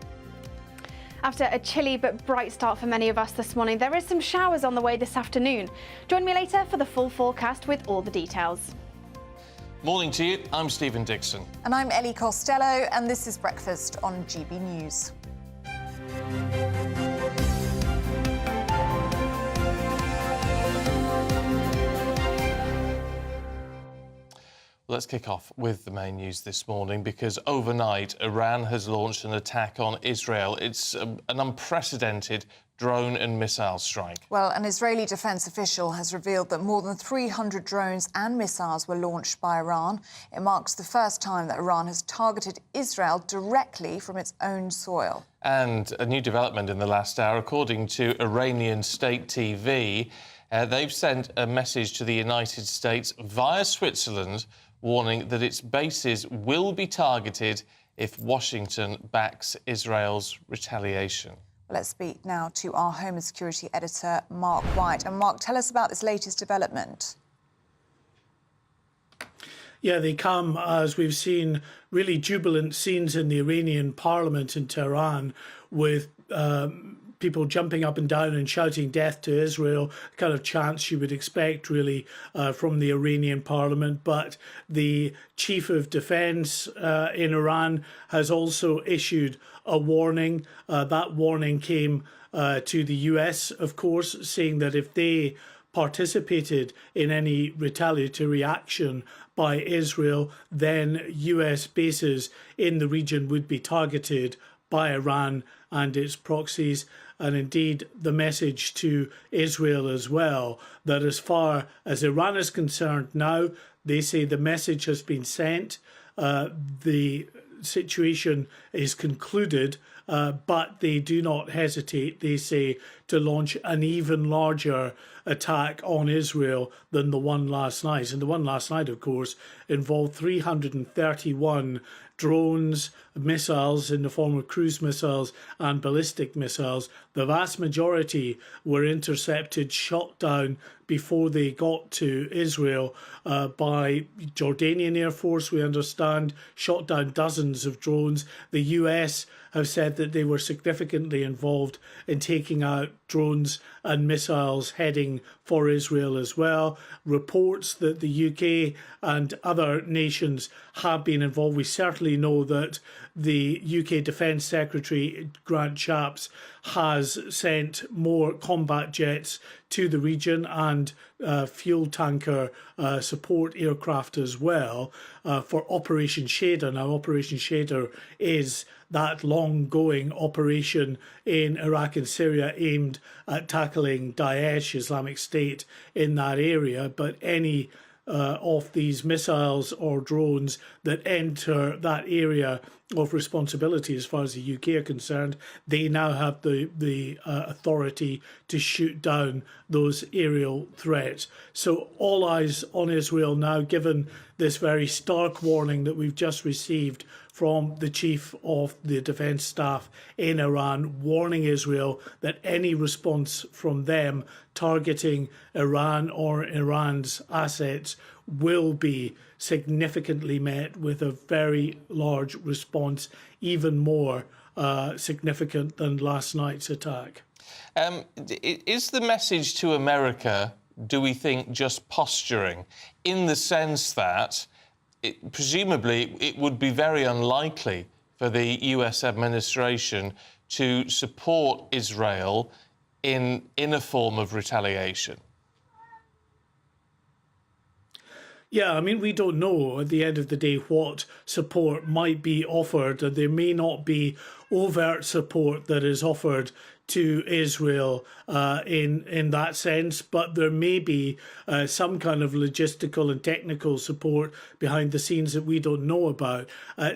After a chilly but bright start for many of us this morning, there is some showers on the way this afternoon. Join me later for the full forecast with all the details. Morning to you. I'm Stephen Dixon. And I'm Ellie Costello, and this is Breakfast on GB News. Let's kick off with the main news this morning because overnight Iran has launched an attack on Israel. It's an unprecedented drone and missile strike. Well, an Israeli defence official has revealed that more than 300 drones and missiles were launched by Iran. It marks the first time that Iran has targeted Israel directly from its own soil. And a new development in the last hour, according to Iranian state TV, they've sent a message to the United States via Switzerland warning that its bases will be targeted if Washington backs Israel's retaliation. Let's speak now to our Home and Security editor, Mark White. And Mark, tell us about this latest development. Yeah, they come as we've seen really jubilant scenes in the Iranian parliament in Tehran with people jumping up and down and shouting death to Israel, the kind of chants you would expect really from the Iranian parliament. But the chief of defense in Iran has also issued a warning. That warning came to the US, of course, saying that if they participated in any retaliatory action by Israel, then US bases in the region would be targeted by Iran and its proxies. And indeed, the message to Israel as well, that as far as Iran is concerned now, they say the message has been sent, the situation is concluded, but they do not hesitate, they say, to launch an even larger attack on Israel than the one last night. And the one last night, of course, involved 331 drones, missiles in the form of cruise missiles and ballistic missiles. The vast majority were intercepted, shot down before they got to Israel by Jordanian Air Force, we understand, shot down dozens of drones. The US have said that they were significantly involved in taking out drones and missiles heading for Israel as well. Reports that the UK and other nations have been involved. We certainly know that the UK Defence Secretary, Grant Shapps, has sent more combat jets to the region and fuel tanker support aircraft as well for Operation Shader. Now, Operation Shader is that long-going operation in Iraq and Syria aimed at tackling Daesh, Islamic State, in that area. But any of these missiles or drones that enter that area of responsibility as far as the UK are concerned, they now have the authority to shoot down those aerial threats. So all eyes on Israel now, given this very stark warning that we've just received from the chief of the defense staff in Iran, warning Israel that any response from them targeting Iran or Iran's assets will be significantly met with a very large response, even more significant than last night's attack. Is the message to America, do we think, just posturing, in the sense that presumably it would be very unlikely for the US administration to support Israel in a form of retaliation? Yeah, I mean, we don't know at the end of the day what support might be offered. There may not be overt support that is offered to Israel in that sense, but there may be some kind of logistical and technical support behind the scenes that we don't know about.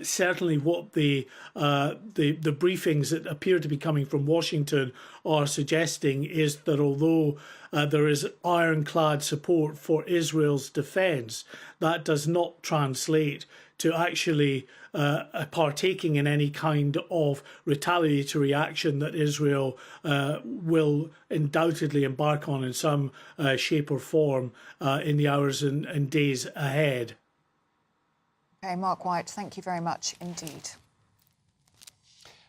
Certainly what the briefings that appear to be coming from Washington are suggesting is that although there is ironclad support for Israel's defence, that does not translate to actually partaking in any kind of retaliatory action that Israel will undoubtedly embark on in some shape or form in the hours and days ahead. Okay, Mark White, thank you very much indeed.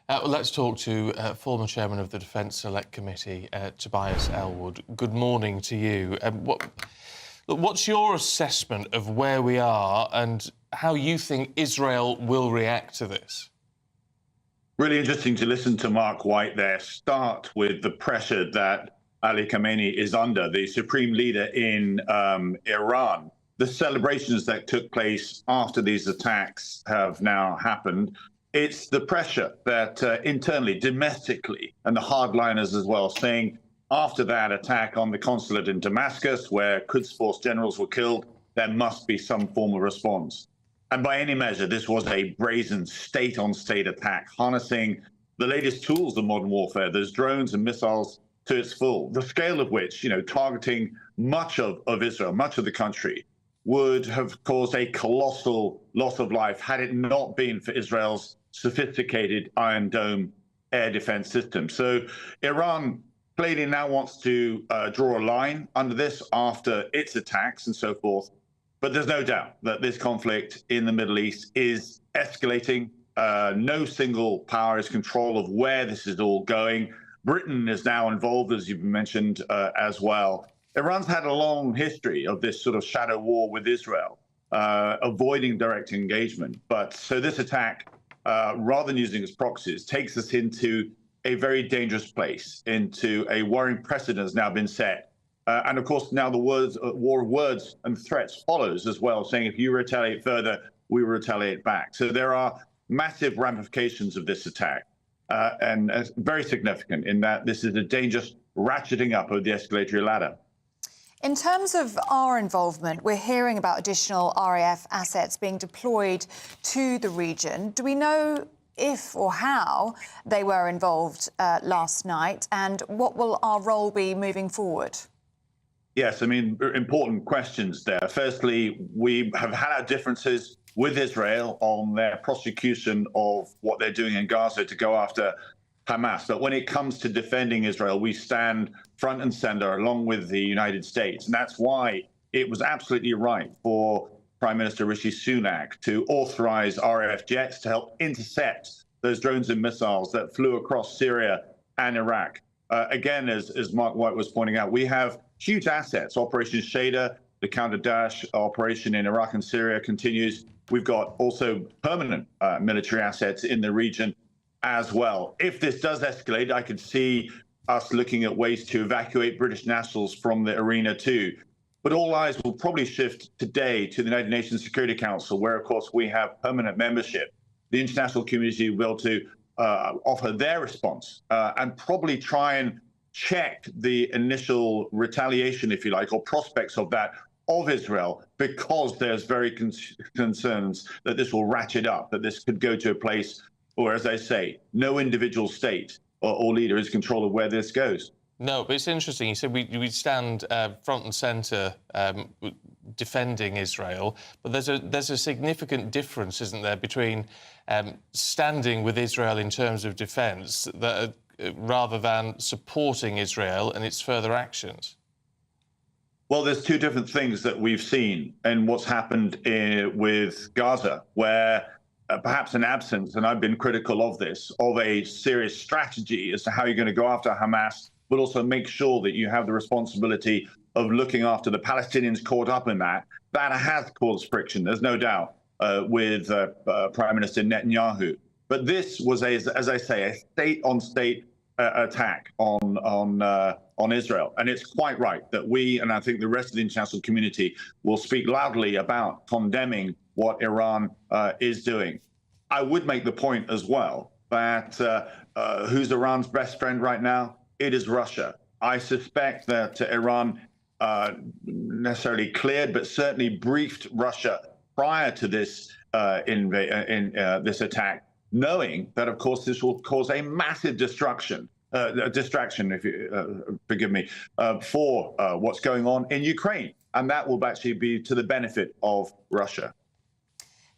Well, let's talk to former chairman of the Defence Select Committee, Tobias Ellwood. Good morning to you. What's your assessment of where we are and how you think Israel will react to this? Really interesting to listen to Mark White there start with the pressure that Ali Khamenei is under, the supreme leader in Iran. The celebrations that took place after these attacks have now happened. It's the pressure that internally, domestically, and the hardliners as well, saying after that attack on the consulate in Damascus, where Quds Force generals were killed, there must be some form of response. And by any measure, this was a brazen state-on-state attack, harnessing the latest tools of modern warfare, those drones and missiles to its full, the scale of which, targeting much of Israel, much of the country, would have caused a colossal loss of life had it not been for Israel's sophisticated Iron Dome air defense system. So Iran clearly now wants to draw a line under this after its attacks and so forth. But there's no doubt that this conflict in the Middle East is escalating. No single power has control of where this is all going. Britain is now involved, as you've mentioned, as well. Iran's had a long history of this sort of shadow war with Israel, avoiding direct engagement. But so this attack, rather than using as proxies, takes us into a very dangerous place, into a worrying precedent has now been set. And of course, now the war of words and threats follows as well, saying if you retaliate further, we will retaliate back. So there are massive ramifications of this attack, and very significant in that this is a dangerous ratcheting up of the escalatory ladder. In terms of our involvement, we're hearing about additional RAF assets being deployed to the region. Do we know if or how they were involved last night, and what will our role be moving forward? Yes, I mean, important questions there. Firstly, we have had our differences with Israel on their prosecution of what they're doing in Gaza to go after Hamas. But when it comes to defending Israel, we stand front and center along with the United States. And that's why it was absolutely right for Prime Minister Rishi Sunak to authorize RAF jets to help intercept those drones and missiles that flew across Syria and Iraq. Again, as Mark White was pointing out, we have huge assets. Operation Shader, the counter-Daesh operation in Iraq and Syria continues. We've got also permanent military assets in the region as well. If this does escalate, I could see us looking at ways to evacuate British nationals from the arena too. But all eyes will probably shift today to the United Nations Security Council, where, of course, we have permanent membership. The international community will be able to offer their response and probably try and check the initial retaliation, if you like, or prospects of that of Israel, because there's very concerns that this will ratchet up, that this could go to a place where, as I say, no individual state or leader is in control of where this goes. No, but it's interesting. You said we stand front and centre defending Israel, but there's a significant difference, isn't there, between standing with Israel in terms of defence rather than supporting Israel and its further actions? Well, there's two different things that we've seen in what's happened with Gaza, where perhaps an absence, and I've been critical of this, of a serious strategy as to how you're going to go after Hamas, but also make sure that you have the responsibility of looking after the Palestinians caught up in that. That has caused friction, there's no doubt, with Prime Minister Netanyahu. But this was, as I say, a state-on-state attack on Israel. And it's quite right that we, and I think the rest of the international community, will speak loudly about condemning what Iran is doing. I would make the point as well that who's Iran's best friend right now? It is Russia. I suspect that Iran necessarily cleared, but certainly briefed Russia prior to this this attack, knowing that, of course, this will cause a massive distraction, if you forgive me, for what's going on in Ukraine. And that will actually be to the benefit of Russia.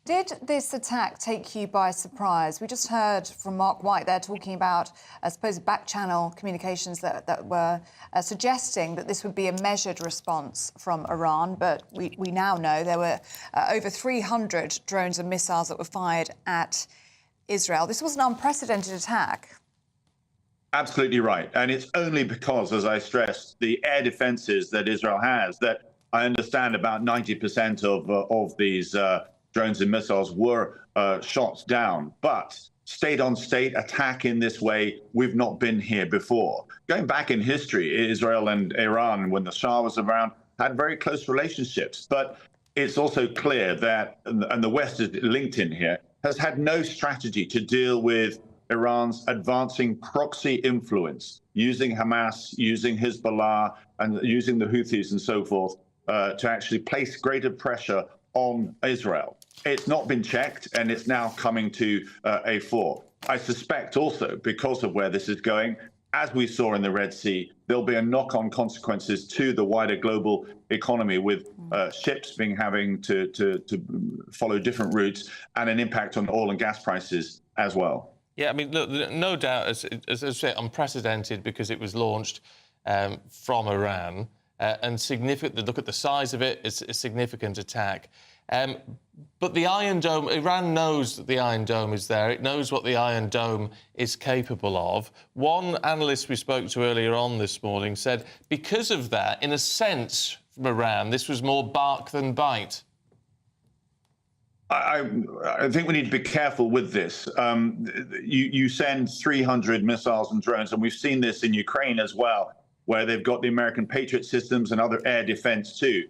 Did this attack take you by surprise? We just heard from Mark White there talking about, I suppose, back-channel communications that were suggesting that this would be a measured response from Iran. But we now know there were over 300 drones and missiles that were fired at Israel. This was an unprecedented attack. Absolutely right. And it's only because, as I stressed, the air defenses that Israel has, that I understand about 90% of these drones and missiles were shot down. But state-on-state attack in this way, we've not been here before. Going back in history, Israel and Iran, when the Shah was around, had very close relationships. But it's also clear that, and the West is linked in here, has had no strategy to deal with Iran's advancing proxy influence, using Hamas, using Hezbollah, and using the Houthis and so forth, to actually place greater pressure on Israel. It's not been checked, and it's now coming to a fore. I suspect also, because of where this is going, as we saw in the Red Sea, there'll be a knock-on consequences to the wider global economy, with ships having to follow different routes, and an impact on oil and gas prices as well. Yeah, I mean, look, no doubt, as I say, unprecedented because it was launched from Iran, and significant. Look at the size of it; it's a significant attack. But the Iron Dome, Iran knows that the Iron Dome is there. It knows what the Iron Dome is capable of. One analyst we spoke to earlier on this morning said, because of that, in a sense, from Iran, this was more bark than bite. I think we need to be careful with this. You send 300 missiles and drones, and we've seen this in Ukraine as well, where they've got the American Patriot systems and other air defense too.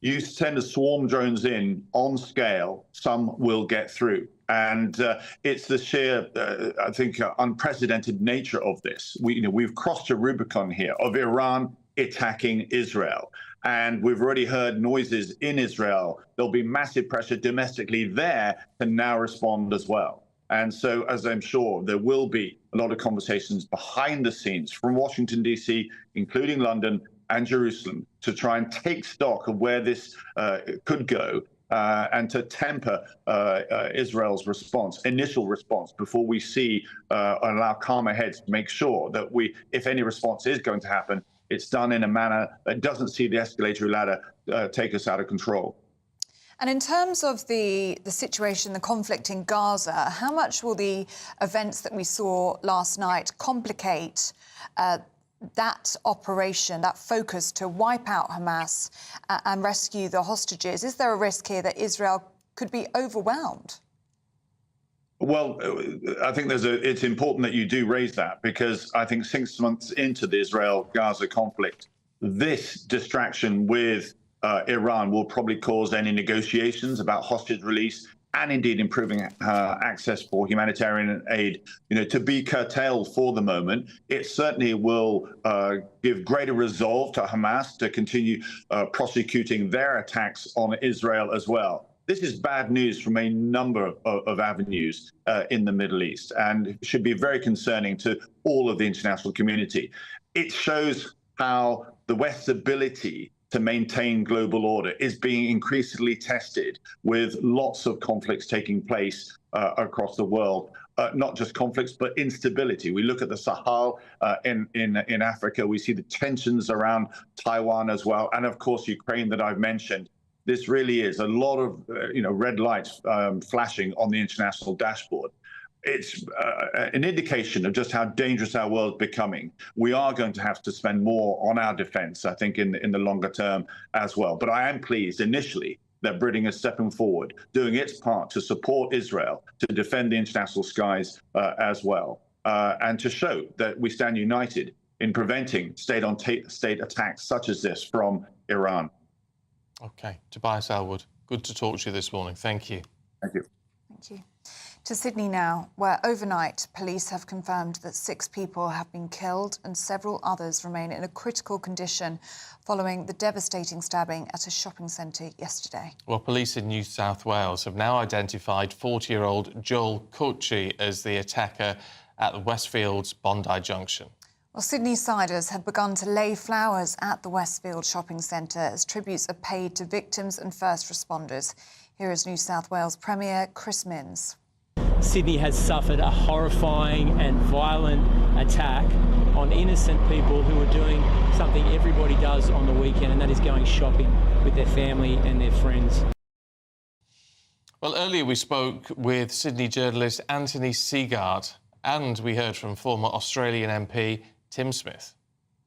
You send a swarm drones in on scale, some will get through. And it's the sheer, I think, unprecedented nature of this. We've crossed a Rubicon here of Iran attacking Israel. And we've already heard noises in Israel. There'll be massive pressure domestically there to now respond as well. And so, as I'm sure, there will be a lot of conversations behind the scenes from Washington, D.C., including London and Jerusalem, to try and take stock of where this could go and to temper Israel's initial response, before we see and allow calmer heads to make sure that if any response is going to happen, it's done in a manner that doesn't see the escalatory ladder take us out of control. And in terms of the situation, the conflict in Gaza, how much will the events that we saw last night complicate that operation, that focus to wipe out Hamas and rescue the hostages? Is there a risk here that Israel could be overwhelmed? Well, I think it's important that you do raise that, because I think 6 months into the Israel-Gaza conflict, this distraction with Iran will probably cause any negotiations about hostage release and indeed improving access for humanitarian aid, to be curtailed for the moment. It certainly will give greater resolve to Hamas to continue prosecuting their attacks on Israel as well. This is bad news from a number of avenues in the Middle East, and should be very concerning to all of the international community. It shows how the West's ability to maintain global order is being increasingly tested, with lots of conflicts taking place across the world. Not just conflicts, but instability. We look at the Sahel in Africa. We see the tensions around Taiwan as well, and of course Ukraine that I've mentioned. This really is a lot of red lights flashing on the international dashboard. It's an indication of just how dangerous our world's becoming. We are going to have to spend more on our defense, I think, in the longer term as well. But I am pleased initially that Britain is stepping forward, doing its part to support Israel, to defend the international skies as well, and to show that we stand united in preventing state-on-state attacks such as this from Iran. OK. Tobias Elwood, good to talk to you this morning. Thank you. Thank you. Thank you. To Sydney now, where overnight police have confirmed that 6 people have been killed and several others remain in a critical condition following the devastating stabbing at a shopping centre yesterday. Well, police in New South Wales have now identified 40-year-old Joel Cucci as the attacker at the Westfields Bondi Junction. Well, Sydney siders had begun to lay flowers at the Westfield shopping centre as tributes are paid to victims and first responders. Here is New South Wales Premier Chris Minns. Sydney has suffered a horrifying and violent attack on innocent people who are doing something everybody does on the weekend, and that is going shopping with their family and their friends. Well, earlier we spoke with Sydney journalist Anthony Seagard, and we heard from former Australian MP Tim Smith.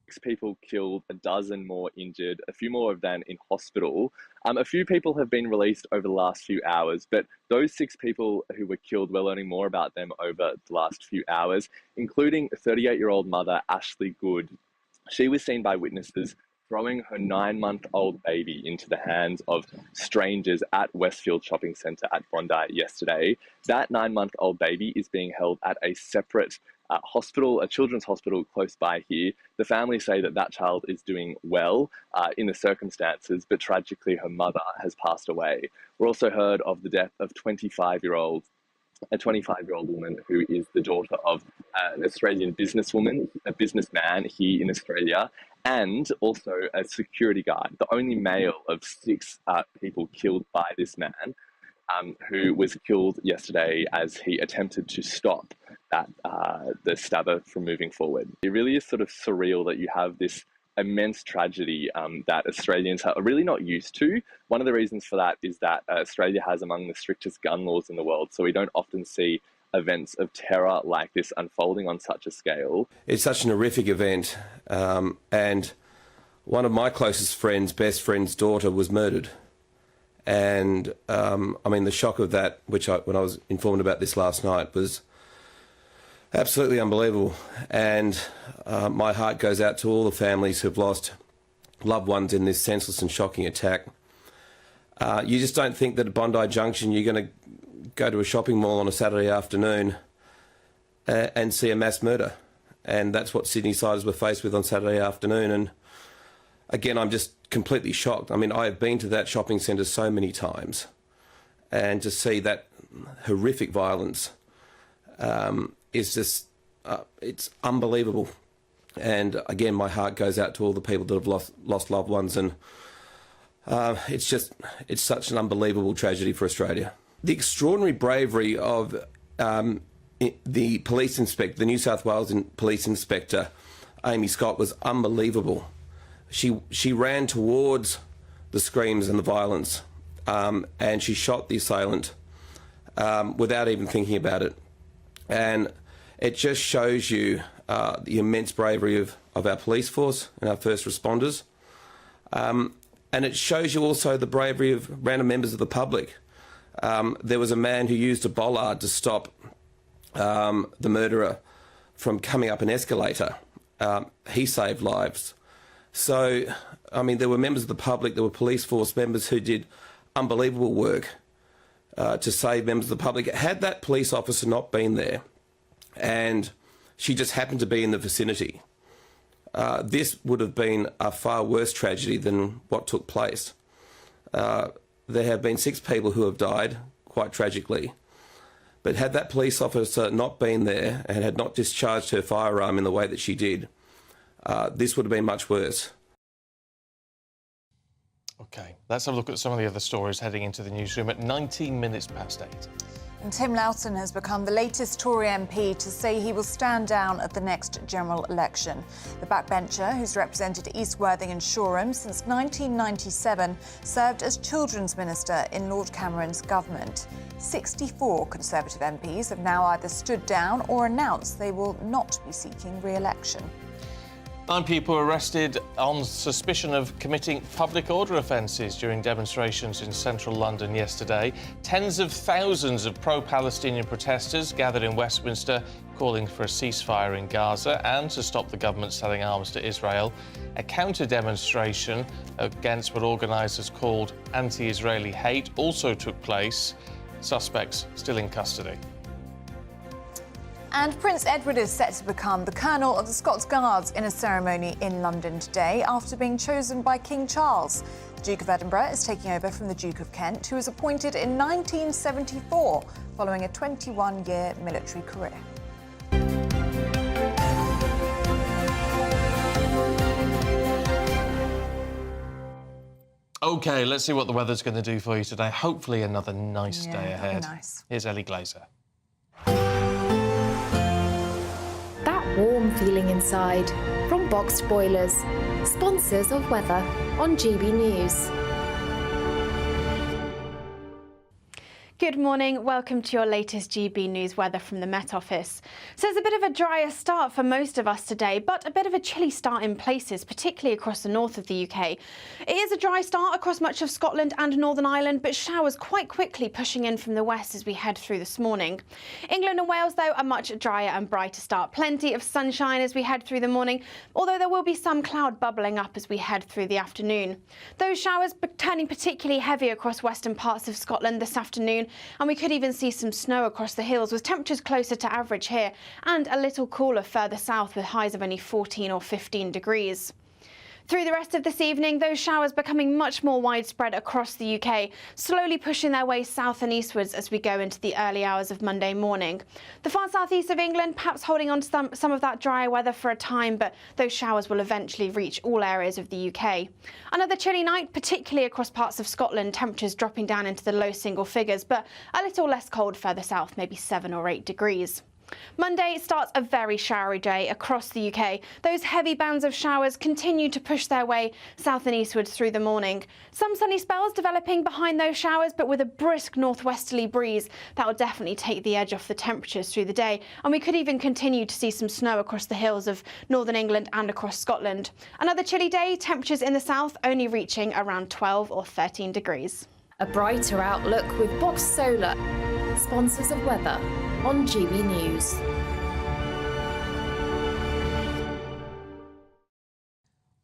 6 people killed, a dozen more injured, a few more of them in hospital. A few people have been released over the last few hours, but those 6 people who were killed, we're learning more about them over the last few hours, including 38-year-old mother Ashley Good. She was seen by witnesses throwing her 9-month-old baby into the hands of strangers at Westfield Shopping Centre at Bondi yesterday. That 9-month-old baby is being held at a separate hospital, a children's hospital close by here. The family say that that child is doing well in the circumstances, but tragically her mother has passed away. We're also heard of the death of a 25-year-old woman who is the daughter of an Australian businesswoman, a businessman here in Australia, and also a security guard, the only male of 6 people killed by this man, who was killed yesterday as he attempted to stop the stabber from moving forward. It really is sort of surreal that you have this immense tragedy that Australians are really not used to. One of the reasons for that is that Australia has among the strictest gun laws in the world, so we don't often see events of terror like this unfolding on such a scale. It's such an horrific event, and one of my closest friends, best friend's daughter, was murdered. And I mean, the shock of that, when I was informed about this last night, was absolutely unbelievable. And my heart goes out to all the families who've lost loved ones in this senseless and shocking attack. You just don't think that at Bondi Junction you're going to go to a shopping mall on a Saturday afternoon and see a mass murder. And that's what Sydney siders were faced with on Saturday afternoon. And again, I'm just completely shocked. I mean, I have been to that shopping centre so many times, and to see that horrific violence is just, it's unbelievable. And again, my heart goes out to all the people that have lost loved ones, and it's such an unbelievable tragedy for Australia. The extraordinary bravery of the police inspector, the New South Wales police inspector, Amy Scott, was unbelievable. She ran towards the screams and the violence, and she shot the assailant without even thinking about it. And it just shows you the immense bravery of our police force and our first responders. And it shows you also the bravery of random members of the public. There was a man who used a bollard to stop the murderer from coming up an escalator. He saved lives. So, I mean, there were members of the public, there were police force members who did unbelievable work to save members of the public. Had that police officer not been there and she just happened to be in the vicinity, this would have been a far worse tragedy than what took place. There have been 6 people who have died, quite tragically. But had that police officer not been there and had not discharged her firearm in the way that she did, this would have been much worse. OK, let's have a look at some of the other stories heading into the newsroom at 19 minutes past 8. And Tim Loughton has become the latest Tory MP to say he will stand down at the next general election. The backbencher, who's represented East Worthing and Shoreham since 1997, served as Children's Minister in Lord Cameron's government. 64 Conservative MPs have now either stood down or announced they will not be seeking re-election. 9 people arrested on suspicion of committing public order offences during demonstrations in central London yesterday. Tens of thousands of pro-Palestinian protesters gathered in Westminster calling for a ceasefire in Gaza and to stop the government selling arms to Israel. A counter-demonstration against what organisers called anti-Israeli hate also took place. Suspects still in custody. And Prince Edward is set to become the Colonel of the Scots Guards in a ceremony in London today after being chosen by King Charles. The Duke of Edinburgh is taking over from the Duke of Kent, who was appointed in 1974 following a 21-year military career. OK, let's see what the weather's going to do for you today. Hopefully another nice day ahead. Nice. Here's Ellie Glazer. That warm feeling inside from Boxed Boilers, sponsors of weather on GB News. Good morning, welcome to your latest GB News weather from the Met Office. So it's a bit of a drier start for most of us today, but a bit of a chilly start in places, particularly across the north of the UK. It is a dry start across much of Scotland and Northern Ireland, but showers quite quickly pushing in from the west as we head through this morning. England and Wales, though, a much drier and brighter start. Plenty of sunshine as we head through the morning, although there will be some cloud bubbling up as we head through the afternoon. Those showers turning particularly heavy across western parts of Scotland this afternoon, and we could even see some snow across the hills with temperatures closer to average here and a little cooler further south with highs of only 14 or 15 degrees. Through the rest of this evening, those showers becoming much more widespread across the UK, slowly pushing their way south and eastwards as we go into the early hours of Monday morning. The far southeast of England perhaps holding on to some of that drier weather for a time, but those showers will eventually reach all areas of the UK. Another chilly night, particularly across parts of Scotland, temperatures dropping down into the low single figures, but a little less cold further south, maybe 7 or 8 degrees. Monday starts a very showery day across the UK. Those heavy bands of showers continue to push their way south and eastwards through the morning. Some sunny spells developing behind those showers, but with a brisk northwesterly breeze that will definitely take the edge off the temperatures through the day. And we could even continue to see some snow across the hills of northern England and across Scotland. Another chilly day, temperatures in the south only reaching around 12 or 13 degrees. A brighter outlook with Box Solar, sponsors of weather on GB News.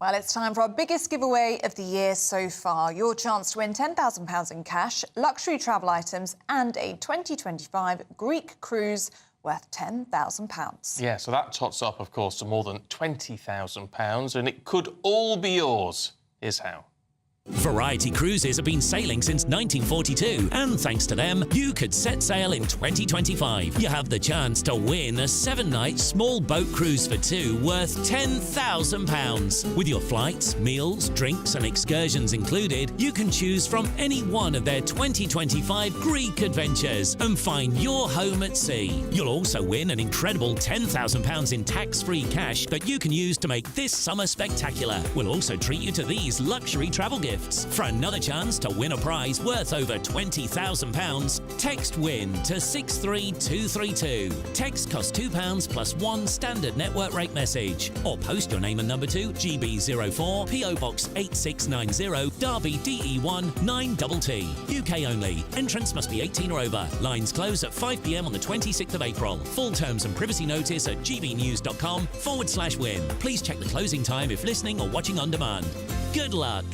Well, it's time for our biggest giveaway of the year so far. Your chance to win £10,000 in cash, luxury travel items and a 2025 Greek cruise worth £10,000. Yeah, so that tots up, of course, to more than £20,000, and it could all be yours. Here's how. Variety Cruises have been sailing since 1942, and thanks to them, you could set sail in 2025. You have the chance to win a 7-night small boat cruise for 2 worth £10,000. With your flights, meals, drinks and excursions included, you can choose from any one of their 2025 Greek adventures and find your home at sea. You'll also win an incredible £10,000 in tax-free cash that you can use to make this summer spectacular. We'll also treat you to these luxury travel gifts. For another chance to win a prize worth over £20,000, text WIN to 63232. Text costs £2 plus 1 standard network rate message. Or post your name and number to GB04 PO Box 8690 Derby DE1 9TT. UK only. Entrance must be 18 or over. Lines close at 5 p.m. on the 26th of April. Full terms and privacy notice at gbnews.com/win. Please check the closing time if listening or watching on demand. Good luck.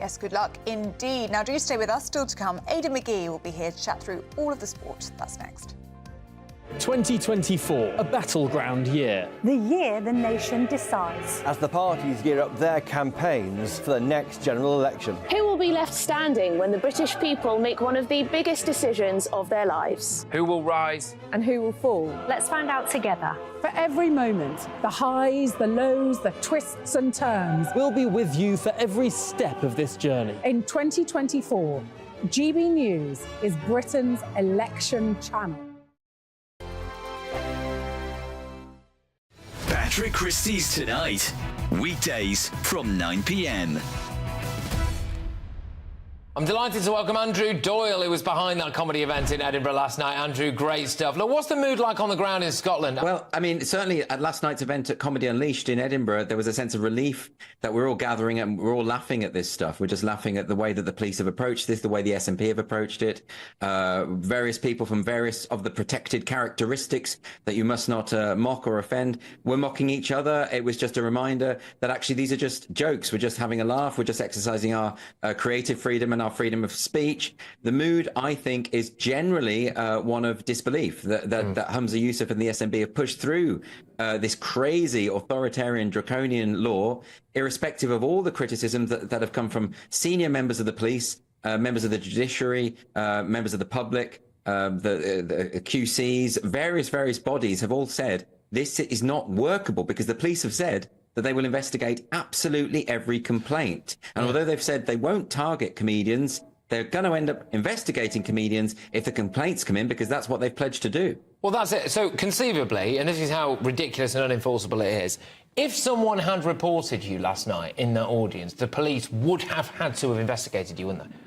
Yes, good luck indeed. Now, do stay with us. Still to come, Aide will be here to chat through all of the sport. That's next. 2024, a battleground year. The year the nation decides. As the parties gear up their campaigns for the next general election. Who will be left standing when the British people make one of the biggest decisions of their lives? Who will rise And who will fall? Let's find out together. For every moment, the highs, the lows, the twists and turns. We'll be with you for every step of this journey. In 2024, GB News is Britain's election channel. Patrick Christie's Tonight, weekdays from 9 p.m. I'm delighted to welcome Andrew Doyle, who was behind that comedy event in Edinburgh last night. Andrew, great stuff. Look, what's the mood like on the ground in Scotland? Well, I mean, certainly at last night's event at Comedy Unleashed in Edinburgh, there was a sense of relief that we're all gathering and we're all laughing at this stuff. We're just laughing at the way that the police have approached this, the way the SNP have approached it. Various people from various of the protected characteristics that you must not mock or offend were mocking each other. It was just a reminder that actually these are just jokes. We're just having a laugh. We're just exercising our creative freedom and our freedom of speech. The mood, I think, is generally one of disbelief that Humza Yousaf and the SNP have pushed through this crazy authoritarian draconian law, irrespective of all the criticisms that have come from senior members of the police, members of the judiciary, members of the public, the QCs, various bodies have all said this is not workable because the police have said that they will investigate absolutely every complaint. And although they've said they won't target comedians, they're going to end up investigating comedians if the complaints come in, because that's what they've pledged to do. Well, that's it. So conceivably, and this is how ridiculous and unenforceable it is, if someone had reported you last night in that audience, the police would have had to have investigated you, wouldn't they?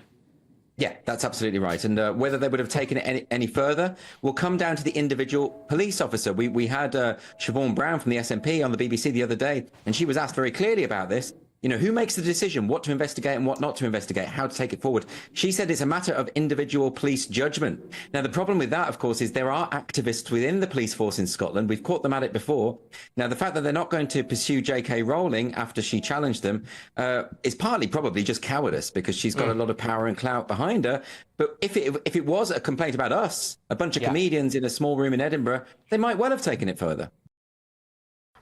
Yeah, that's absolutely right. And whether they would have taken it any further will come down to the individual police officer. We had Siobhan Brown from the SNP on the BBC the other day, and she was asked very clearly about this. You know, who makes the decision what to investigate and what not to investigate, how to take it forward? She said it's a matter of individual police judgment. Now, the problem with that, of course, is there are activists within the police force in Scotland. We've caught them at it before. Now, the fact that they're not going to pursue J.K. Rowling after she challenged them is partly probably just cowardice, because she's got a lot of power and clout behind her. But if it was a complaint about us, a bunch of comedians in a small room in Edinburgh, they might well have taken it further.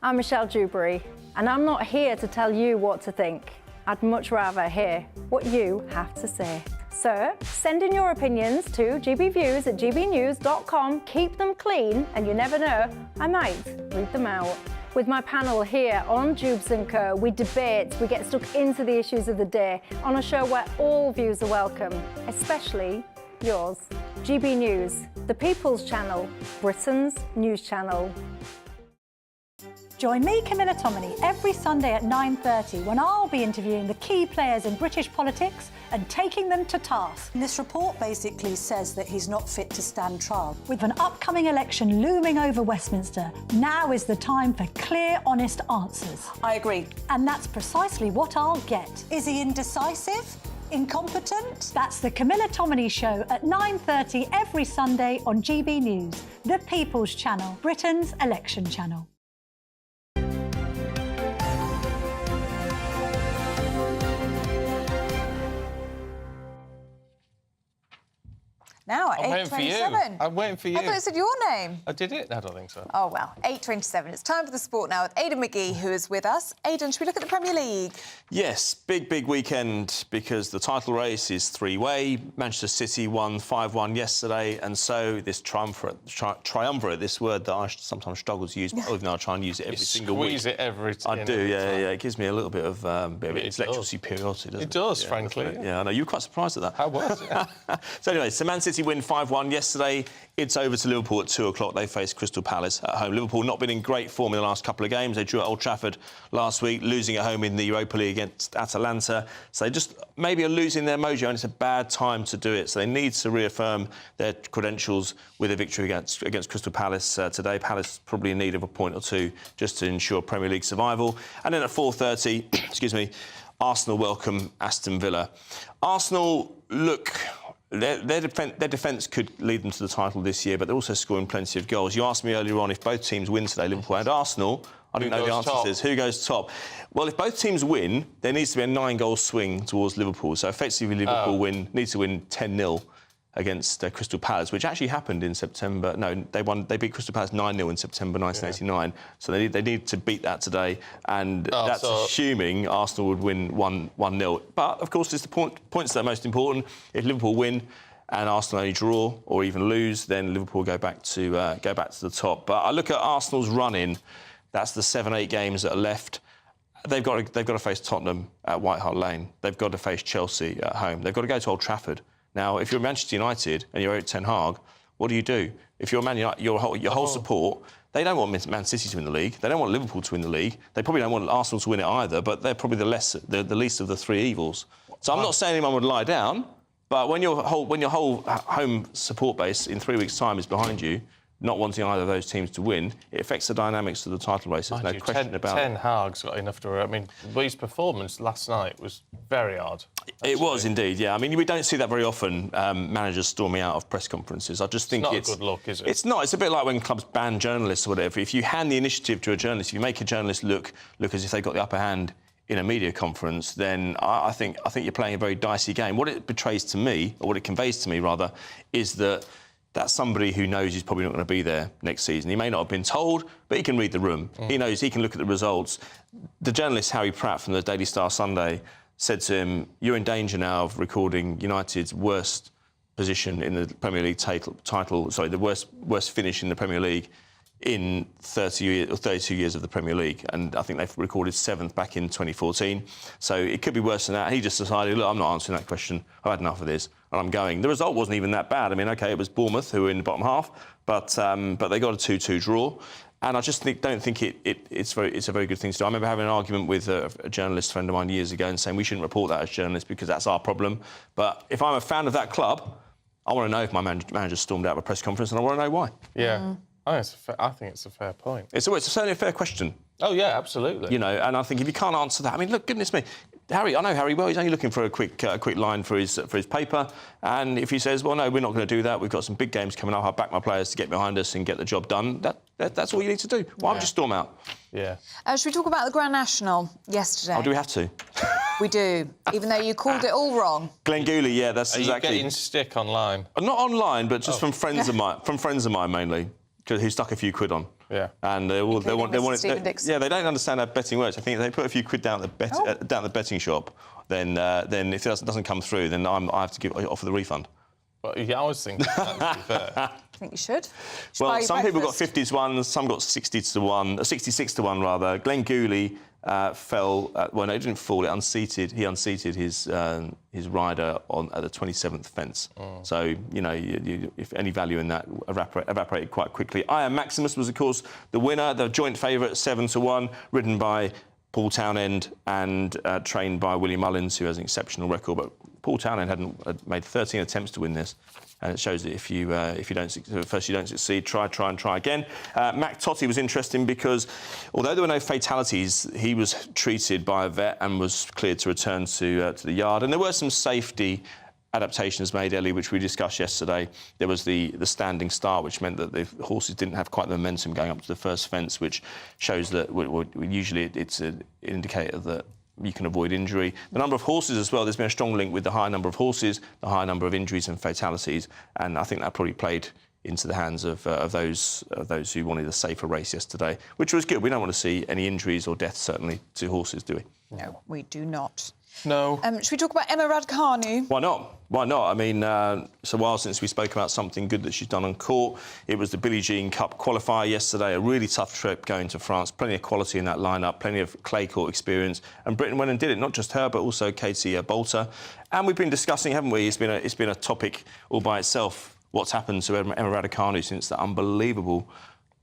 I'm Michelle Dewberry, and I'm not here to tell you what to think. I'd much rather hear what you have to say. So send in your opinions to gbviews@gbnews.com. Keep them clean, and you never know, I might read them out. With my panel here on Jubes & Co, we debate, we get stuck into the issues of the day on a show where all views are welcome, especially yours. GB News, the People's Channel, Britain's news channel. Join me, Camilla Tominey, every Sunday at 9:30 when I'll be interviewing the key players in British politics and taking them to task. This report basically says that he's not fit to stand trial. With an upcoming election looming over Westminster, now is the time for clear, honest answers. I agree. And that's precisely what I'll get. Is he indecisive? Incompetent? That's the Camilla Tominey Show at 9:30 every Sunday on GB News, the People's Channel, Britain's election channel. Now at I'm waiting for you. 8:27. I'm waiting for you. I thought it said your name. I did it? I don't think so. Oh, well, 8:27. It's time for the sport now with Aidan McGee, who is with us. Aidan, should we look at the Premier League? Yes, big weekend, because the title race is three-way. Manchester City won 5-1 yesterday, and so this triumvirate, this word that I sometimes struggle to use, even though I try and use it every single week. Squeeze it every time. I do, yeah. It gives me a little bit of intellectual superiority, doesn't it? It does, frankly. Yeah, I know. You were quite surprised at that. I was, yeah. So anyway, Man City win 5-1 yesterday. It's over to Liverpool at 2 o'clock. They face Crystal Palace at home. Liverpool not been in great form in the last couple of games. They drew at Old Trafford last week, losing at home in the Europa League against Atalanta. So they just maybe are losing their mojo, and it's a bad time to do it. So they need to reaffirm their credentials with a victory against Crystal Palace today. Palace probably in need of a point or two just to ensure Premier League survival. And then at 4:30, excuse me, Arsenal welcome Aston Villa. Arsenal look... Their defence could lead them to the title this year, but they're also scoring plenty of goals. You asked me earlier on if both teams win today, Liverpool and Arsenal, I didn't know the answer to this. Who goes top? Well, if both teams win, there needs to be a 9-goal swing towards Liverpool. So effectively, Liverpool needs to win 10-0 against Crystal Palace, which actually happened in September. No, they beat Crystal Palace 9-0 in September 1989. Yeah. So they need to beat that today, and that's assuming Arsenal would win 1-0. But of course, it's the points that are most important. If Liverpool win and Arsenal only draw or even lose, then Liverpool go back to the top. But I look at Arsenal's run-in. That's the 7-8 games that are left. They've got to face Tottenham at White Hart Lane. They've got to face Chelsea at home. They've got to go to Old Trafford. Now, if you're Manchester United and you're at Ten Hag, what do? If you're Man United, your whole support, they don't want Man City to win the league. They don't want Liverpool to win the league. They probably don't want Arsenal to win it either. But they're probably the least of the three evils. So I'm not saying anyone would lie down, but when your whole home support base in 3 weeks' time is behind you, not wanting either of those teams to win, it affects the dynamics of the title race. There's no question about it. Ten Hag's got enough to... I mean, his performance last night was very odd. Actually. It was indeed, yeah. I mean, we don't see that very often, managers storming out of press conferences. I just think it's not a good look, is it? It's not. It's a bit like when clubs ban journalists or whatever. If you hand the initiative to a journalist, if you make a journalist look as if they've got the upper hand in a media conference, then I think you're playing a very dicey game. What it betrays to me, or what it conveys to me, rather, is that that's somebody who knows he's probably not going to be there next season. He may not have been told, but he can read the room. He knows he can look at the results. The journalist Harry Pratt from the Daily Star Sunday said to him, "You're in danger now of recording United's worst position in the Premier League title. Sorry, the worst finish in the Premier League in 30 years or 32 years of the Premier League." And I think they've recorded 7th back in 2014. So it could be worse than that. He just decided, look, I'm not answering that question. I've had enough of this, and I'm going. The result wasn't even that bad. I mean, OK, it was Bournemouth who were in the bottom half, but they got a 2-2 draw. And I just don't think it's a very good thing to do. I remember having an argument with a journalist friend of mine years ago and saying we shouldn't report that as journalists because that's our problem. But if I'm a fan of that club, I want to know if my manager stormed out of a press conference, and I want to know why. Yeah. I think it's a fair point. It's certainly a fair question. Oh, yeah, absolutely. You know, and I think if you can't answer that... I mean, look, goodness me, Harry, I know Harry well. He's only looking for a quick line for his paper. And if he says, well, no, we're not going to do that, we've got some big games coming up, I'll back my players to get behind us and get the job done, that's all you need to do. Why don't you storm out? Yeah. Should we talk about the Grand National yesterday? Oh, do we have to? We do, even though you called it all wrong. Glenn Gooley, yeah, that's exactly... Are you getting stick online? Not online, but just from friends of mine, mainly, who stuck a few quid on. Yeah. And they want it. Yeah, they don't understand how betting works. I think if they put a few quid down the betting shop, then if it doesn't come through, then I have to offer the refund. Well, yeah, I was thinking that, to be fair. I think you should. Well, some people got 50 to 1, some got 66 to 1 rather. Glenn Gooley fell. Well, no, he didn't fall. He unseated his rider at the 27th fence. So you know, if any value in that evaporated quite quickly. I Am Maximus was, of course, the winner, the joint favourite, 7-1, ridden by Paul Townend and trained by Willie Mullins, who has an exceptional record. But Paul Townend had made 13 attempts to win this. And it shows that if you don't succeed, try again. Mac Totti was interesting because, although there were no fatalities, he was treated by a vet and was cleared to return to the yard. And there were some safety adaptations made, Ellie, which we discussed yesterday. There was the standing start, which meant that the horses didn't have quite the momentum going up to the first fence, which shows that usually it's an indicator that you can avoid injury. The number of horses as well, there's been a strong link with the high number of horses, the high number of injuries and fatalities, and I think that probably played into the hands of those who wanted a safer race yesterday, which was good. We don't want to see any injuries or deaths, certainly, to horses, do we? No, we do not. No. Should we talk about Emma Raducanu? Why not? Why not? I mean, it's a while since we spoke about something good that she's done on court. It was the Billie Jean Cup qualifier yesterday, a really tough trip going to France, plenty of quality in that lineup, plenty of clay court experience, and Britain went and did it, not just her, but also Katie Bolter. And we've been discussing, haven't we? It's been a topic all by itself, what's happened to Emma Raducanu since that unbelievable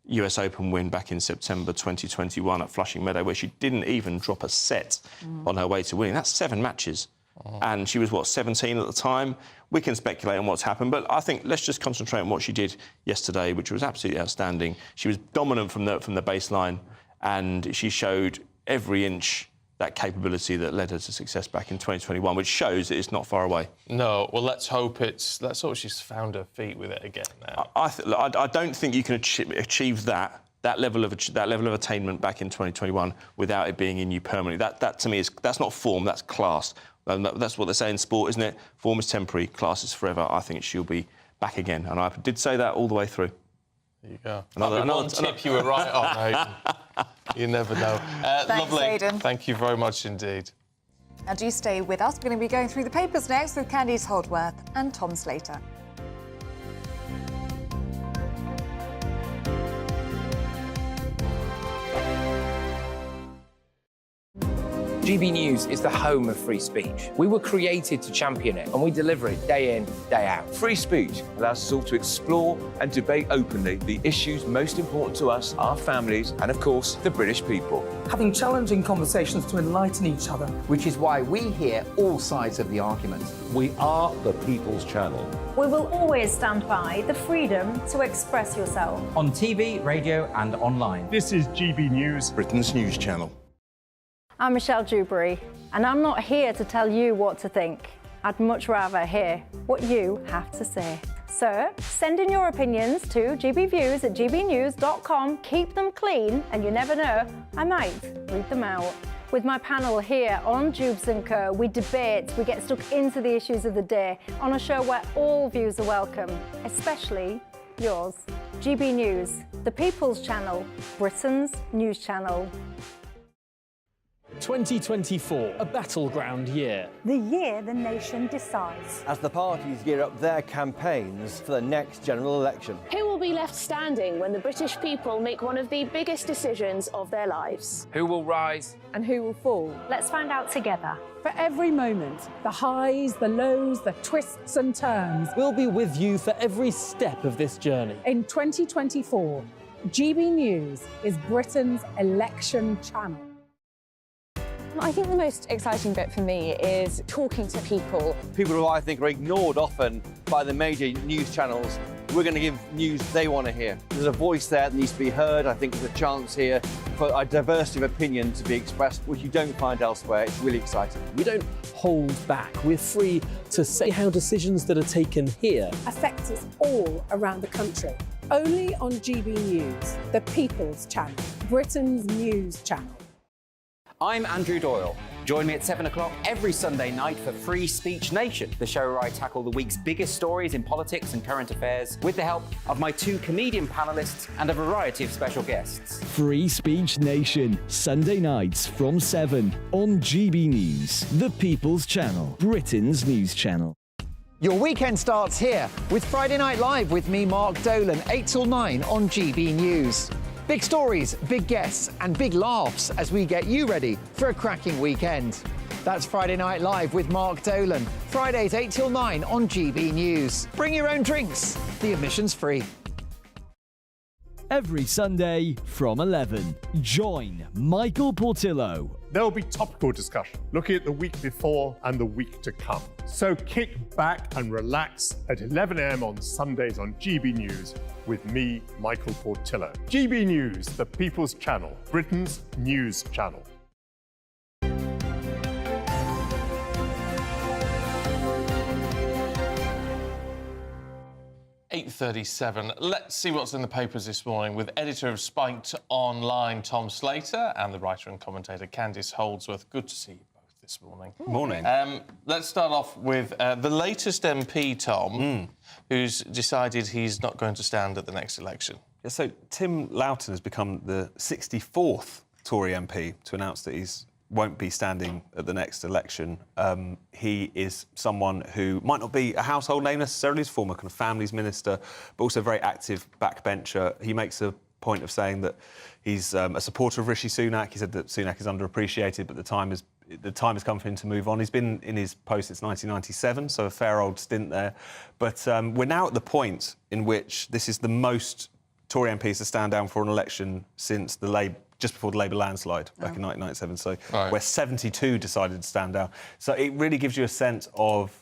US Open win back in September 2021 at Flushing Meadow, where she didn't even drop a set on her way to winning. That's 7 matches. And she was, 17 at the time? We can speculate on what's happened, but I think let's just concentrate on what she did yesterday, which was absolutely outstanding. She was dominant from the baseline, and she showed every inch that capability that led her to success back in 2021, which shows that it's not far away. No, well, let's hope she's found her feet with it again now. I don't think you can achieve that that level of attainment back in 2021 without it being in you permanently. That to me that's not form, that's class. And that's what they say in sport, isn't it? Form is temporary, class is forever. I think she'll be back again, and I did say that all the way through. There you go. Another tip you were right on, Aidan. You never know. Thanks, lovely. Aidan. Thank you very much indeed. Now do stay with us. We're going to be going through the papers next with Candice Holdworth and Tom Slater. GB News is the home of free speech. We were created to champion it, and we deliver it day in, day out. Free speech allows us all to explore and debate openly the issues most important to us, our families, and of course, the British people. Having challenging conversations to enlighten each other. Which is why we hear all sides of the argument. We are the People's Channel. We will always stand by the freedom to express yourself. On TV, radio and online. This is GB News, Britain's news channel. I'm Michelle Dewberry, and I'm not here to tell you what to think. I'd much rather hear what you have to say. So send in your opinions to gbviews@gbnews.com. Keep them clean, and you never know, I might read them out. With my panel here on Jubes & Co, we debate, we get stuck into the issues of the day on a show where all views are welcome, especially yours. GB News, the People's Channel, Britain's news channel. 2024, a battleground year. The year the nation decides. As the parties gear up their campaigns for the next general election. Who will be left standing when the British people make one of the biggest decisions of their lives? Who will rise? And who will fall? Let's find out together. For every moment, the highs, the lows, the twists and turns. We'll be with you for every step of this journey. In 2024, GB News is Britain's election channel. I think the most exciting bit for me is talking to people. People who I think are ignored often by the major news channels. We're going to give news they want to hear. There's a voice there that needs to be heard. I think there's a chance here for a diversity of opinion to be expressed, which you don't find elsewhere. It's really exciting. We don't hold back. We're free to say how decisions that are taken here affect us all around the country. Only on GB News, the People's Channel, Britain's news channel. I'm Andrew Doyle. Join me at 7 o'clock every Sunday night for Free Speech Nation, the show where I tackle the week's biggest stories in politics and current affairs with the help of my two comedian panellists and a variety of special guests. Free Speech Nation, Sunday nights from 7 on GB News, the People's Channel, Britain's news channel. Your weekend starts here with Friday Night Live with me, Mark Dolan, 8 till 9 on GB News. Big stories, big guests and big laughs as we get you ready for a cracking weekend. That's Friday Night Live with Mark Dolan. Fridays 8 till 9 on GB News. Bring your own drinks. The admission's free. Every Sunday from 11, join Michael Portillo. There'll be topical discussion, looking at the week before and the week to come. So kick back and relax at 11 a.m. on Sundays on GB News with me, Michael Portillo. GB News, the People's Channel, Britain's news channel. 8:37. Let's see what's in the papers this morning with editor of Spiked Online, Tom Slater, and the writer and commentator, Candice Holdsworth. Good to see you both this morning. Morning. Let's start off with the latest MP, Tom, who's decided he's not going to stand at the next election. Yeah, so Tim Loughton has become the 64th Tory MP to announce that he's won't be standing at the next election. He is someone who might not be a household name necessarily, he's former kind of families minister, but also a very active backbencher. He makes a point of saying that he's a supporter of Rishi Sunak. He said that Sunak is underappreciated, but the time has come for him to move on. He's been in his post since 1997, so a fair old stint there. But we're now at the point in which this is the most Tory MPs to stand down for an election since just before the Labour landslide back in 1997, so where 72 decided to stand down. So it really gives you a sense of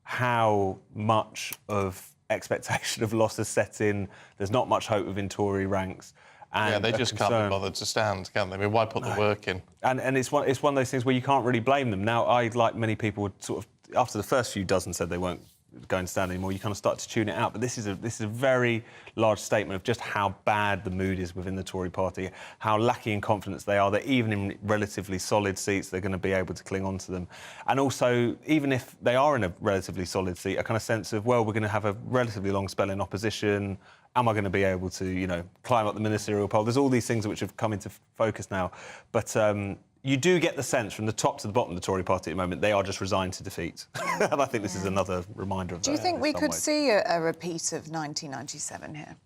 how much of expectation of loss has set in. There's not much hope within Tory ranks. And yeah, they just can't be bothered to stand, can they? I mean, why put the work in? And it's one of those things where you can't really blame them. Now, like many people, would sort of, after the first few dozen said they weren't going to stand anymore, you kind of start to tune it out. But this is a very large statement of just how bad the mood is within the Tory party, how lacking in confidence they are, that even in relatively solid seats, they're going to be able to cling on to them. And also, even if they are in a relatively solid seat, a kind of sense of, well, we're going to have a relatively long spell in opposition. Am I going to be able to, you know, climb up the ministerial pole? There's all these things which have come into focus now. But you do get the sense from the top to the bottom of the Tory party at the moment, they are just resigned to defeat. And I think this is another reminder of that. Do you think we could see a repeat of 1997 here?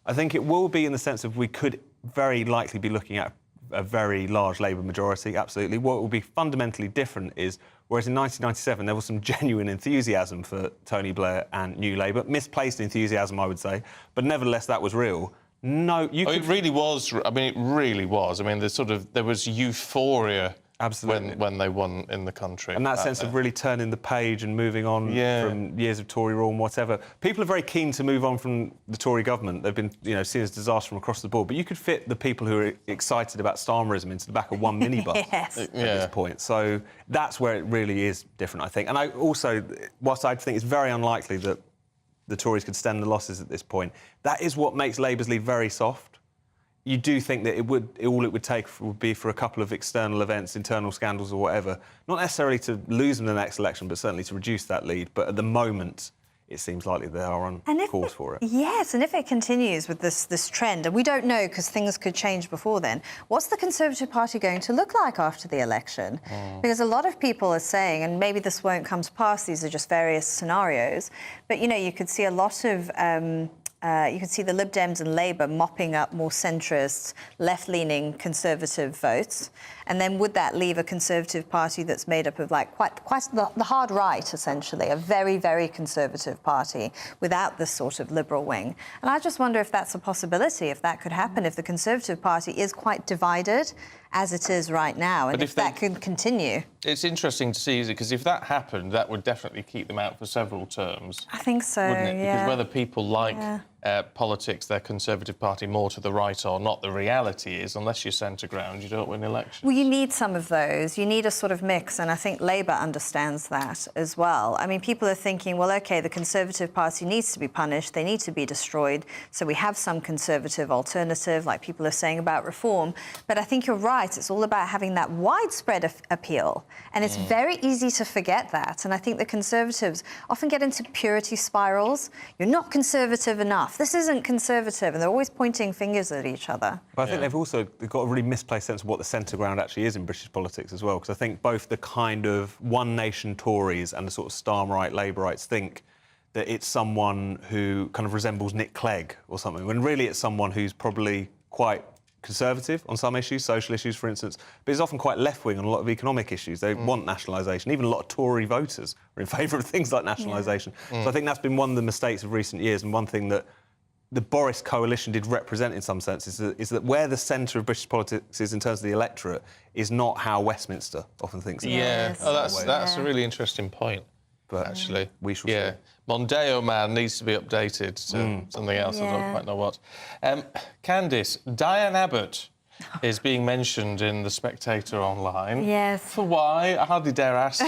I think it will be in the sense of we could very likely be looking at a very large Labour majority, absolutely. What will be fundamentally different is, whereas in 1997 there was some genuine enthusiasm for Tony Blair and New Labour, misplaced enthusiasm, I would say, but nevertheless that was real. No, it really was. I mean, it really was. I mean, there was euphoria. Absolutely. When they won in the country. And that sense of really turning the page and moving on from years of Tory rule and whatever. People are very keen to move on from the Tory government. They've been, you know, seen as disaster from across the board. But you could fit the people who are excited about Starmerism into the back of one minibus at this point. So that's where it really is different, I think. And I also, whilst I think it's very unlikely that the Tories could stem the losses at this point, that is what makes Labour's lead very soft. You do think that all it would take would be for a couple of external events, internal scandals or whatever, not necessarily to lose them in the next election, but certainly to reduce that lead. But at the moment, it seems likely they are on course for it. Yes, and if it continues with this trend, and we don't know because things could change before then, what's the Conservative Party going to look like after the election? Because a lot of people are saying, and maybe this won't come to pass, these are just various scenarios, but, you know, you could see a lot of... you could see the Lib Dems and Labour mopping up more centrist, left-leaning Conservative votes. And then would that leave a Conservative Party that's made up of, like, quite the hard right, essentially, a very, very Conservative party without this sort of liberal wing? And I just wonder if that's a possibility, if that could happen, if the Conservative Party is quite divided, as it is right now, and if that could continue. It's interesting to see, because if that happened, that would definitely keep them out for several terms. I think so, wouldn't it? yeah. Because whether people like politics, their Conservative Party more to the right or not, the reality is, unless you're centre ground, you don't win elections. Well, you need some of those. You need a sort of mix, and I think Labour understands that as well. I mean, people are thinking, well, OK, the Conservative Party needs to be punished, they need to be destroyed, so we have some Conservative alternative, like people are saying about reform. But I think you're right, it's all about having that widespread appeal, and it's very easy to forget that. And I think the Conservatives often get into purity spirals. You're not Conservative enough. This isn't Conservative, and they're always pointing fingers at each other. But I think they've also got a really misplaced sense of what the centre ground actually is in British politics as well, because I think both the kind of one-nation Tories and the sort of Starmerite Labourites think that it's someone who kind of resembles Nick Clegg or something, when really it's someone who's probably quite conservative on some issues, social issues, for instance, but is often quite left-wing on a lot of economic issues. They want nationalisation. Even a lot of Tory voters are in favour of things like nationalisation. So I think that's been one of the mistakes of recent years, and one thing that the Boris coalition did represent in some sense is that where the centre of British politics is in terms of the electorate is not how Westminster often thinks. That's a really interesting point. But actually, we shall see. Mondeo Man needs to be updated to something else. I don't quite know what. Candice, Diane Abbott is being mentioned in The Spectator online. Yes. For why? I hardly dare ask.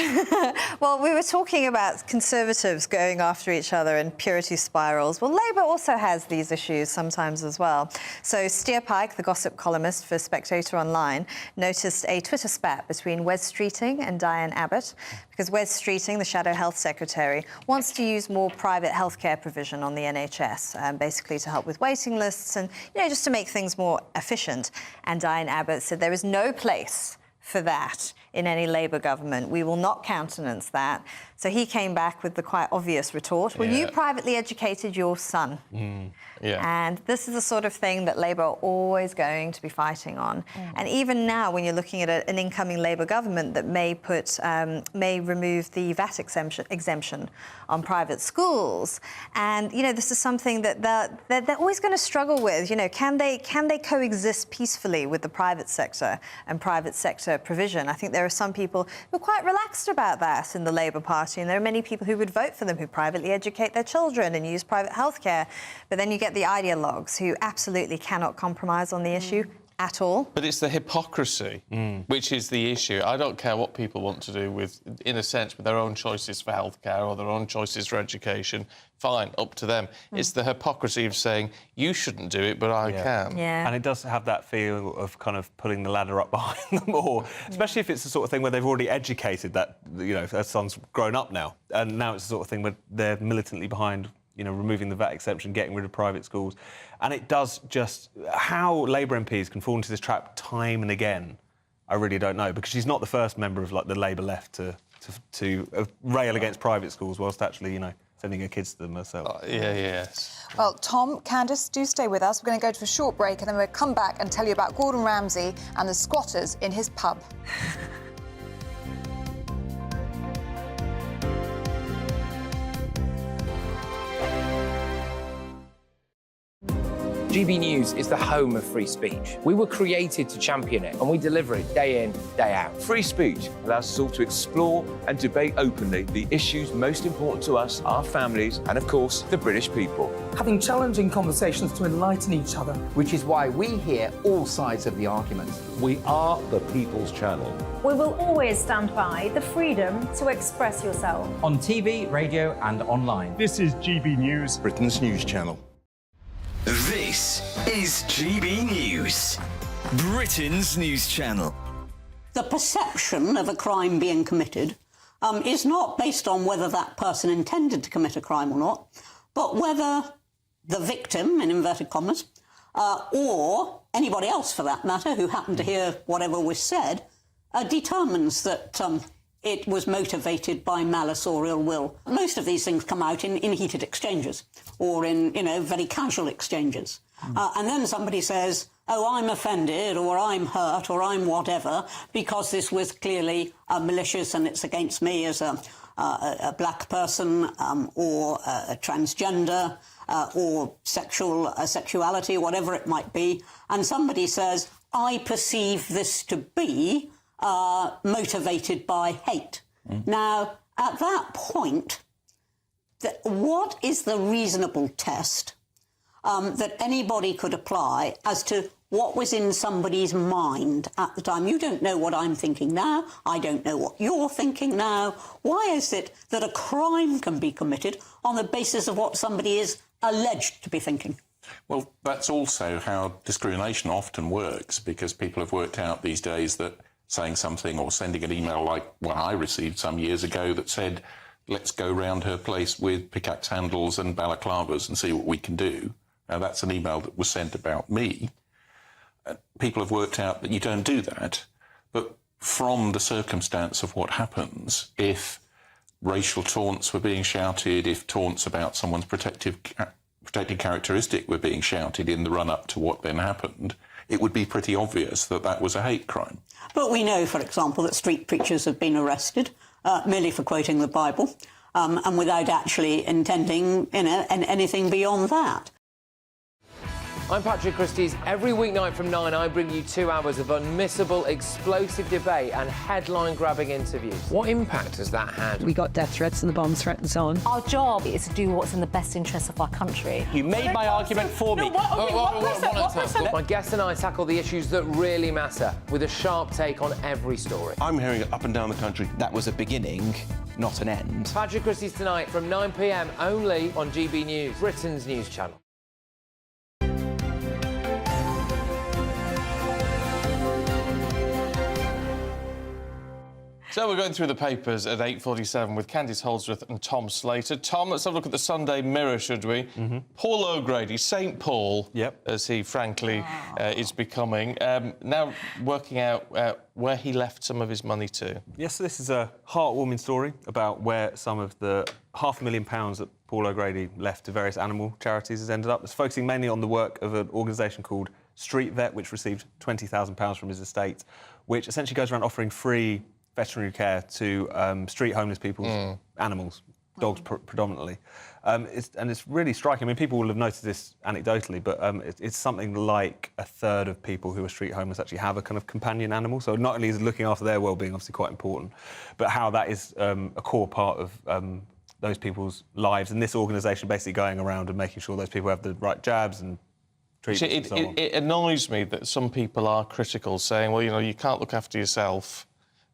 Well, we were talking about Conservatives going after each other and purity spirals. Well, Labour also has these issues sometimes as well. So Steer Pike, the gossip columnist for Spectator Online, noticed a Twitter spat between Wes Streeting and Diane Abbott, because Wes Streeting, the Shadow Health Secretary, wants to use more private healthcare provision on the NHS, basically to help with waiting lists and, you know, just to make things more efficient. And Diane Abbott said there is no place for that in any Labour government. We will not countenance that. So he came back with the quite obvious retort, well, you privately educated your son. And this is the sort of thing that Labour are always going to be fighting on. And even now, when you're looking at an incoming Labour government that may remove the VAT exemption on private schools, and, you know, this is something that they're always going to struggle with. You know, can they coexist peacefully with the private sector and private sector provision? I think there are some people who are quite relaxed about that in the Labour Party, and there are many people who would vote for them who privately educate their children and use private healthcare. But then you get the ideologues who absolutely cannot compromise on the issue at all. But it's the hypocrisy which is the issue. I don't care what people want to do with, in a sense, with their own choices for healthcare or their own choices for education. Fine, up to them. It's the hypocrisy of saying, you shouldn't do it, but I can. Yeah. And it does have that feel of kind of pulling the ladder up behind them all, especially if it's the sort of thing where they've already educated that, you know, their son's grown up now, and now it's the sort of thing where they're militantly behind, you know, removing the VAT exemption, getting rid of private schools. And it does just... How Labour MPs can fall into this trap time and again, I really don't know, because she's not the first member of, like, the Labour left to rail against private schools whilst actually, you know, sending her kids to them herself. Yes. Well, Tom, Candice, do stay with us. We're going to go to a short break and then we'll come back and tell you about Gordon Ramsay and the squatters in his pub. GB News is the home of free speech. We were created to champion it, and we deliver it day in, day out. Free speech allows us all to explore and debate openly the issues most important to us, our families, and of course, the British people. Having challenging conversations to enlighten each other. Which is why we hear all sides of the argument. We are the People's Channel. We will always stand by the freedom to express yourself. On TV, radio and online. This is GB News, Britain's news channel. This is GB News, Britain's news channel. The perception of a crime being committed is not based on whether that person intended to commit a crime or not, but whether the victim, in inverted commas, or anybody else for that matter who happened to hear whatever was said, determines that it was motivated by malice or ill will. Most of these things come out in heated exchanges or in, you know, very casual exchanges. And then somebody says, oh, I'm offended or I'm hurt or I'm whatever because this was clearly malicious and it's against me as a black person or a transgender or sexuality, whatever it might be. And somebody says, I perceive this to be motivated by hate. Now, at that point, what is the reasonable test that anybody could apply as to what was in somebody's mind at the time? You don't know what I'm thinking now. I don't know what you're thinking now. Why is it that a crime can be committed on the basis of what somebody is alleged to be thinking? Well, that's also how discrimination often works, because people have worked out these days that saying something or sending an email like one I received some years ago that said, let's go round her place with pickaxe handles and balaclavas and see what we can do. Now, that's an email that was sent about me. People have worked out that you don't do that. But from the circumstance of what happens, if racial taunts were being shouted, if taunts about someone's protected characteristic were being shouted in the run-up to what then happened, it would be pretty obvious that that was a hate crime. But we know, for example, that street preachers have been arrested merely for quoting the Bible and without actually intending, you know, anything beyond that. I'm Patrick Christie's. Every weeknight from 9, I bring you 2 hours of unmissable, explosive debate and headline-grabbing interviews. What impact has that had? We got death threats and the bomb threat and so on. Our job is to do what's in the best interest of our country. You made my argument for me. My guest and I tackle the issues that really matter with a sharp take on every story. I'm hearing it up and down the country. That was a beginning, not an end. Patrick Christie's tonight from 9 p.m. only on GB News, Britain's news channel. So we're going through the papers at 8:47 with Candice Holdsworth and Tom Slater. Tom, let's have a look at the Sunday Mirror, should we? Paul O'Grady, St Paul, as he frankly is becoming, now working out where he left some of his money to. Yes, so this is a heartwarming story about where some of the £500,000 that Paul O'Grady left to various animal charities has ended up. It's focusing mainly on the work of an organisation called Street Vet, which received £20,000 from his estate, which essentially goes around offering free veterinary care to street homeless people's animals, dogs predominantly. It's really striking. I mean, people will have noticed this anecdotally, but it's something like a third of people who are street homeless actually have a kind of companion animal. So not only is looking after their well-being obviously quite important, but how that is a core part of those people's lives. And this organisation basically going around and making sure those people have the right jabs and treatments and so on. It annoys me that some people are critical, saying, well, you know, you can't look after yourself.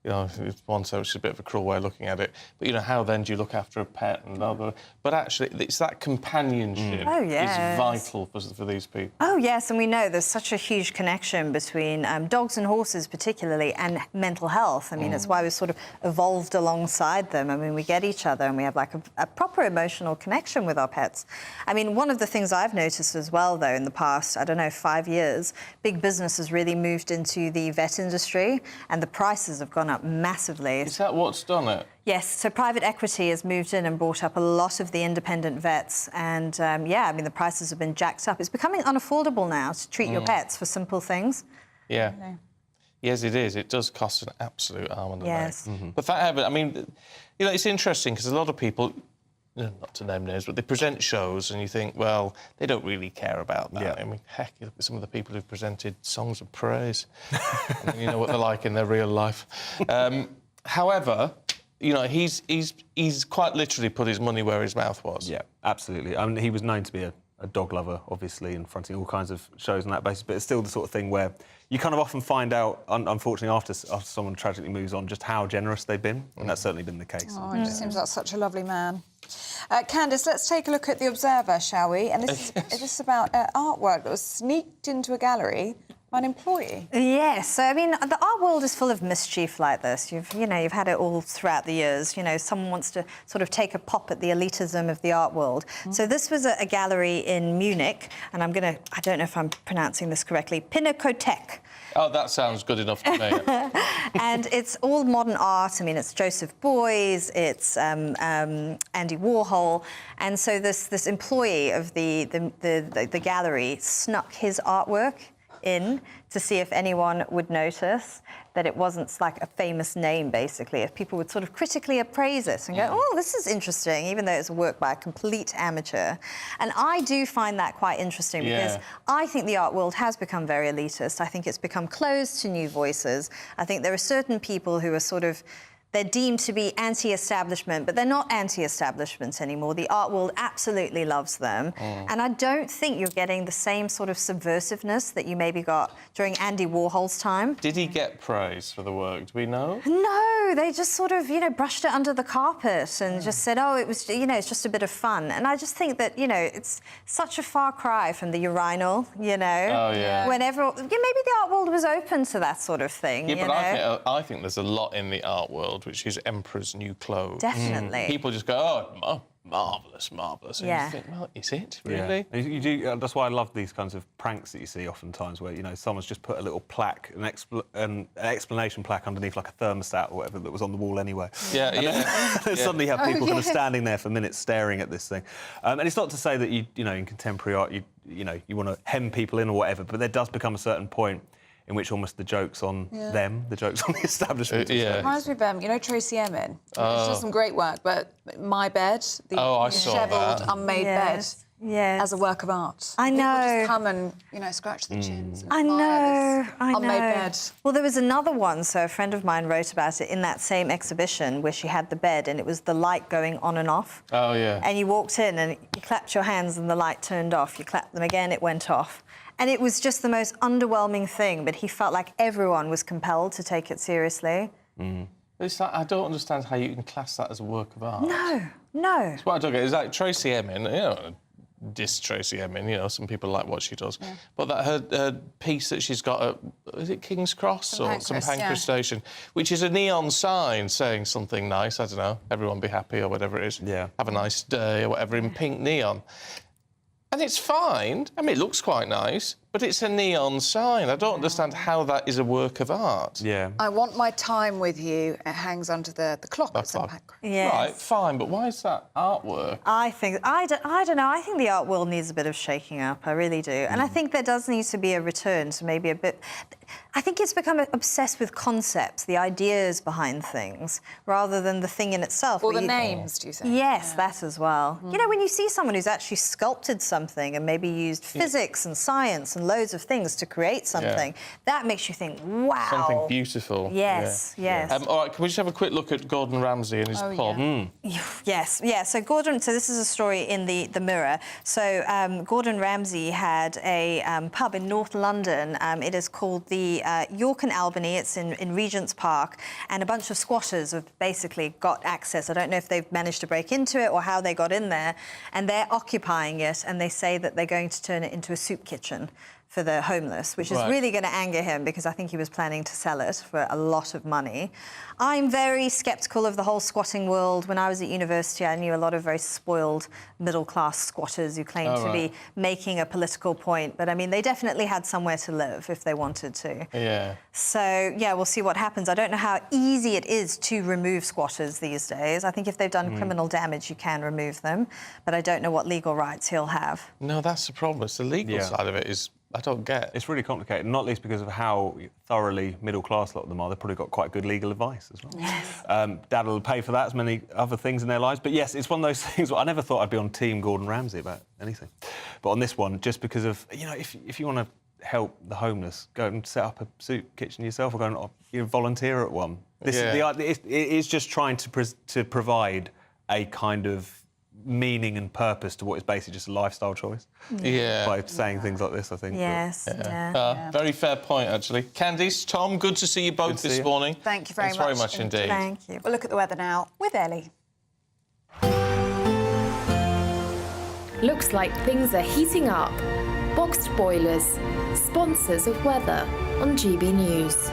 You know, one says it's a bit of a cruel way of looking at it. But, you know, how then do you look after a pet and other... But actually, it's that companionship is vital for these people. Oh, yes, and we know there's such a huge connection between dogs and horses particularly and mental health. I mean, it's why we've sort of evolved alongside them. I mean, we get each other and we have, like, a proper emotional connection with our pets. I mean, one of the things I've noticed as well, though, in the past, I don't know, 5 years, big business has really moved into the vet industry and the prices have gone up massively. Is that what's done it? Yes, so private equity has moved in and brought up a lot of the independent vets and, yeah, I mean, the prices have been jacked up. It's becoming unaffordable now to treat your pets for simple things. Yeah. Yes, it is. It does cost an absolute arm and a leg. Yes. But that, I mean, you know, it's interesting because a lot of people, not to name names, but they present shows and you think, well, they don't really care about that. Yeah. I mean, heck, look at some of the people who've presented songs of praise. I mean, you know what they're like in their real life. However, you know, he's quite literally put his money where his mouth was. Yeah, absolutely. I mean, he was known to be a dog lover, obviously, and fronting all kinds of shows on that basis, but it's still the sort of thing where you kind of often find out, unfortunately, after someone tragically moves on, just how generous they've been, and that's certainly been the case. Oh, he just seems like such a lovely man. Candice, let's take a look at The Observer, shall we? And this is about artwork that was sneaked into a gallery by an employee. Yes, so I mean, the art world is full of mischief like this. You've had it all throughout the years. You know, someone wants to sort of take a pop at the elitism of the art world. So this was a gallery in Munich, and I don't know if I'm pronouncing this correctly, Pinakothek. Oh, that sounds good enough to me. And it's all modern art. I mean, it's Joseph Beuys, it's Andy Warhol, and so this employee of the gallery snuck his artwork in to see if anyone would notice that it wasn't like a famous name, basically, if people would sort of critically appraise it and go, oh, this is interesting, even though it's a work by a complete amateur. And I do find that quite interesting because I think the art world has become very elitist. I think it's become closed to new voices. I think there are certain people who are sort of, they're deemed to be anti-establishment, but they're not anti-establishment anymore. The art world absolutely loves them. And I don't think you're getting the same sort of subversiveness that you maybe got during Andy Warhol's time. Did he get praise for the work? Do we know? No, they just sort of, you know, brushed it under the carpet and just said, oh, it was, you know, it's just a bit of fun. And I just think that, you know, it's such a far cry from the urinal, you know. Oh, yeah. Whenever, maybe the art world was open to that sort of thing, Yeah, you but know? I think there's a lot in the art world which is Emperor's New Clothes. Definitely. People just go, oh, marvellous, marvellous. And you think, well, is it, really? Yeah. You do, that's why I love these kinds of pranks that you see oftentimes where, you know, someone's just put a little plaque, an explanation plaque underneath, like a thermostat or whatever that was on the wall anyway. Yeah, and then suddenly you have people kind of standing there for minutes staring at this thing. And it's not to say that, you know, in contemporary art, you know, you want to hem people in or whatever, but there does become a certain point in which almost the joke's on them, the joke's on the establishment. It reminds me of, you know, Tracy Emin? She does some great work, but My Bed, the dishevelled, unmade bed, as a work of art. I know. People just come and, you know, scratch their chins. And I know. unmade bed. Well, there was another one, so a friend of mine wrote about it in that same exhibition where she had the bed and it was the light going on and off. Oh, yeah. And you walked in and you clapped your hands and the light turned off. You clapped them again, it went off. And it was just the most underwhelming thing, but he felt like everyone was compelled to take it seriously. It's like, I don't understand how you can class that as a work of art. No. It's what I don't get. It's like Tracy Emin, you know, diss Tracy Emin, you know, some people like what she does. But that her piece that she's got at, is it King's Cross or St Pancras Station, which is a neon sign saying something nice, I don't know, everyone be happy or whatever it is. Yeah. Have a nice day or whatever in pink neon. And it's fine. I mean, it looks quite nice, but it's a neon sign. I don't understand how that is a work of art. Yeah. I want my time with you. It hangs under the clock at St Pancras. Yes. Right, fine, but why is that artwork? I don't know. I think the art world needs a bit of shaking up. I really do. And I think there does need to be a return to maybe a bit... I think it's become obsessed with concepts, the ideas behind things, rather than the thing in itself. Or the names, do you think? Yes, that as well. You know, when you see someone who's actually sculpted something and maybe used physics and science and and loads of things to create something. That makes you think, wow. Something beautiful. Yes, yes. All right, can we just have a quick look at Gordon Ramsay and his pod? Yes, yeah. So this is a story in the Mirror. So Gordon Ramsay had a pub in North London. It is called the York and Albany. It's in Regent's Park, and a bunch of squatters have basically got access. I don't know if they've managed to break into it or how they got in there, and they're occupying it, and they say that they're going to turn it into a soup kitchen for the homeless, which is really going to anger him because I think he was planning to sell it for a lot of money. I'm very sceptical of the whole squatting world. When I was at university, I knew a lot of very spoiled middle-class squatters who claimed to be making a political point. But, I mean, they definitely had somewhere to live if they wanted to. Yeah. So, yeah, we'll see what happens. I don't know how easy it is to remove squatters these days. I think if they've done criminal damage, you can remove them. But I don't know what legal rights he'll have. No, that's the problem. It's the legal side of it is... I don't get. It's really complicated, not least because of how thoroughly middle-class a lot of them are. They've probably got quite good legal advice as well. Yes. Dad will pay for that, as many other things in their lives. But yes, it's one of those things where I never thought I'd be on Team Gordon Ramsay about anything. But on this one, just because of, you know, if you want to help the homeless, go and set up a soup kitchen yourself or go and volunteer at one. It's just trying to provide a kind of meaning and purpose to what is basically just a lifestyle choice. By saying things like this, I think. Yes, very fair point, actually. Candice, Tom, good to see you both this morning. Thank you very much. Thanks very much indeed. Thank you. We'll look at the weather now with Ellie. Looks like things are heating up. Boxed boilers, sponsors of weather on GB News.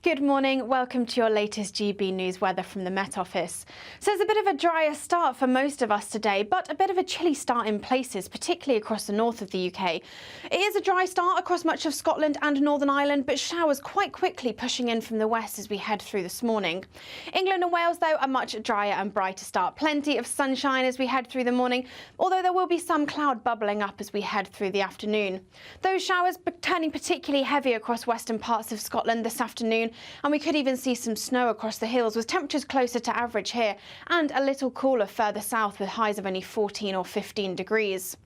Good morning, welcome to your latest GB News weather from the Met Office. So it's a bit of a drier start for most of us today, but a bit of a chilly start in places, particularly across the north of the UK. It is a dry start across much of Scotland and Northern Ireland, but showers quite quickly pushing in from the west as we head through this morning. England and Wales, though, a much drier and brighter start. Plenty of sunshine as we head through the morning, although there will be some cloud bubbling up as we head through the afternoon. Those showers turning particularly heavy across western parts of Scotland this afternoon, and we could even see some snow across the hills with temperatures closer to average here and a little cooler further south with highs of only 14 or 15 degrees.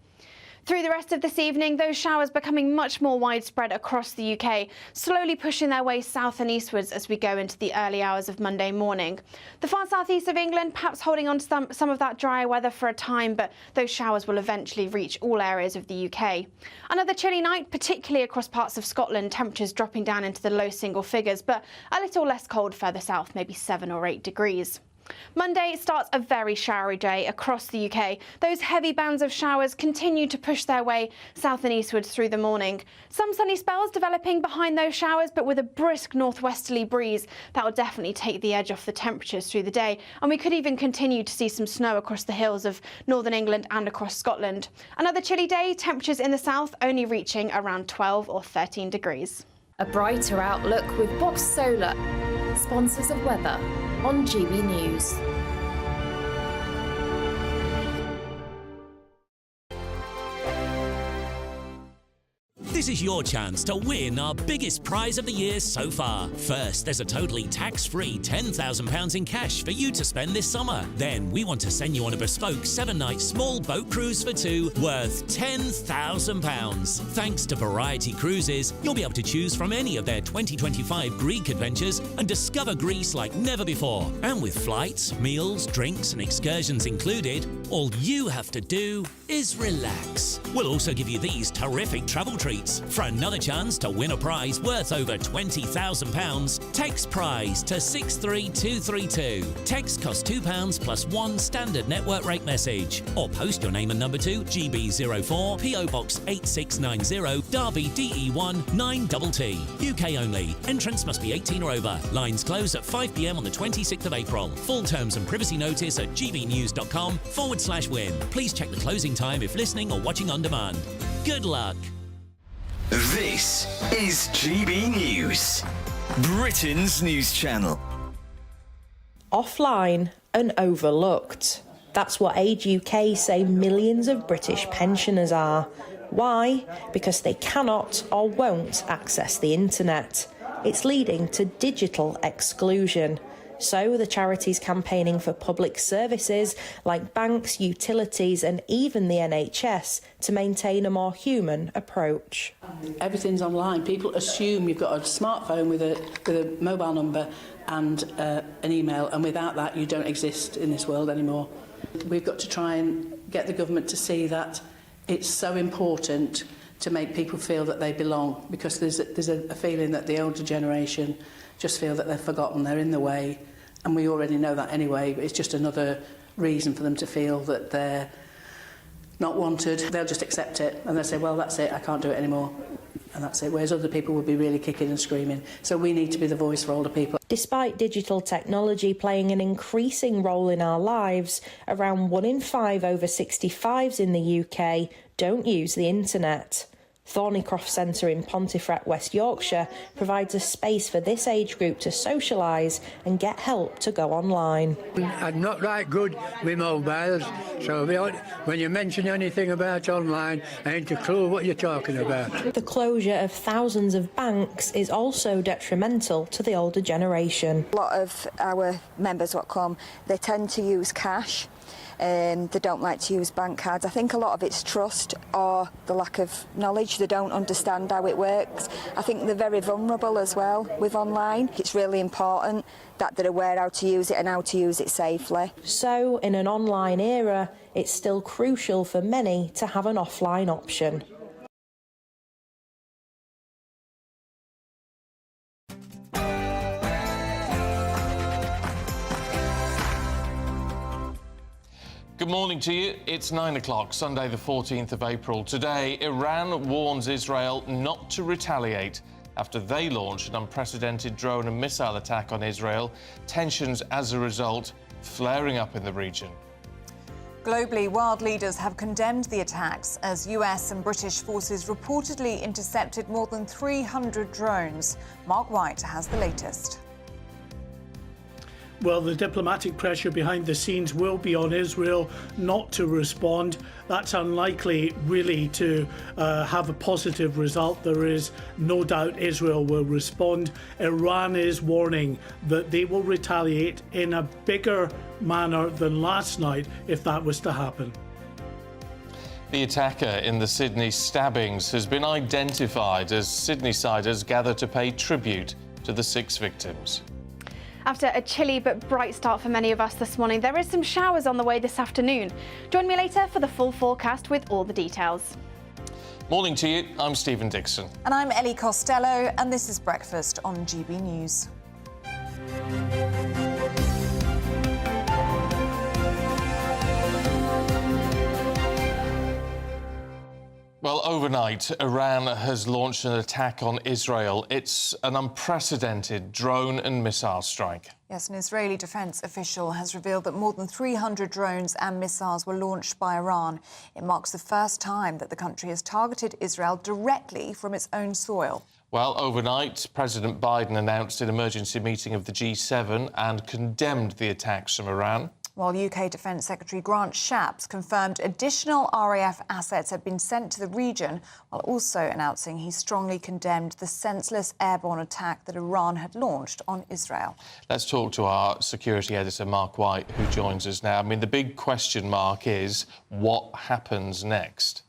Through the rest of this evening, those showers becoming much more widespread across the UK, slowly pushing their way south and eastwards as we go into the early hours of Monday morning. The far southeast of England perhaps holding on to some of that drier weather for a time, but those showers will eventually reach all areas of the UK. Another chilly night, particularly across parts of Scotland, temperatures dropping down into the low single figures, but a little less cold further south, maybe 7 or 8 degrees. Monday starts a very showery day across the UK. Those heavy bands of showers continue to push their way south and eastwards through the morning. Some sunny spells developing behind those showers, but with a brisk northwesterly breeze that will definitely take the edge off the temperatures through the day. And we could even continue to see some snow across the hills of northern England and across Scotland. Another chilly day, temperatures in the south only reaching around 12 or 13 degrees. A brighter outlook with Box Solar, sponsors of weather on GB News. This is your chance to win our biggest prize of the year so far. First, there's a totally tax-free £10,000 in cash for you to spend this summer. Then, we want to send you on a bespoke 7-night small boat cruise for two worth £10,000. Thanks to Variety Cruises, you'll be able to choose from any of their 2025 Greek adventures and discover Greece like never before. And with flights, meals, drinks and excursions included, all you have to do is relax. We'll also give you these terrific travel treats. For another chance to win a prize worth over £20,000, text prize to 63232. Text costs £2 plus one standard network rate message. Or post your name and number to GB04 PO Box 8690 Derby DE1 9TT. UK only. Entrance must be 18 or over. Lines close at 5 p.m. on the 26th of April. Full terms and privacy notice at gbnews.com/win. Please check the closing time if listening or watching on demand. Good luck. This is GB News, Britain's news channel. Offline and overlooked. That's what Aide UK say millions of British pensioners are. Why? Because they cannot or won't access the internet. It's leading to digital exclusion. So the charity's campaigning for public services like banks, utilities and even the NHS to maintain a more human approach. Everything's online. People assume you've got a smartphone with a mobile number and an email, and without that you don't exist in this world anymore. We've got to try and get the government to see that it's so important to make people feel that they belong, because there's a feeling that the older generation just feel that they're forgotten, they're in the way, and we already know that anyway, but it's just another reason for them to feel that they're not wanted. They'll just accept it and they'll say, well, that's it, I can't do it anymore. And that's it, whereas other people would be really kicking and screaming. So we need to be the voice for older people. Despite digital technology playing an increasing role in our lives, around 1 in 5 over 65s in the UK don't use the internet. Thornycroft Centre in Pontefract, West Yorkshire provides a space for this age group to socialise and get help to go online. I'm not that good with mobiles, so when you mention anything about online, I ain't a clue what you're talking about. The closure of thousands of banks is also detrimental to the older generation. A lot of our members what come, they tend to use cash. They don't like to use bank cards. I think a lot of it's trust or the lack of knowledge. They don't understand how it works. I think they're very vulnerable as well with online. It's really important that they're aware how to use it and how to use it safely. So, in an online era, it's still crucial for many to have an offline option. Good morning to you. It's 9 o'clock, Sunday the 14th of April. Today, Iran warns Israel not to retaliate after they launched an unprecedented drone and missile attack on Israel. Tensions as a result flaring up in the region. Globally, world leaders have condemned the attacks as US and British forces reportedly intercepted more than 300 drones. Mark White has the latest. Well, the diplomatic pressure behind the scenes will be on Israel not to respond. That's unlikely really to have a positive result. There is no doubt Israel will respond. Iran is warning that they will retaliate in a bigger manner than last night if that was to happen. The attacker in the Sydney stabbings has been identified as Sydney-siders gather to pay tribute to the 6 victims. After a chilly but bright start for many of us this morning, there is some showers on the way this afternoon. Join me later for the full forecast with all the details. Morning to you, I'm Stephen Dixon. And I'm Ellie Costello, and this is Breakfast on GB News. Well, overnight, Iran has launched an attack on Israel. It's an unprecedented drone and missile strike. Yes, an Israeli defence official has revealed that more than 300 drones and missiles were launched by Iran. It marks the first time that the country has targeted Israel directly from its own soil. Well, overnight, President Biden announced an emergency meeting of the G7 and condemned the attacks from Iran. While UK Defence Secretary Grant Shapps confirmed additional RAF assets had been sent to the region, while also announcing he strongly condemned the senseless airborne attack that Iran had launched on Israel. Let's talk to our security editor, Mark White, who joins us now. I mean, the big question mark is what happens next?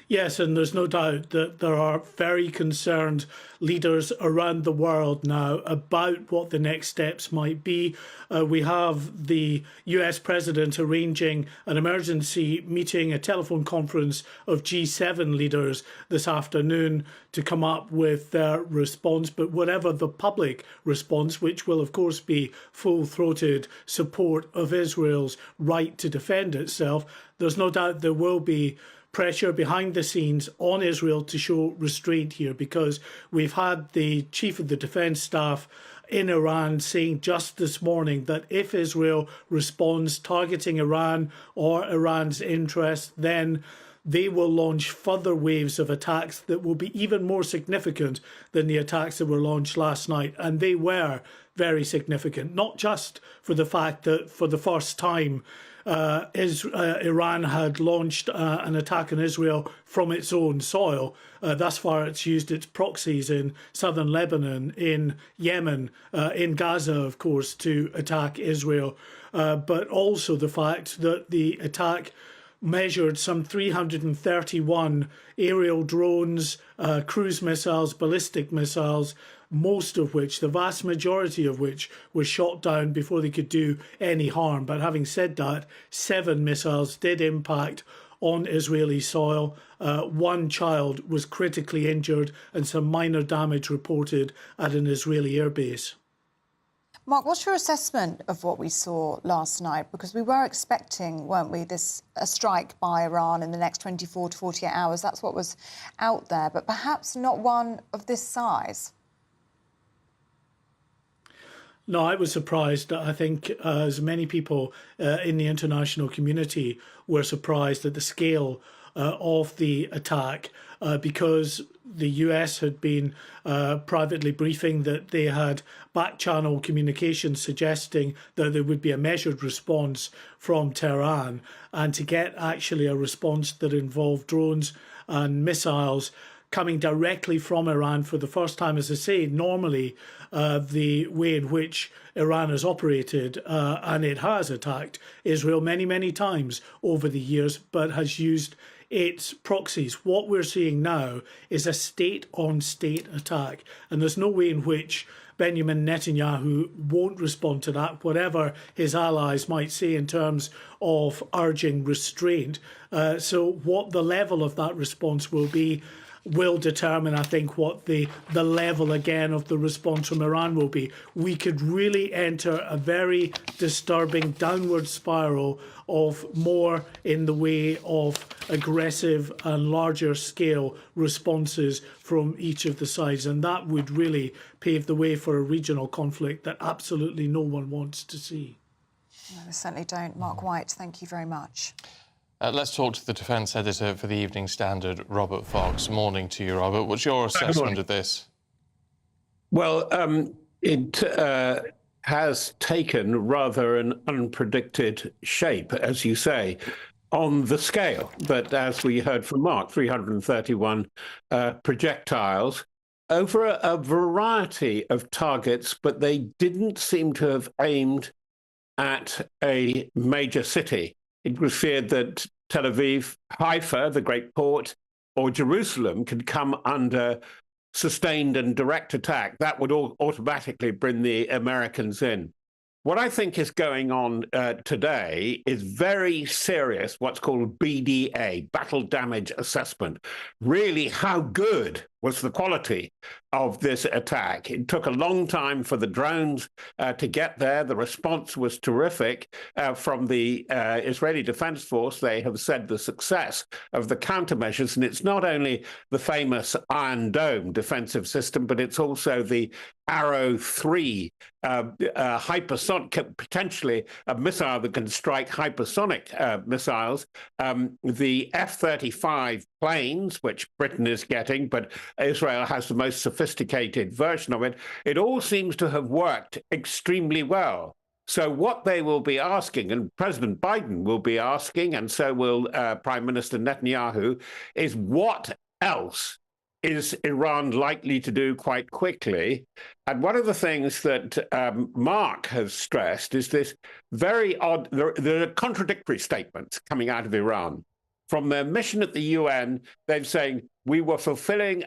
Yes, and there's no doubt that there are very concerned leaders around the world now about what the next steps might be. We have the US president arranging an emergency meeting, a telephone conference of G7 leaders this afternoon to come up with their response. But whatever the public response, which will of course be full-throated support of Israel's right to defend itself, there's no doubt there will be pressure behind the scenes on Israel to show restraint here, because we've had the chief of the defence staff in Iran saying just this morning that if Israel responds targeting Iran or Iran's interests, then they will launch further waves of attacks that will be even more significant than the attacks that were launched last night. And they were very significant, not just for the fact that for the first time Iran had launched an attack on Israel from its own soil. Thus far, it's used its proxies in southern Lebanon, in Yemen, in Gaza, of course, to attack Israel. But also the fact that the attack measured some 331 aerial drones, cruise missiles, ballistic missiles, most of which, the vast majority of which, were shot down before they could do any harm. But having said that, 7 missiles did impact on Israeli soil. 1 child was critically injured and some minor damage reported at an Israeli airbase. Mark, what's your assessment of what we saw last night? Because we were expecting, weren't we, a strike by Iran in the next 24 to 48 hours. That's what was out there, but perhaps not one of this size. No, I was surprised. I think as many people in the international community were surprised at the scale of the attack because the US had been privately briefing that they had back-channel communications suggesting that there would be a measured response from Tehran, and to get actually a response that involved drones and missiles coming directly from Iran for the first time. As I say, normally the way in which Iran has operated, and it has attacked Israel many, many times over the years, but has used its proxies. What we're seeing now is a state-on-state attack, and there's no way in which Benjamin Netanyahu won't respond to that, whatever his allies might say in terms of urging restraint. So what the level of that response will be will determine, I think, what the level again of the response from Iran will be. We could really enter a very disturbing downward spiral of more in the way of aggressive and larger scale responses from each of the sides, and that would really pave the way for a regional conflict that absolutely no one wants to see. No, we certainly don't. Mark White, thank you very much. Let's talk to the defence editor for the Evening Standard, Robert Fox. Morning to you, Robert. What's your assessment of this? Well, it has taken rather an unpredicted shape, as you say, on the scale. But as we heard from Mark, 331 projectiles over a variety of targets, but they didn't seem to have aimed at a major city. It was feared that Tel Aviv, Haifa, the great port, or Jerusalem could come under sustained and direct attack. That would automatically bring the Americans in. What I think is going on today is very serious, what's called BDA, Battle Damage Assessment. Really, how good was the quality of this attack? It took a long time for the drones to get there. The response was terrific from the Israeli Defense Force. They have said the success of the countermeasures, and it's not only the famous Iron Dome defensive system, but it's also the Arrow 3 hypersonic, potentially a missile that can strike hypersonic missiles. The F-35 planes, which Britain is getting, but Israel has the most sophisticated version of it. It all seems to have worked extremely well. So what they will be asking, and President Biden will be asking, and so will Prime Minister Netanyahu, is what else is Iran likely to do quite quickly? And one of the things that Mark has stressed is this very odd, there are contradictory statements coming out of Iran. From their mission at the UN, they're saying we were fulfilling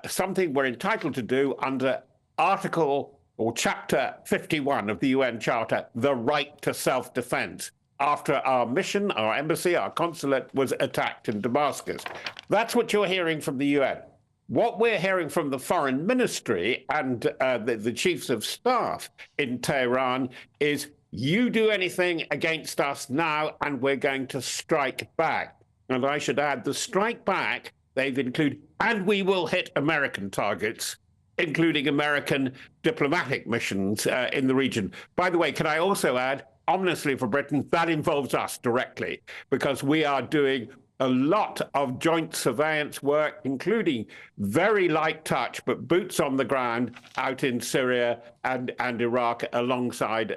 something we're entitled to do under Article or Chapter 51 of the UN Charter, the right to self-defense, after our mission, our embassy, our consulate was attacked in Damascus. That's what you're hearing from the UN. What we're hearing from the foreign ministry and the chiefs of staff in Tehran is, you do anything against us now and we're going to strike back. And I should add, the strike back, they've included, and we will hit American targets, including American diplomatic missions in the region. By the way, can I also add, ominously for Britain, that involves us directly, because we are doing a lot of joint surveillance work, including very light touch, but boots on the ground out in Syria and Iraq alongside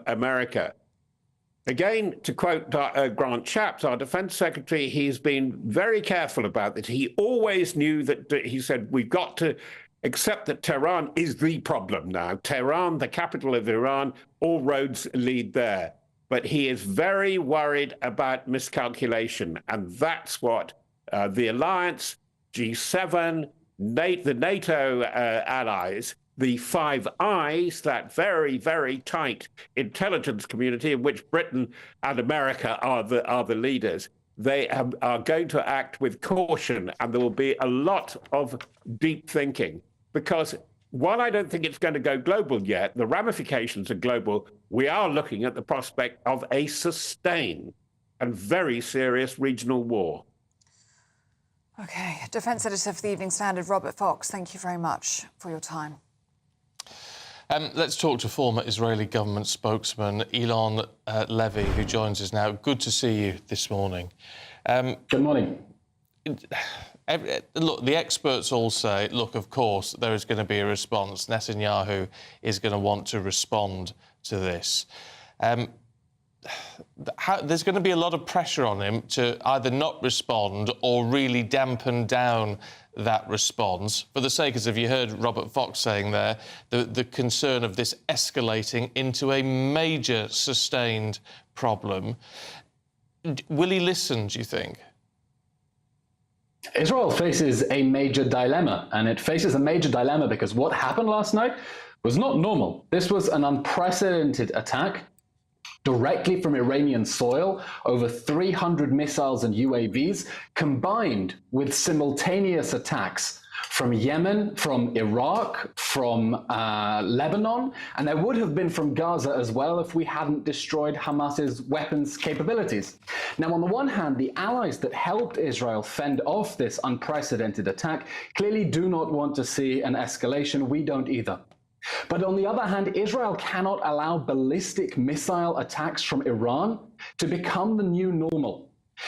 America. Again, to quote Grant Shapps, our defence secretary, he's been very careful about this. He always knew that, he said, we've got to accept that Tehran is the problem now. Tehran, the capital of Iran, all roads lead there. But he is very worried about miscalculation. And that's what the alliance, G7, the NATO allies, the Five Eyes, that very, very tight intelligence community in which Britain and America are the leaders, they are going to act with caution, and there will be a lot of deep thinking. Because while I don't think it's going to go global yet, the ramifications are global. We are looking at the prospect of a sustained and very serious regional war. OK, Defence Editor for the Evening Standard, Robert Fox, thank you very much for your time. Let's talk to former Israeli government spokesman Elon Levy, who joins us now. Good to see you this morning. Good morning. Look, the experts all say, look, of course, there is going to be a response. Netanyahu is going to want to respond to this. There's going to be a lot of pressure on him to either not respond or really dampen down that response. For the sake, as if you heard Robert Fox saying there, the concern of this escalating into a major sustained problem. Will he listen, do you think? Israel faces a major dilemma, and it faces a major dilemma because what happened last night was not normal. This was an unprecedented attack directly from Iranian soil, over 300 missiles and UAVs, combined with simultaneous attacks from Yemen, from Iraq, from Lebanon, and there would have been from Gaza as well if we hadn't destroyed Hamas's weapons capabilities. Now, on the one hand, the allies that helped Israel fend off this unprecedented attack clearly do not want to see an escalation. We don't either. But on the other hand, Israel cannot allow ballistic missile attacks from Iran to become the new normal.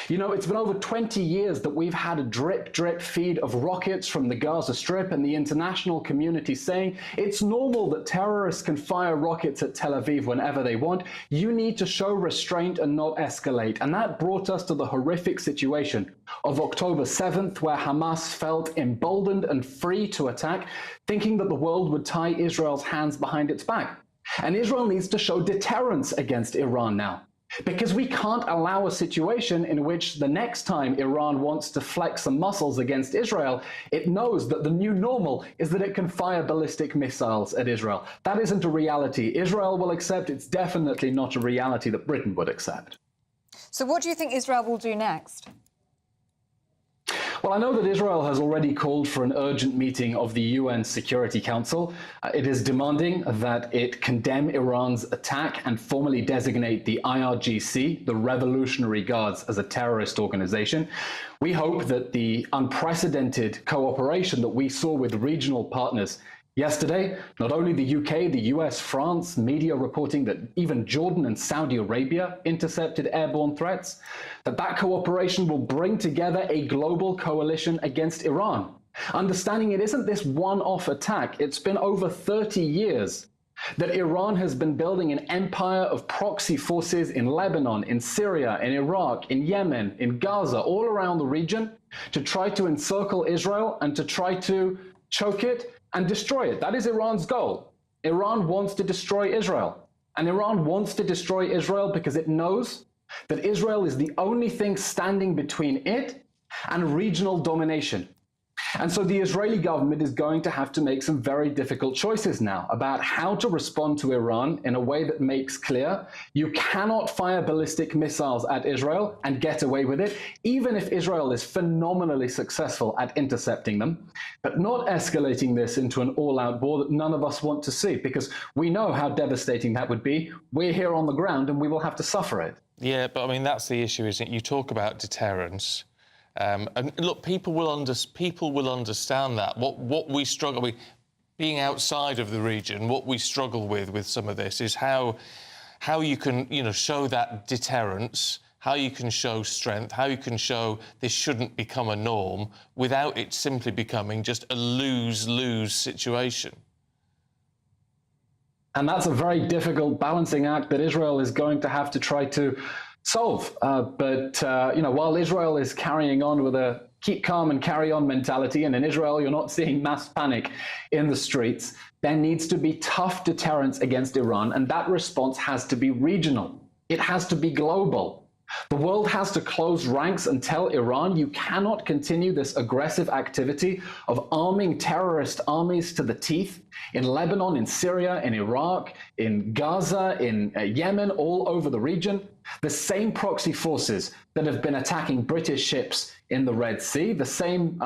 You know, it's been over 20 years that we've had a drip feed of rockets from the Gaza Strip, and the international community saying it's normal that terrorists can fire rockets at Tel Aviv whenever they want. You need to show restraint and not escalate. And that brought us to the horrific situation of October 7th, where Hamas felt emboldened and free to attack, thinking that the world would tie Israel's hands behind its back. And Israel needs to show deterrence against Iran now. Because we can't allow a situation in which the next time Iran wants to flex some muscles against Israel, it knows that the new normal is that it can fire ballistic missiles at Israel. That isn't a reality Israel will accept. It's definitely not a reality that Britain would accept. So what do you think Israel will do next? Well, I know that Israel has already called for an urgent meeting of the UN Security Council. It is demanding that it condemn Iran's attack and formally designate the IRGC, the Revolutionary Guards, as a terrorist organization. We hope that the unprecedented cooperation that we saw with regional partners yesterday, not only the UK, the US, France, media reporting that even Jordan and Saudi Arabia intercepted airborne threats, that cooperation will bring together a global coalition against Iran. Understanding it isn't this one-off attack. It's been over 30 years that Iran has been building an empire of proxy forces in Lebanon, in Syria, in Iraq, in Yemen, in Gaza, all around the region, to try to encircle Israel and to try to choke it and destroy it. That is Iran's goal. Iran wants to destroy Israel. And Iran wants to destroy Israel because it knows that Israel is the only thing standing between it and regional domination. And so the Israeli government is going to have to make some very difficult choices now about how to respond to Iran in a way that makes clear you cannot fire ballistic missiles at Israel and get away with it, even if Israel is phenomenally successful at intercepting them, but not escalating this into an all-out war that none of us want to see, because we know how devastating that would be. We're here on the ground and we will have to suffer it. Yeah, but I mean, that's the issue, isn't it? You talk about deterrence. And look, people will understand that. What we struggle with, being outside of the region, what we struggle with some of this is how you can, show that deterrence, how you can show strength, how you can show this shouldn't become a norm without it simply becoming just a lose-lose situation. And that's a very difficult balancing act that Israel is going to have to try to solve. But while Israel is carrying on with a keep calm and carry on mentality, and in Israel you're not seeing mass panic in the streets, there needs to be tough deterrence against Iran, and that response has to be regional. It has to be global. The world has to close ranks and tell Iran, you cannot continue this aggressive activity of arming terrorist armies to the teeth in Lebanon, in Syria, in Iraq, in Gaza, in Yemen, all over the region. The same proxy forces that have been attacking British ships in the Red Sea, the same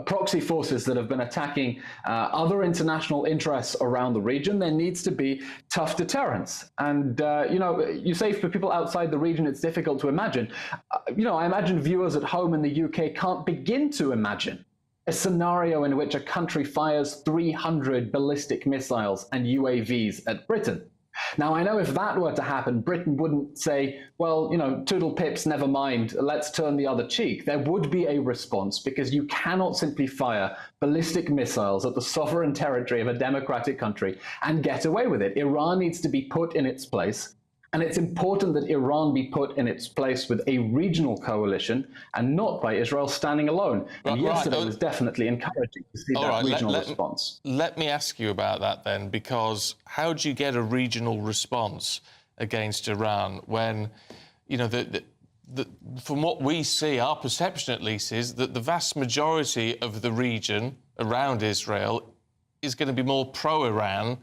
proxy forces that have been attacking other international interests around the region. There needs to be tough deterrence. And, you say for people outside the region, it's difficult to imagine. I imagine viewers at home in the UK can't begin to imagine a scenario in which a country fires 300 ballistic missiles and UAVs at Britain. Now, I know if that were to happen, Britain wouldn't say, well, toodle pips, never mind, let's turn the other cheek. There would be a response, because you cannot simply fire ballistic missiles at the sovereign territory of a democratic country and get away with it. Iran needs to be put in its place. And it's important that Iran be put in its place with a regional coalition and not by Israel standing alone. And yesterday was definitely encouraging to see that regional response. Let me ask you about that then, because how do you get a regional response against Iran when, from what we see, our perception at least is that the vast majority of the region around Israel is going to be more pro-Iran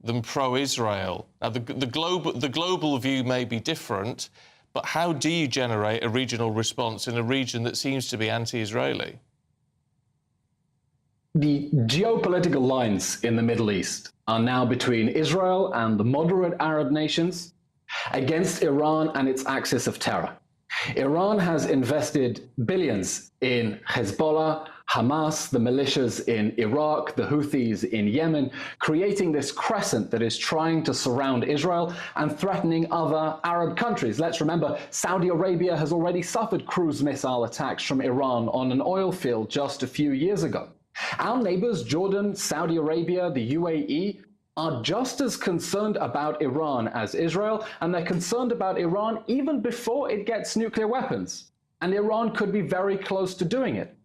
than pro-Israel. Now, the global view may be different, but how do you generate a regional response in a region that seems to be anti-Israeli? The geopolitical lines in the Middle East are now between Israel and the moderate Arab nations against Iran and its axis of terror. Iran has invested billions in Hezbollah, Hamas, the militias in Iraq, the Houthis in Yemen, creating this crescent that is trying to surround Israel and threatening other Arab countries. Let's remember, Saudi Arabia has already suffered cruise missile attacks from Iran on an oil field just a few years ago. Our neighbors, Jordan, Saudi Arabia, the UAE, are just as concerned about Iran as Israel, and they're concerned about Iran even before it gets nuclear weapons. And Iran could be very close to doing it.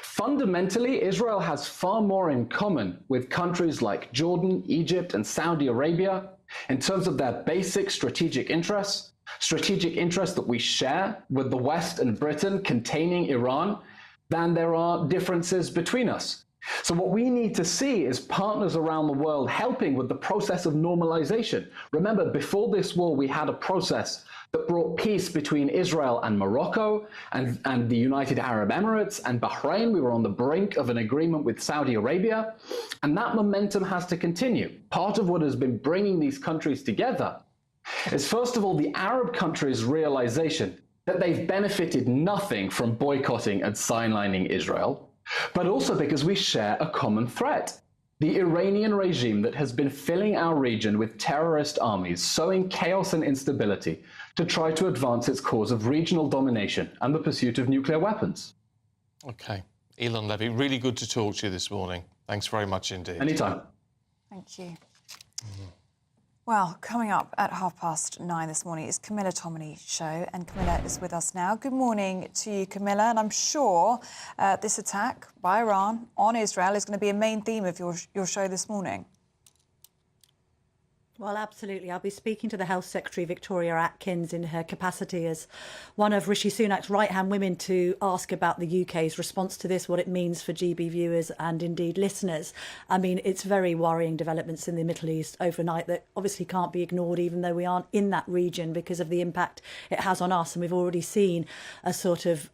Fundamentally, Israel has far more in common with countries like Jordan, Egypt, and Saudi Arabia in terms of their basic strategic interests that we share with the West and Britain containing Iran, than there are differences between us. So what we need to see is partners around the world helping with the process of normalization. Remember, before this war, we had a process that brought peace between Israel and Morocco and the United Arab Emirates and Bahrain. We were on the brink of an agreement with Saudi Arabia, and that momentum has to continue. Part of what has been bringing these countries together is, first of all, the Arab countries' realization that they've benefited nothing from boycotting and sidelining Israel, but also because we share a common threat. The Iranian regime that has been filling our region with terrorist armies, sowing chaos and instability to try to advance its cause of regional domination and the pursuit of nuclear weapons. OK. Elon Levy, really good to talk to you this morning. Thanks very much indeed. Anytime. Thank you. Well, coming up at 9:30 this morning is Camilla Tominey's show, and Camilla is with us now. Good morning to you, Camilla, and I'm sure this attack by Iran on Israel is going to be a main theme of your show this morning. Well, absolutely. I'll be speaking to the Health Secretary, Victoria Atkins, in her capacity as one of Rishi Sunak's right-hand women, to ask about the UK's response to this, what it means for GB viewers and indeed listeners. I mean, it's very worrying developments in the Middle East overnight that obviously can't be ignored, even though we aren't in that region, because of the impact it has on us. And we've already seen a sort of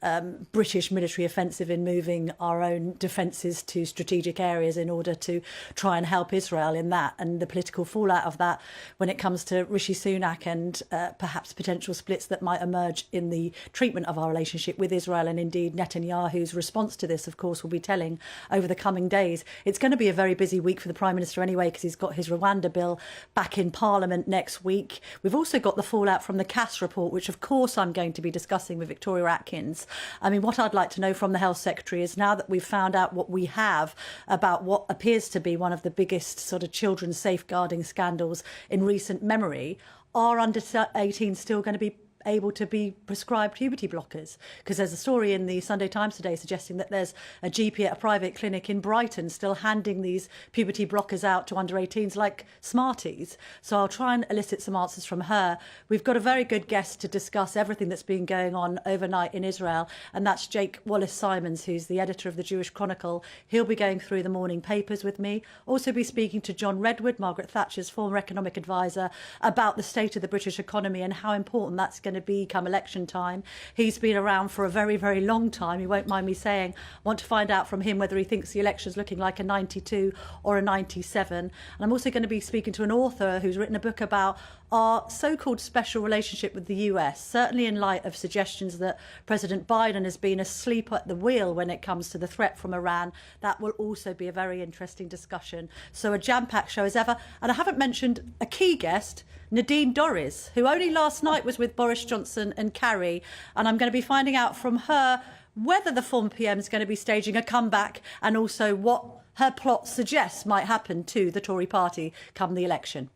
British military offensive in moving our own defences to strategic areas in order to try and help Israel in that. And the political fallout of that that when it comes to Rishi Sunak and perhaps potential splits that might emerge in the treatment of our relationship with Israel, and indeed Netanyahu's response to this, of course, will be telling over the coming days. It's going to be a very busy week for the Prime Minister anyway, because he's got his Rwanda bill back in Parliament next week. We've also got the fallout from the Cass report, which of course I'm going to be discussing with Victoria Atkins. I mean, what I'd like to know from the Health Secretary is, now that we've found out what we have about what appears to be one of the biggest sort of children's safeguarding scandals in recent memory, are under 18 still going to be able to be prescribed puberty blockers? Because there's a story in the Sunday Times today suggesting that there's a GP at a private clinic in Brighton still handing these puberty blockers out to under 18s like Smarties. So I'll try and elicit some answers from her. We've got a very good guest to discuss everything that's been going on overnight in Israel, and that's Jake Wallace-Simons, who's the editor of the Jewish Chronicle. He'll be going through the morning papers with me. Also be speaking to John Redwood, Margaret Thatcher's former economic advisor, about the state of the British economy and how important that's going to be come election time. He's been around for a very, very long time. He won't mind me saying. I want to find out from him whether he thinks the election's looking like a 92 or a 97. And I'm also going to be speaking to an author who's written a book about our so-called special relationship with the US, certainly in light of suggestions that President Biden has been asleep at the wheel when it comes to the threat from Iran. That will also be a very interesting discussion. So a jam-packed show as ever. And I haven't mentioned a key guest, Nadine Dorries, who only last night was with Boris Johnson and Carrie. And I'm going to be finding out from her whether the former PM is going to be staging a comeback, and also what her plot suggests might happen to the Tory party come the election.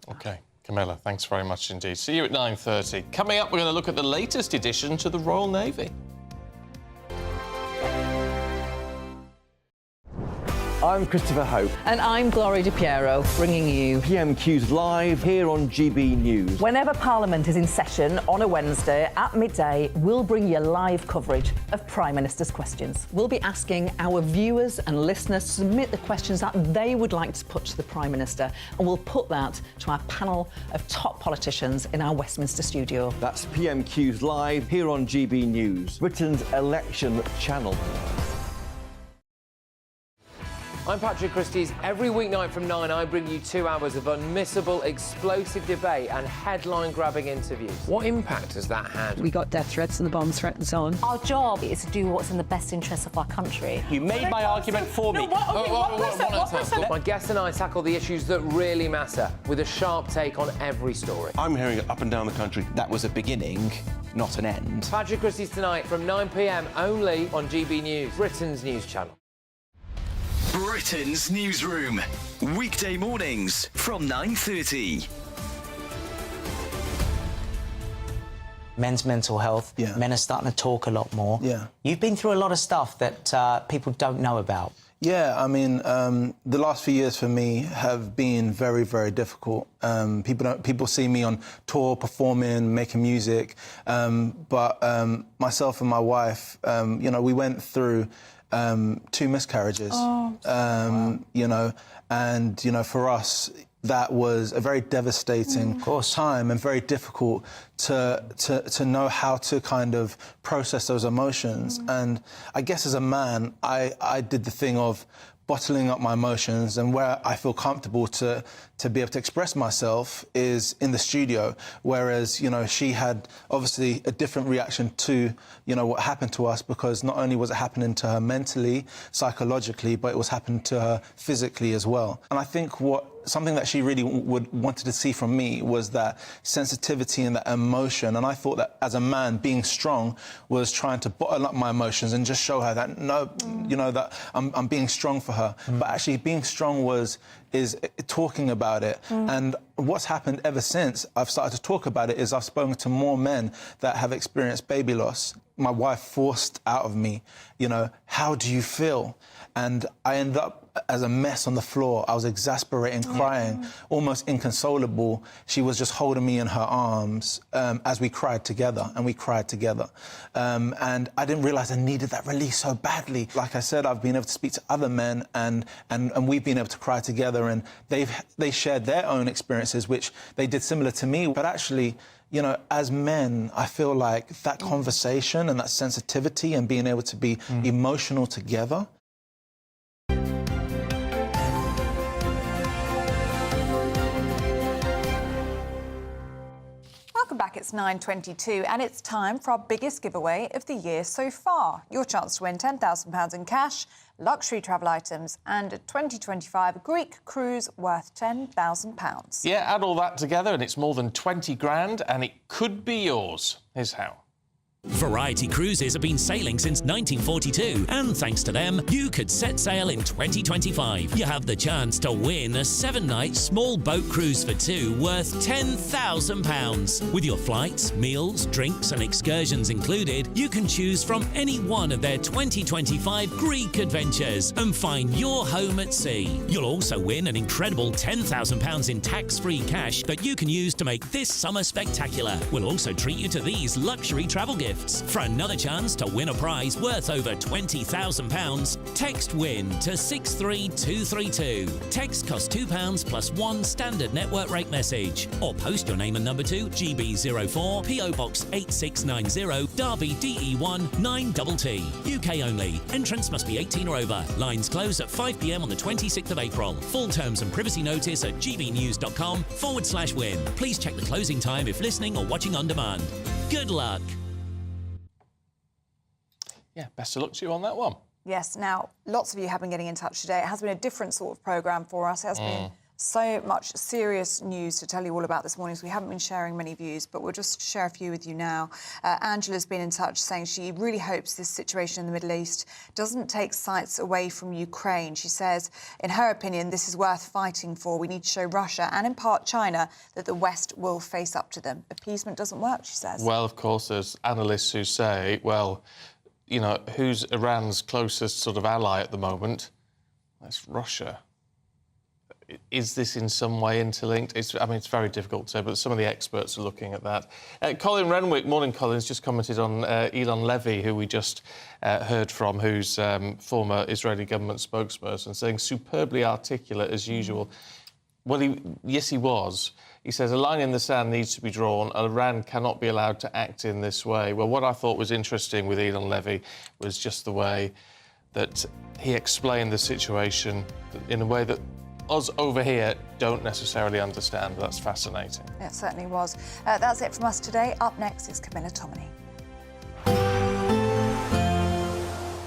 OK. Camilla, thanks very much indeed. See you at 9:30. Coming up, we're going to look at the latest addition to the Royal Navy. I'm Christopher Hope. And I'm Gloria Di Piero, bringing you PMQ's live here on GB News. Whenever Parliament is in session on a Wednesday at midday, we'll bring you live coverage of Prime Minister's questions. We'll be asking our viewers and listeners to submit the questions that they would like to put to the Prime Minister, and we'll put that to our panel of top politicians in our Westminster studio. That's PMQ's live here on GB News, Britain's election channel. I'm Patrick Christie's. Every weeknight from 9, I bring you 2 hours of unmissable, explosive debate and headline-grabbing interviews. What impact has that had? We got death threats and the bomb threat and so on. Our job is to do what's in the best interest of our country. You made my argument for me. My guest and I tackle the issues that really matter, with a sharp take on every story. I'm hearing it up and down the country. That was a beginning, not an end. Patrick Christie's tonight from 9 p.m. only on GB News, Britain's news channel. Britain's newsroom, weekday mornings from 9:30. Men's mental health. Yeah. Men are starting to talk a lot more. Yeah. You've been through a lot of stuff that people don't know about. Yeah, I mean, the last few years for me have been very, very difficult. People see me on tour, performing, making music, but myself and my wife, we went through 2 miscarriages. For us, that was a very devastating time and very difficult to know how to kind of process those emotions. And I guess as a man, I did the thing of bottling up my emotions, and where I feel comfortable to be able to express myself is in the studio, whereas, she had obviously a different reaction to, what happened to us, because not only was it happening to her mentally, psychologically, but it was happening to her physically as well. And I think something that she really wanted to see from me was that sensitivity and that emotion. And I thought that as a man, being strong was trying to bottle up my emotions and just show her that, that I'm being strong for her. But actually being strong is talking about it. And what's happened ever since I've started to talk about it is I've spoken to more men that have experienced baby loss. My wife forced out of me, how do you feel? And I ended up as a mess on the floor. I was exasperating, crying, almost inconsolable. She was just holding me in her arms as we cried together, and we cried together. And I didn't realise I needed that release so badly. Like I said, I've been able to speak to other men, and we've been able to cry together, and they shared their own experiences, which they did similar to me. But actually, as men, I feel like that conversation and that sensitivity and being able to be emotional together. It's 9:22 and it's time for our biggest giveaway of the year so far. Your chance to win £10,000 in cash, luxury travel items and a 2025 Greek cruise worth £10,000. Yeah, add all that together and it's more than 20 grand and it could be yours. Here's how. Variety Cruises have been sailing since 1942, and thanks to them, you could set sail in 2025. You have the chance to win a 7-night small boat cruise for two worth £10,000. With your flights, meals, drinks and excursions included, you can choose from any one of their 2025 Greek adventures and find your home at sea. You'll also win an incredible £10,000 in tax-free cash that you can use to make this summer spectacular. We'll also treat you to these luxury travel gifts. For another chance to win a prize worth over £20,000, text WIN to 63232. Text costs £2 plus one standard network rate message. Or post your name and number to GB04 PO Box 8690 Derby DE1 9TT. UK only. Entrance must be 18 or over. Lines close at 5 p.m. on the 26th of April. Full terms and privacy notice at gbnews.com/win. Please check the closing time if listening or watching on demand. Good luck. Yeah, best of luck to you on that one. Yes, now, lots of you have been getting in touch today. It has been a different sort of programme for us. It has been so much serious news to tell you all about this morning, so we haven't been sharing many views, but we'll just share a few with you now. Angela's been in touch saying she really hopes this situation in the Middle East doesn't take sights away from Ukraine. She says, in her opinion, this is worth fighting for. We need to show Russia and, in part, China that the West will face up to them. Appeasement doesn't work, she says. Well, of course, there's analysts who say, well, you know, who's Iran's closest sort of ally at the moment? That's Russia. Is this in some way interlinked? It's very difficult to say, but some of the experts are looking at that. Colin Renwick, morning, Colin's just commented on Elon Levy, who we just heard from, who's former Israeli government spokesperson, saying superbly articulate as usual. Well, yes, he was. He says a line in the sand needs to be drawn. Iran cannot be allowed to act in this way. Well, what I thought was interesting with Elon Levy was just the way that he explained the situation in a way that us over here don't necessarily understand. That's fascinating. Yeah, it certainly was. That's it from us today. Up next is Camilla Tominey.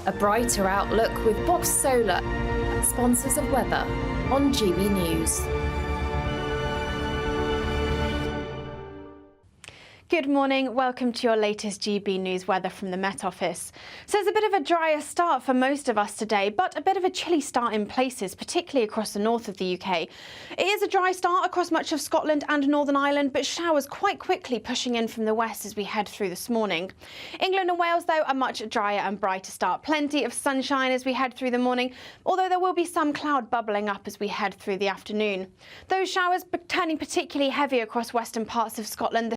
A brighter outlook with Box Solar, sponsors of weather on GB News. Good morning. Welcome to your latest GB News weather from the Met Office. So it's a bit of a drier start for most of us today, but a bit of a chilly start in places, particularly across the north of the UK. It is a dry start across much of Scotland and Northern Ireland, but showers quite quickly pushing in from the west as we head through this morning. England and Wales, though, a much drier and brighter start. Plenty of sunshine as we head through the morning, although there will be some cloud bubbling up as we head through the afternoon. Those showers turning particularly heavy across western parts of Scotland.